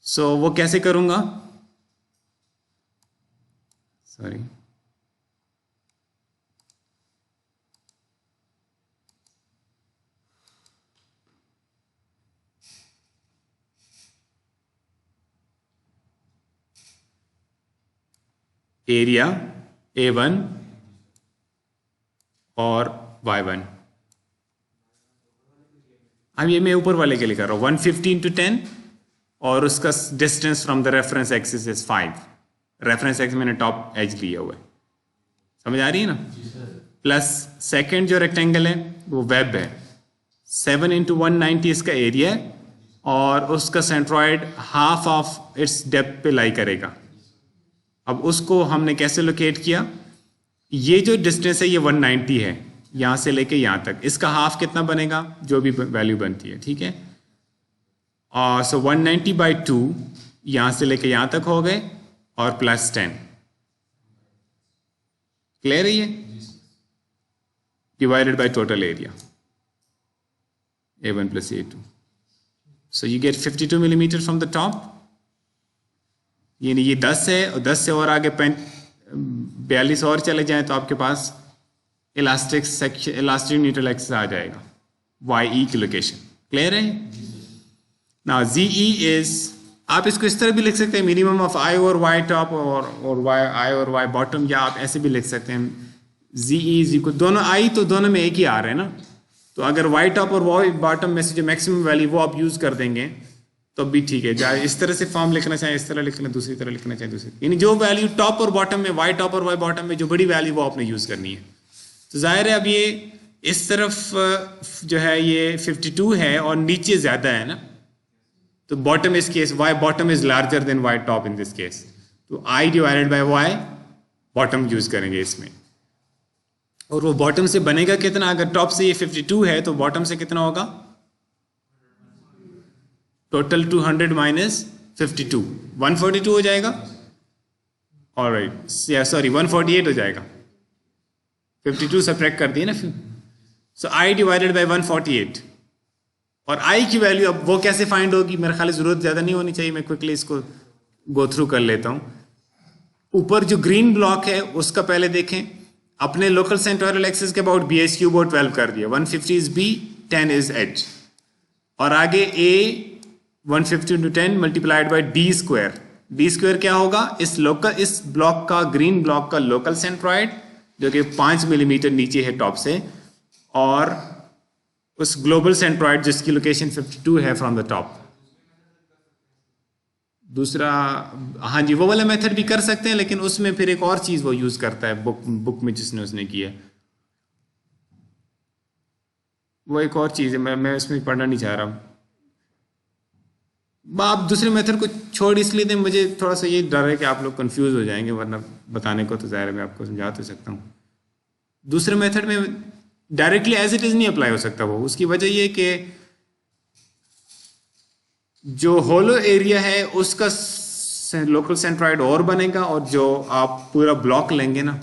सो वो कैसे करूंगा, सॉरी एरिया A1 और Y1, अब ये मैं ऊपर वाले के लिए कर रहा हूँ 150 इंटू 10 और उसका distance from the reference axis is 5। Reference axis मैंने टॉप एज लिया हुआ है, समझ आ रही है ना। प्लस सेकंड जो रेक्टेंगल है वो वेब है, 7 इंटू 190 इसका एरिया है और उसका centroid half of its depth पे लाई करेगा। अब उसको हमने कैसे लोकेट किया, ये जो डिस्टेंस है ये 190 है यहाँ से लेके यहाँ तक, इसका हाफ कितना बनेगा, जो भी वैल्यू बनती है, ठीक है। और सो 190/2 यहाँ से लेके यहाँ तक हो गए और प्लस 10, क्लियर है ये, divided by total area A1 plus A2। So you get 52 millimetre from the top, यानी ये 10 है और 10 से और आगे 42 और चले जाएं तो आपके पास elastic section, elastic neutral axis आ जाएगा YE की लोकेशन, क्लियर है ना। ZE इज, आप इसको इस तरह भी लिख सकते हैं, मिनिमम ऑफ I और Y टॉप और I और Y बॉटम, या आप ऐसे भी लिख सकते हैं ZE इज इक्वल, दोनों I तो दोनों में एक ही आ रहे हैं ना, तो अगर Y टॉप और Y बॉटम में से जो मैक्सिमम वैल्यू वो आप यूज कर देंगे तो भी ठीक है। चाहे इस तरह से फॉर्म लिखना चाहे इस तरह लिखना, दूसरी तरह लिखना चाहे दूसरी, यानी जो वैल्यू टॉप और बॉटम में, Y टॉप और Y बॉटम में जो बड़ी वैल्यू वो आपने यूज करनी है। तो जाहिर है अब ये इस तरफ जो है ये 52 है और नीचे ज्यादा है ना, तो बॉटम इस case Y bottom is larger then Y top in this case, तो I divided by Y bottom use करेंगे इसमें। और वो बॉटम से बनेगा कितना, अगर टॉप से ये 52 है तो बॉटम से कितना होगा, टोटल 200 माइनस 52 142 हो जाएगा, ऑलराइट, सॉरी 148 हो जाएगा, 52 सब्ट्रैक्ट कर दिए ना फिर। सो I डिवाइडेड बाय 148, और I की वैल्यू अब वो कैसे फाइंड होगी, मेरे ख्याल जरूरत ज्यादा नहीं होनी चाहिए, मैं क्विकली इसको गो थ्रू कर लेता हूं। ऊपर जो ग्रीन ब्लॉक है उसका पहले देखें, अपने लोकल सेंट्रोइडल एक्सिस के अबाउट BH³ और 12 कर दिया, 150 इज B, 10 इज H, और आगे A 150 into 10 multiplied by D²। D² क्या होगा, इस ब्लॉक का, ग्रीन ब्लॉक का लोकल सेंट्रॉइड जो कि 5 मिलीमीटर नीचे है टॉप से, और उस ग्लोबल सेंट्रॉइड जिसकी लोकेशन 52 है फ्रॉम द टॉप। दूसरा, हाँ जी, वो वाला मेथड भी कर सकते हैं, लेकिन उसमें फिर एक और चीज वो यूज करता है बुक में जिसने उसने किया, वो एक और चीज है, मैं इसमें पढ़ना नहीं चाह रहा हूँ। आप दूसरे मेथड को छोड़ इसलिए दें, मुझे थोड़ा सा ये डर है कि आप लोग कंफ्यूज हो जाएंगे, वरना बताने को तो ज़ाहिर है मैं आपको समझा तो सकता हूँ। दूसरे मेथड में डायरेक्टली एज इट इज नहीं अप्लाई हो सकता वो, उसकी वजह ये कि जो होलो एरिया है उसका लोकल सेंट्रॉइड और बनेगा, और जो आप पूरा ब्लॉक लेंगे ना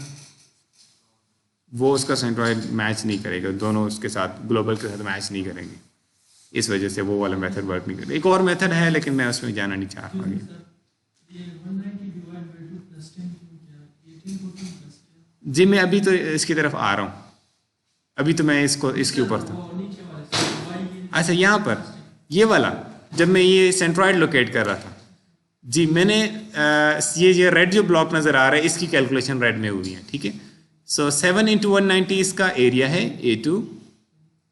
वो उसका सेंट्रॉइड मैच नहीं करेगा, दोनों उसके साथ ग्लोबल के साथ मैच नहीं करेंगे, इस वजह से वो वाला मेथड वर्क नहीं करेगा। एक और मेथड है लेकिन मैं उसमें जाना नहीं चाह रहा। ये 190 डिवाइड बाय 2 प्लस 10 क्या 18 को 2 प्लस क्या, जी मैं अभी तो इसकी तरफ आ रहा हूँ, अभी तो मैं इसके ऊपर था। वो नीचे वाले से y ये अच्छा, यहाँ पर ये वाला जब मैं ये सेंट्रॉइड लोकेट कर रहा था जी, मैंने ये रेड जो ब्लॉक नजर आ रहा है इसकी कैलकुलेशन रेड में हुई है, ठीक है। सो 7 इंटू 190 इसका एरिया है A2,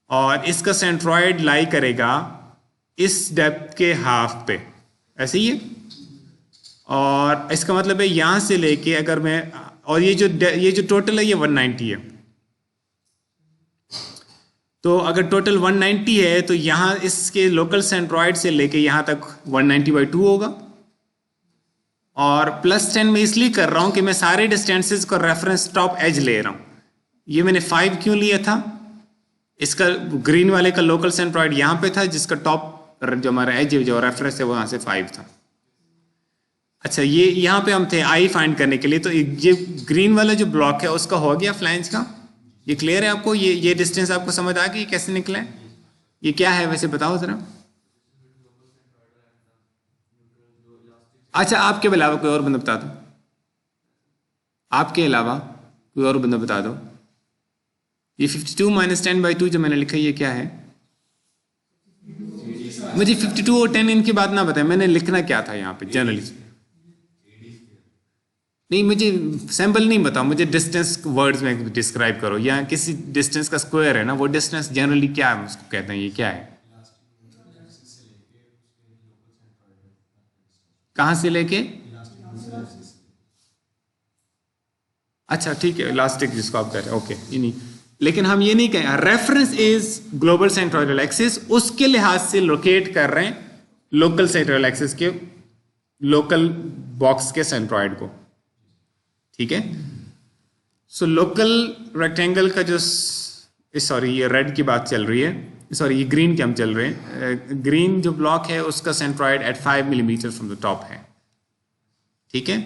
और इसका सेंट्रॉइड लाई करेगा इस डेप्थ के हाफ पे, ऐसे ही है, और इसका मतलब है यहां से लेके अगर मैं, और ये जो टोटल है ये 190 है, तो अगर टोटल 190 है तो यहां, इसके लोकल सेंट्रॉइड से लेके यहां तक 190/2 होगा, और +10 मैं इसलिए कर रहा हूं कि मैं सारे डिस्टेंसेस को रेफरेंस टॉप एज ले रहा हूं। ये मैंने 5 क्यों लिया था? इसका ग्रीन वाले का लोकल सेंट्रॉइड यहाँ पे था, जिसका टॉप जो हमारा एज जो रेफरेंस है वो यहाँ से 5 था। अच्छा, ये यहाँ पे हम थे आई फाइंड करने के लिए, तो ये ग्रीन वाला जो ब्लॉक है उसका हो गया फ्लैंज का। ये क्लियर है आपको? ये डिस्टेंस आपको समझ आ गई कैसे निकला है? ये क्या है वैसे बताओ जरा। अच्छा, आपके अलावा कोई और बंदा बता दो, आपके अलावा कोई और बंदा बता दो। ये 52 - 10/2 जो मैंने लिखा है ये क्या है? मुझे 52 और 10 इनकी बात ना बताएं, मैंने लिखना क्या था यहाँ पे जनरली। नहीं, मुझे सैम्पल नहीं बताओ, मुझे डिस्टेंस वर्ड्स में डिस्क्राइब करो। या किसी डिस्टेंस का स्क्वायर है ना, वो डिस्टेंस जनरली क्या है उसको कहते हैं, ये क्या है? कहाँ से लेके? अच्छा ठीक है, इलास्टिक जिसको आप कह रहे हैं, ओके। ये नहीं, लेकिन हम ये नहीं कहें reference is global centroidal axis, उसके लिहाज से लोकेट कर रहे हैं लोकल सेंट्रोइडल एक्सिस के लोकल बॉक्स के सेंट्रॉइड को, ठीक है। सो लोकल रेक्टेंगल का जो सॉरी ये रेड की बात चल रही है, सॉरी ये ग्रीन के हम चल रहे हैं। ग्रीन जो ब्लॉक है उसका centroid at 5 millimetre from the top है, ठीक है।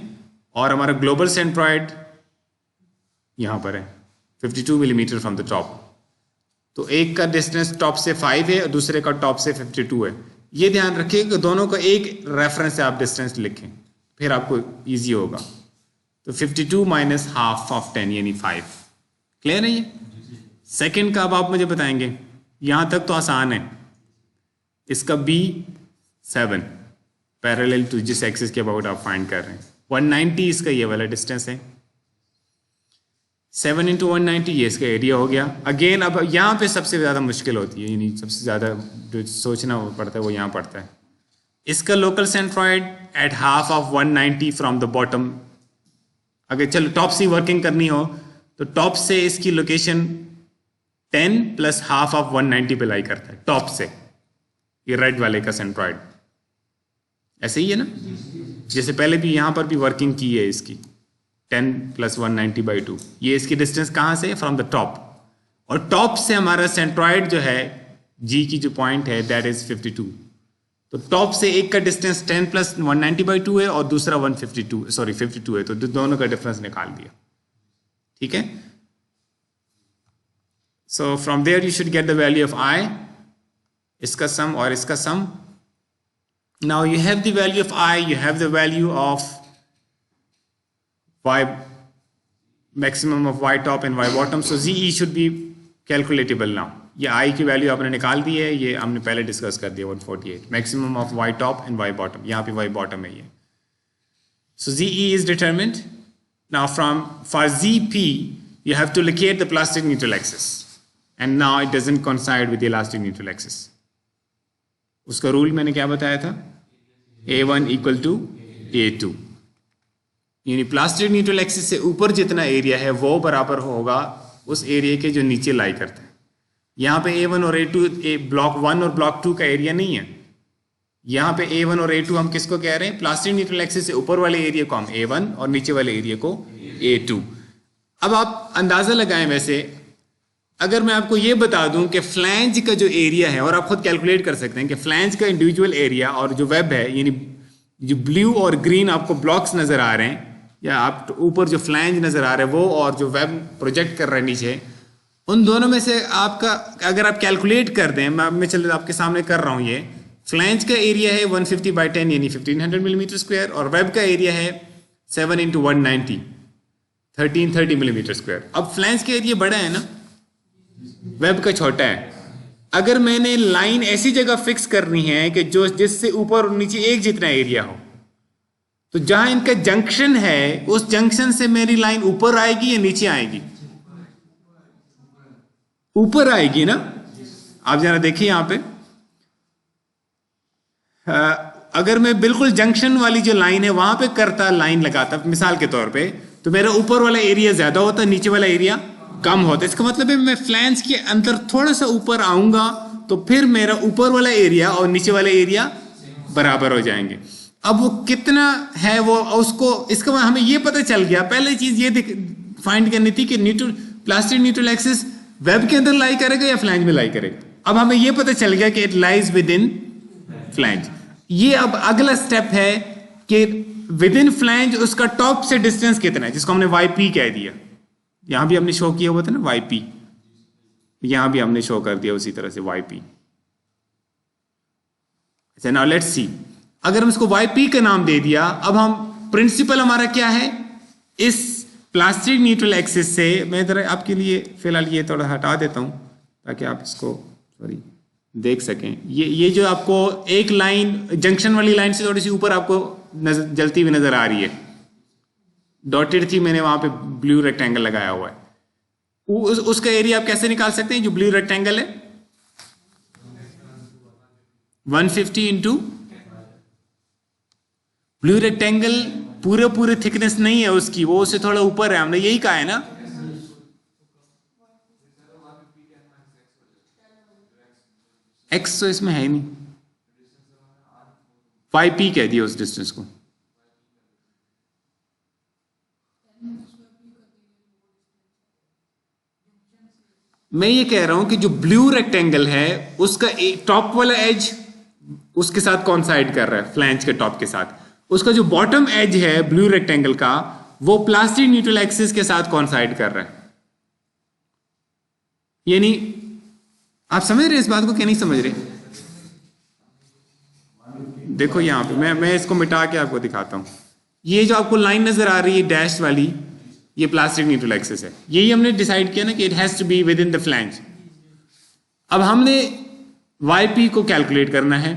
और हमारा ग्लोबल सेंट्रॉइड यहां पर है 52 मिलीमीटर फ्रॉम द टॉप। तो एक का डिस्टेंस टॉप से 5 है और दूसरे का टॉप से 52 है। ये ध्यान रखिए कि दोनों का एक रेफरेंस से आप डिस्टेंस लिखें, फिर आपको इजी होगा। तो 52 माइनस हाफ ऑफ 10 यानी 5। क्लियर है ये? सेकंड का अब आप मुझे बताएंगे, यहां तक तो आसान है। इसका B7 पैरेलल टू जिस एक्सिस के अबाउट आप फाइंड कर रहे हैं, 190 इसका ये वाला डिस्टेंस है। 7 × 190 ये इसका एरिया हो गया। अगेन अब यहाँ पे सबसे ज़्यादा मुश्किल होती है, यानी सबसे ज़्यादा जो सोचना पड़ता है वो यहाँ पड़ता है। इसका local centroid at half of 190 from the bottom. अगर चलो टॉप से वर्किंग करनी हो तो टॉप से इसकी लोकेशन 10 + हाफ ऑफ 190 पे लाई करता है टॉप से, ये रेड वाले का सेंट्रॉइड। ऐसे ही है ना, जैसे पहले भी यहाँ पर भी वर्किंग की है इसकी 10 + 190/2। ये इसकी डिस्टेंस कहाँ से? From the top. और टॉप से हमारा सेंट्रॉइड जो है जी की जो पॉइंट है दैट इज 52। तो टॉप से एक का डिस्टेंस 10 + 190/2 है और दूसरा 52 है, तो दोनों का डिफरेंस निकाल दिया, ठीक है। So from there you should get the value of I, इसका सम और इसका sum. Now you have the value of I, you have the value of y maximum of y top and y bottom, so ZE should be calculatable now. ये I की value आपने निकाल दी है, ये हमने पहले डिस्कस कर दिया 148 maximum of y top and y bottom, यहाँ पे y bottom है ये। So ZE is determined. Now for ZP you have to locate the plastic neutral axis and now it doesn't coincide with the elastic neutral axis. उसका rule मैंने क्या बताया था? A1 = A2, यानी प्लास्टिक न्यूट्रल एक्सिस से ऊपर जितना area है वो बराबर होगा उस एरिया के जो नीचे लाई करता है। यहाँ पे A1 और A2 ब्लॉक 1 और ब्लॉक 2 का एरिया नहीं है। यहाँ पे A1 और A2 हम किसको कह रहे हैं? प्लास्टिक न्यूट्रल एक्सिस से ऊपर वाले एरिया को हम A1 और नीचे वाले एरिया को A2। अब आप अंदाजा लगाएं, वैसे अगर मैं आपको ये बता दूं कि फ्लैंज का जो एरिया है, और आप खुद कैलकुलेट कर सकते हैं कि फ्लैंज का इंडिविजुअल एरिया और जो वेब है, यानी जो ब्लू और ग्रीन आपको ब्लॉक्स नजर आ रहे हैं या आप ऊपर जो फ्लैंज नजर आ रहा है वो, और जो वेब प्रोजेक्ट कर रहा है नीचे, उन दोनों में से आपका अगर आप कैलकुलेट कर दें, मैं चलो आपके सामने कर रहा हूं, ये फ्लैंज का एरिया है 150/10 यानी 1500 मिलीमीटर स्क्वायर, और वेब का एरिया है 7 × 190 1330 मिलीमीटर स्क्वायर। अब फ्लैंज का एरिया बड़ा है ना, वेब का छोटा है। अगर मैंने लाइन ऐसी जगह फिक्स करनी है कि जो जिससे ऊपर और नीचे एक जितना एरिया हो, तो जहां इनका जंक्शन है उस जंक्शन से मेरी लाइन ऊपर आएगी या नीचे आएगी? ऊपर आएगी ना। आप जरा देखिए यहां पे, अगर मैं बिल्कुल जंक्शन वाली जो लाइन है वहां पे करता, लाइन लगाता मिसाल के तौर पे, तो मेरा ऊपर वाला एरिया ज्यादा होता, नीचे वाला एरिया कम होता। इसका मतलब है मैं फ्लैंज के अंदर थोड़ा सा ऊपर आऊंगा तो फिर मेरा ऊपर वाला एरिया और नीचे वाला एरिया बराबर हो जाएंगे। अब वो कितना है वो उसको, इसका हमें ये पता चल गया। पहले चीज ये फाइंड करनी थी कि neutral plastic neutral axis web के अंदर लाई करेगा या फ्लैंज में लाई करेगा। अब हमें ये पता चल गया कि it lies with in flange. ये अब अगला स्टेप है कि विद इन फ्लैंज उसका टॉप से डिस्टेंस कितना है, जिसको हमने YP कह दिया। यहां भी हमने शो किया हुआ था ना YP, यहां भी हमने शो कर दिया उसी तरह से YP। अच्छा, नाउ लेट्स सी, अगर हम इसको YP का नाम दे दिया, अब हम प्रिंसिपल हमारा क्या है, इस प्लास्टिक न्यूट्रल एक्सिस से, मैं इधर आपके लिए फिलहाल ये थोड़ा हटा देता हूं ताकि आप इसको देख सकें। ये जो आपको एक लाइन जंक्शन वाली लाइन से थोड़ी सी ऊपर आपको जलती हुई नजर आ रही है, डॉटेड थी, मैंने वहां पे ब्लू रेक्टेंगल लगाया हुआ है। उसका एरिया आप कैसे निकाल सकते हैं, जो ब्लू रेक्टेंगल है 150 इंटू, ब्लू रेक्टेंगल पूरे थिकनेस नहीं है उसकी, वो उससे थोड़ा ऊपर है, हमने यही कहा है ना। एक्स तो इसमें है ही नहीं, YP कह दिया उस डिस्टेंस को। मैं ये कह रहा हूं कि जो ब्लू रेक्टेंगल है उसका टॉप वाला एज उसके साथ कॉन्साइड कर रहा है, फ्लैंज के टॉप के साथ। उसका जो बॉटम एज है ब्लू रेक्टेंगल का, वो प्लास्टिक न्यूट्रल एक्सिस के साथ कॉन्साइड कर रहा है। यानी आप समझ रहे इस बात को, क्या नहीं समझ रहे? देखो यहां पे मैं इसको मिटा के आपको दिखाता हूं। ये जो आपको लाइन नजर आ रही है डैश वाली, ये प्लास्टिक न्यूट्रल एक्सिस है। यही हमने डिसाइड किया ना कि it has to be within the flange. अब हमने YP को कैलकुलेट करना है।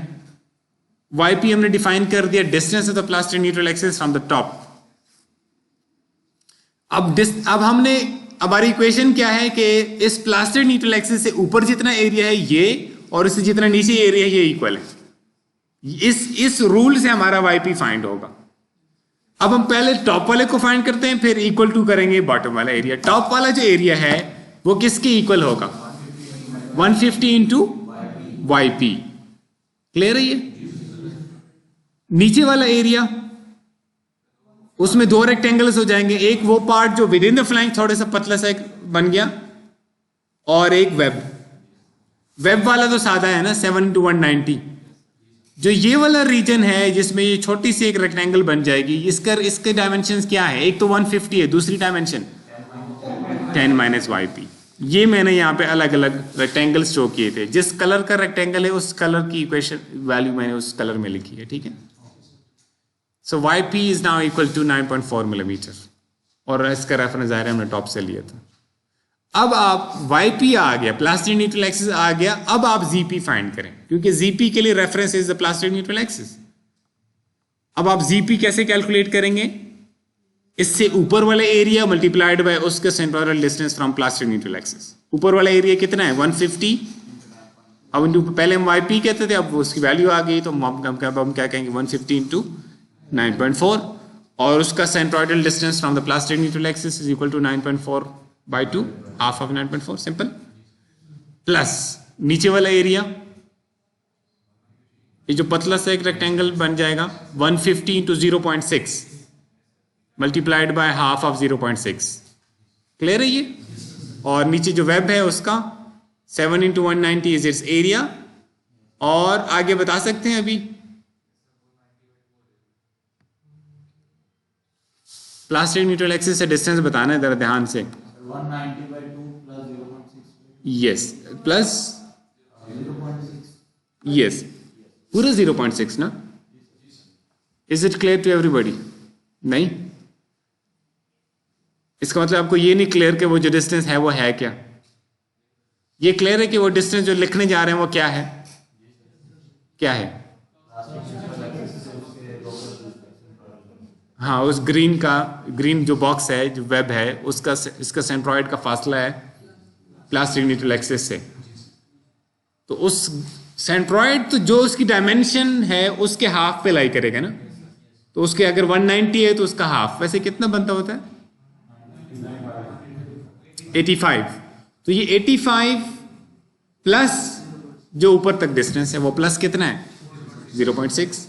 YP हमने डिफाइन कर दिया, distance of the plastic neutral axis from the top. अब हमने, हमारी इक्वेशन क्या है कि इस प्लास्टिक न्यूट्रल एक्सिस से ऊपर जितना एरिया है ये, और इससे जितना नीचे एरिया है ये इक्वल है। इस रूल से हमारा YP फाइंड होगा। अब हम पहले टॉप वाले को फाइंड करते हैं, फिर इक्वल टू करेंगे बॉटम वाला एरिया। टॉप वाला जो एरिया है वो किसके इक्वल होगा, 150 इंटू YP। क्लियर है ये? नीचे वाला एरिया, उसमें दो रेक्टेंगल्स हो जाएंगे, एक वो पार्ट जो विद इन द फ्लैंज थोड़ा सा पतला सा एक बन गया, और एक वेब वाला तो सादा है ना 7 into 190। जो ये वाला रीजन है जिसमें ये छोटी सी एक रेक्टेंगल बन जाएगी, इसके डायमेंशंस क्या है, एक तो 150 है, दूसरी डायमेंशन 10 - YP। ये मैंने यहाँ पे अलग अलग रेक्टेंगल्स शो किए थे। जिस कलर का रेक्टेंगल है उस कलर की इक्वेशन वैल्यू मैंने उस कलर में लिखी है, ठीक है। So YP is now equal to 9.4 millimetre, और इसका रेफरेंस ज़ाहिर है हमने टॉप से लिया था। अब आप YP आ गया, प्लास्टिक न्यूट्रल एक्सिस आ गया। अब आप ZP फाइंड करें, क्योंकि ZP के लिए reference is the plastic neutral axis. अब आप ZP कैसे कैलकुलेट करेंगे, इससे ऊपर वाला एरिया मल्टीप्लाइड बाय उसका centroidal distance from plastic neutral axis. ऊपर वाला एरिया कितना है 150, अब पहले हम YP कहते थे, अब उसकी वैल्यू आ गई तो हम क्या कहेंगे 150 इंटू 9.4, और उसका centroidal distance from the plastic neutral axis is equal to 9.4/2, half of 9.4, simple. Plus नीचे वाला एरिया, ये जो पतला सा एक रेक्टेंगल बन जाएगा 150 into 0.6 multiplied by half of 0.6। Clear है ये? और नीचे जो वेब है उसका 7 into 190 इज इट्स एरिया। और आगे बता सकते हैं अभी प्लास्टिक न्यूट्रल एक्सिस से डिस्टेंस बताना है जरा ध्यान से। 190/2 plus 0.6 यस, प्लस 0.6 यस, पूरा 0.6 ना। Is it clear to everybody? नहीं, इसका मतलब आपको ये नहीं क्लियर कि वो जो डिस्टेंस है वो है क्या। ये क्लियर है कि वो डिस्टेंस जो लिखने जा रहे हैं वो क्या है, क्या है? हाँ, उस ग्रीन जो बॉक्स है, जो वेब है, उसका इसका सेंट्रॉइड का फासला है प्लास्टिक न्यूट्रल एक्सिस से। तो उस सेंट्रॉइड तो जो उसकी डायमेंशन है उसके हाफ पे लाई करेगा ना। तो उसके अगर 190 है तो उसका हाफ वैसे कितना बनता होता है 85। तो ये 85 प्लस जो ऊपर तक डिस्टेंस है वो प्लस कितना है 0.6।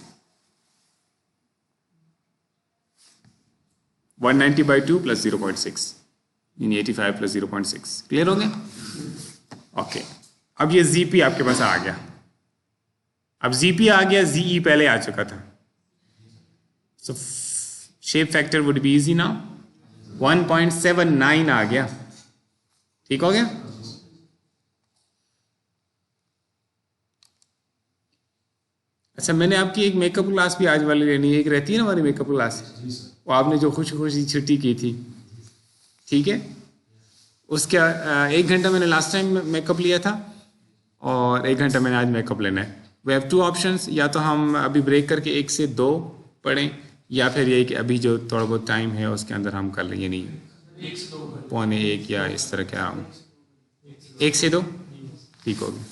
190/2 प्लस 0.6 यानी 85 प्लस 0.6। क्लियर हो गया? ओके, अब ये ZP आपके पास आ गया। अब ZP आ गया, ZE पहले आ चुका था। सो shape factor would be easy now, 1.79 आ गया। ठीक हो गया? अच्छा, मैंने आपकी एक मेकअप क्लास भी आज वाली लेनी है, एक रहती है ना हमारी मेकअप क्लास, वो आपने जो खुशी खुशी छुट्टी की थी, ठीक है, उसका 1 घंटा मैंने लास्ट टाइम मेकअप लिया था और 1 घंटा मैंने आज मेकअप लेना है। वी हैव 2 ऑप्शंस, या तो हम अभी ब्रेक करके 1 से 2 पढ़ें, या फिर यही कि अभी जो थोड़ा बहुत टाइम है उसके अंदर हम कर लें, यानी 1 से 2 पौने 1 या इस तरह क्या 1 से 2 ठीक होगी।